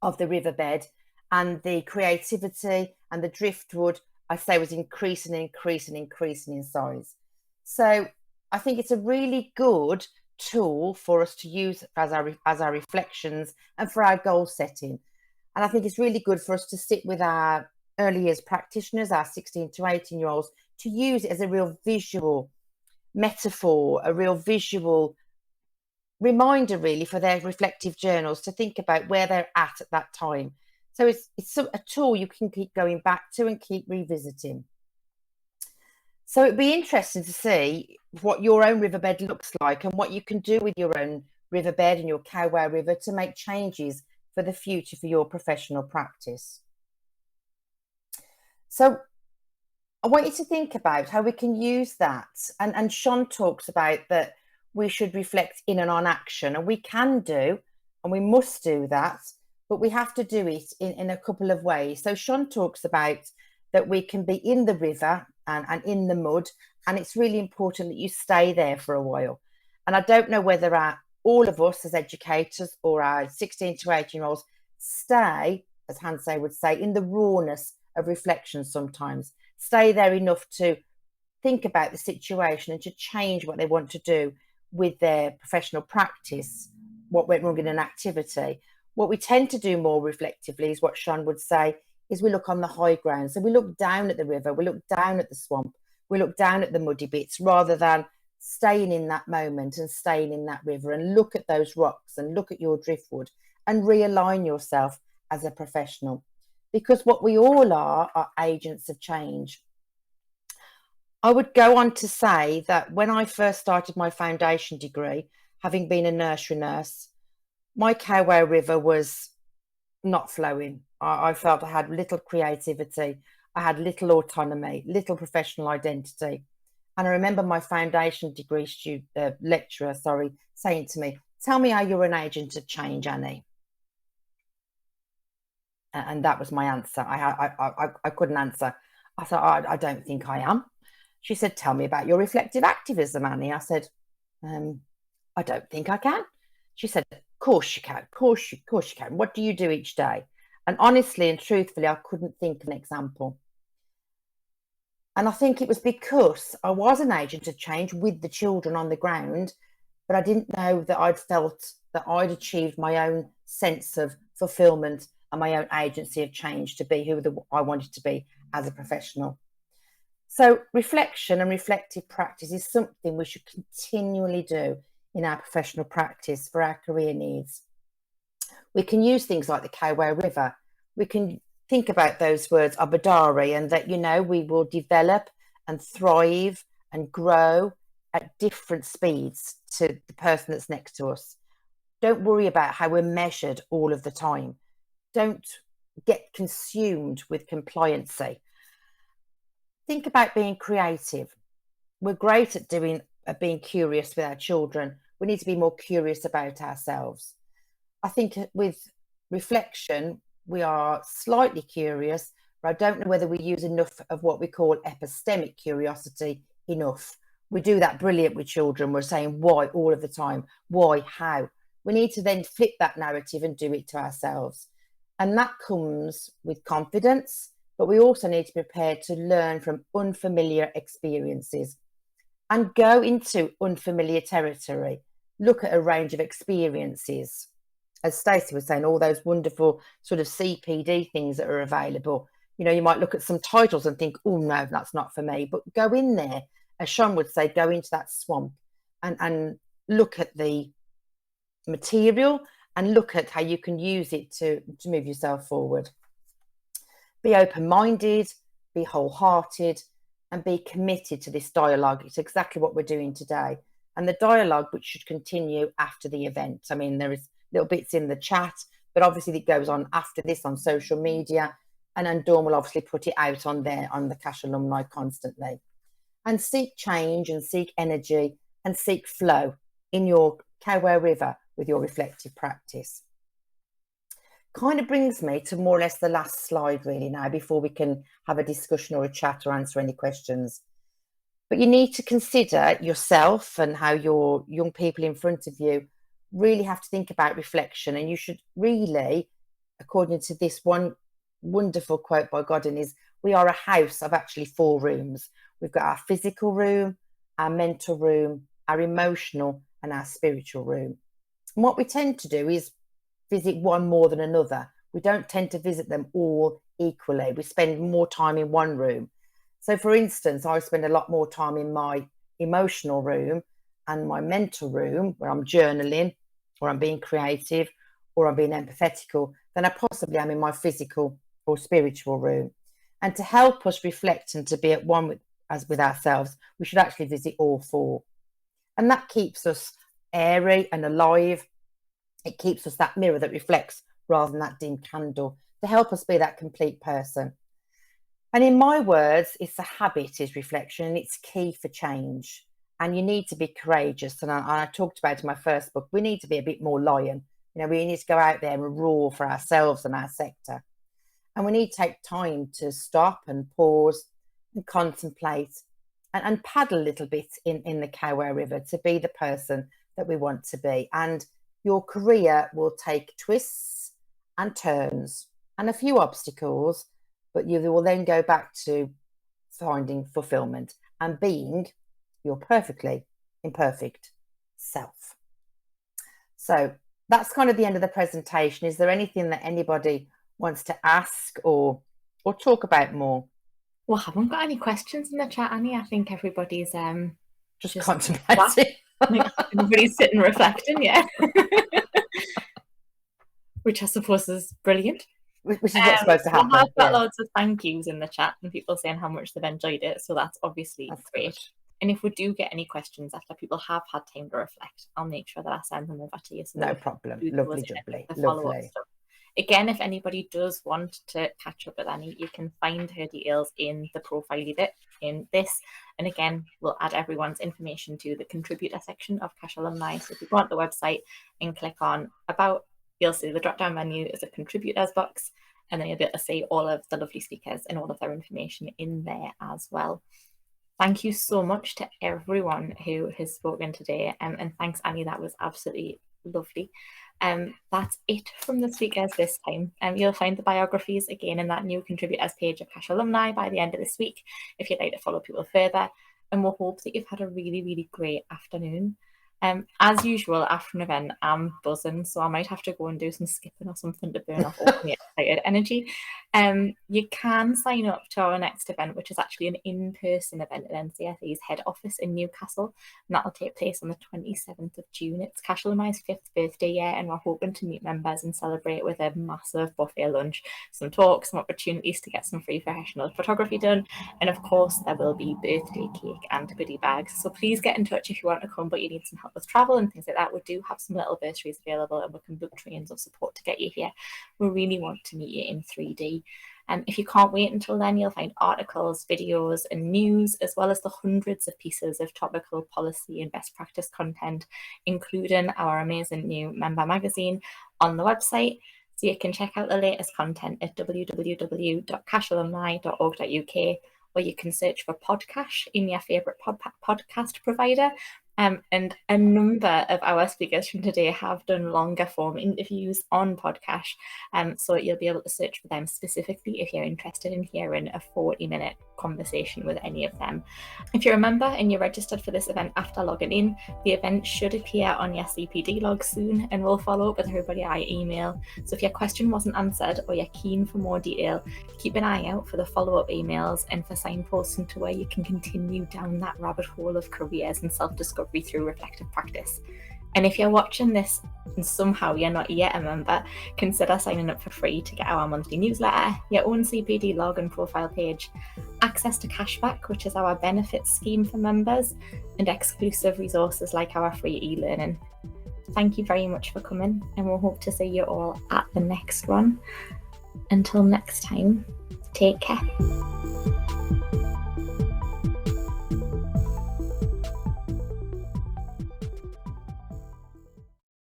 of the riverbed and the creativity and the driftwood, I say, was increasing in size. So I think it's a really good tool for us to use as our reflections and for our goal setting. And I think it's really good for us to sit with our early years practitioners, our 16 to 18-year-olds, to use it as a real visual metaphor, a real visual reminder really for their reflective journals to think about where they're at that time. So it's a tool you can keep going back to and keep revisiting. So it'd be interesting to see what your own riverbed looks like and what you can do with your own riverbed and your Cowware River to make changes for the future for your professional practice. So I want you to think about how we can use that. And Sean talks about that we should reflect in and on action, and we can do, and we must do that, but we have to do it in a couple of ways. So Sean talks about that we can be in the river and in the mud, and it's really important that you stay there for a while. And I don't know whether all of us as educators or our 16 to 18-year-olds stay, as Hansay would say, in the rawness of reflection sometimes. Stay there enough to think about the situation and to change what they want to do with their professional practice, what went wrong in an activity. What we tend to do more reflectively is what Sean would say, is we look on the high ground. So we look down at the river, we look down at the swamp, we look down at the muddy bits rather than staying in that moment and staying in that river, and look at those rocks and look at your driftwood and realign yourself as a professional. Because what we all are agents of change. I would go on to say that when I first started my foundation degree, having been a nursery nurse, my Cowware River was not flowing. I felt I had little creativity, I had little autonomy, little professional identity. And I remember my foundation degree lecturer saying to me, "Tell me how you're an agent of change, Annie." And that was my answer. I couldn't answer. I thought, I don't think I am. She said, "Tell me about your reflective activism, Annie." I said, "I don't think I can." She said, "Of course you can. Of course you can. What do you do each day?" And honestly and truthfully, I couldn't think of an example. And I think it was because I was an agent of change with the children on the ground, but I didn't know that I'd felt that I'd achieved my own sense of fulfillment and my own agency of change to be who I wanted to be as a professional. So reflection and reflective practice is something we should continually do in our professional practice for our career needs. We can use things like the Cowware River. We can think about those words, abadari, and that, you know, we will develop and thrive and grow at different speeds to the person that's next to us. Don't worry about how we're measured all of the time. Don't get consumed with compliancy. Think about being creative. We're great at being curious with our children. We need to be more curious about ourselves. I think with reflection, we are slightly curious, but I don't know whether we use enough of what we call epistemic curiosity enough. We do that brilliant with children. We're saying why all of the time, why, how. We need to then flip that narrative and do it to ourselves. And that comes with confidence, but we also need to be prepared to learn from unfamiliar experiences and go into unfamiliar territory. Look at a range of experiences. As Stacy was saying, all those wonderful sort of CPD things that are available. You know, you might look at some titles and think, oh no, that's not for me. But go in there, as Sean would say, go into that swamp and look at the material and look at how you can use it to move yourself forward. Be open-minded, be wholehearted, and be committed to this dialogue. It's exactly what we're doing today. And the dialogue, which should continue after the event. I mean, there is little bits in the chat, but obviously it goes on after this on social media. And then Dawn will obviously put it out on there on the Cash Alumni constantly. And seek change and seek energy and seek flow in your Coware River with your reflective practice. Kind of brings me to more or less the last slide really now before we can have a discussion or a chat or answer any questions. But you need to consider yourself and how your young people in front of you really have to think about reflection. And you should really, according to this one wonderful quote by Godin, is we are a house of actually 4 rooms. We've got our physical room, our mental room, our emotional and our spiritual room. And what we tend to do is visit one more than another. We don't tend to visit them all equally. We spend more time in one room. So for instance, I spend a lot more time in my emotional room and my mental room where I'm journaling or I'm being creative or I'm being empathetical than I possibly am in my physical or spiritual room. And to help us reflect and to be at one with ourselves, we should actually visit all 4. And that keeps us airy and alive. It keeps us that mirror that reflects rather than that dim candle to help us be that complete person. And in my words, it's a habit, is reflection, and it's key for change. And you need to be courageous. And I talked about in my first book, we need to be a bit more lion. You know, we need to go out there and roar for ourselves and our sector. And we need to take time to stop and pause and contemplate and paddle a little bit in the Coware River to be the person that we want to be. And your career will take twists and turns and a few obstacles, but you will then go back to finding fulfillment and being your perfectly imperfect self. So that's kind of the end of the presentation. Is there anything that anybody wants to ask or talk about more? Well, I haven't got any questions in the chat, Annie. I think everybody's just contemplating. Everybody's sitting reflecting, yeah. Which I suppose is brilliant. Which is what's supposed to happen. I've got loads of thank yous in the chat and people saying how much they've enjoyed it. So that's obviously great. Good. And if we do get any questions after people have had time to reflect, I'll make sure that I send them over to you. So no problem. Lovely, lovely. Again, if anybody does want to catch up with Annie, you can find her details in the profile edit in this. And again, we'll add everyone's information to the contributor section of Cash Alumni. So if you go on the website and click on About, you'll see the drop-down menu is a contributors box, and then you'll be able to see all of the lovely speakers and all of their information in there as well. Thank you so much to everyone who has spoken today. And thanks, Annie, that was absolutely lovely. That's it from the speakers this time. You'll find the biographies again in that new contributors page of Cash Alumni by the end of this week, if you'd like to follow people further. And we'll hope that you've had a really, really great afternoon. As usual, after an event, I'm buzzing, so I might have to go and do some skipping or something to burn off all the excited energy. You can sign up to our next event, which is actually an in-person event at NCFE's head office in Newcastle, and that'll take place on the 27th of June. It's Cash Alumni's 5th birthday year, and we're hoping to meet members and celebrate with a massive buffet lunch, some talks, some opportunities to get some free professional photography done, and of course there will be birthday cake and goodie bags. So please get in touch if you want to come, but you need some help with travel and things like that. We do have some little bursaries available, and we can book trains of support to get you here. We really want to meet you in 3D. If you can't wait until then, you'll find articles, videos and news, as well as the hundreds of pieces of topical policy and best practice content, including our amazing new member magazine, on the website. So you can check out the latest content at www.cashalumni.org.uk, or you can search for Podcash in your favourite podcast provider. And a number of our speakers from today have done longer form interviews on Podcash, so you'll be able to search for them specifically if you're interested in hearing a 40-minute conversation with any of them. If you're a member and you're registered for this event after logging in, the event should appear on your CPD log soon, and we'll follow up with everybody by email. So if your question wasn't answered or you're keen for more detail, keep an eye out for the follow-up emails and for signposting to where you can continue down that rabbit hole of careers and self-discovery through reflective practice. And if you're watching this and somehow you're not yet a member, consider signing up for free to get our monthly newsletter, your own CPD log and profile page, access to cashback, which is our benefits scheme for members, and exclusive resources like our free e-learning. Thank you very much for coming, and we'll hope to see you all at the next one. Until next time, take care.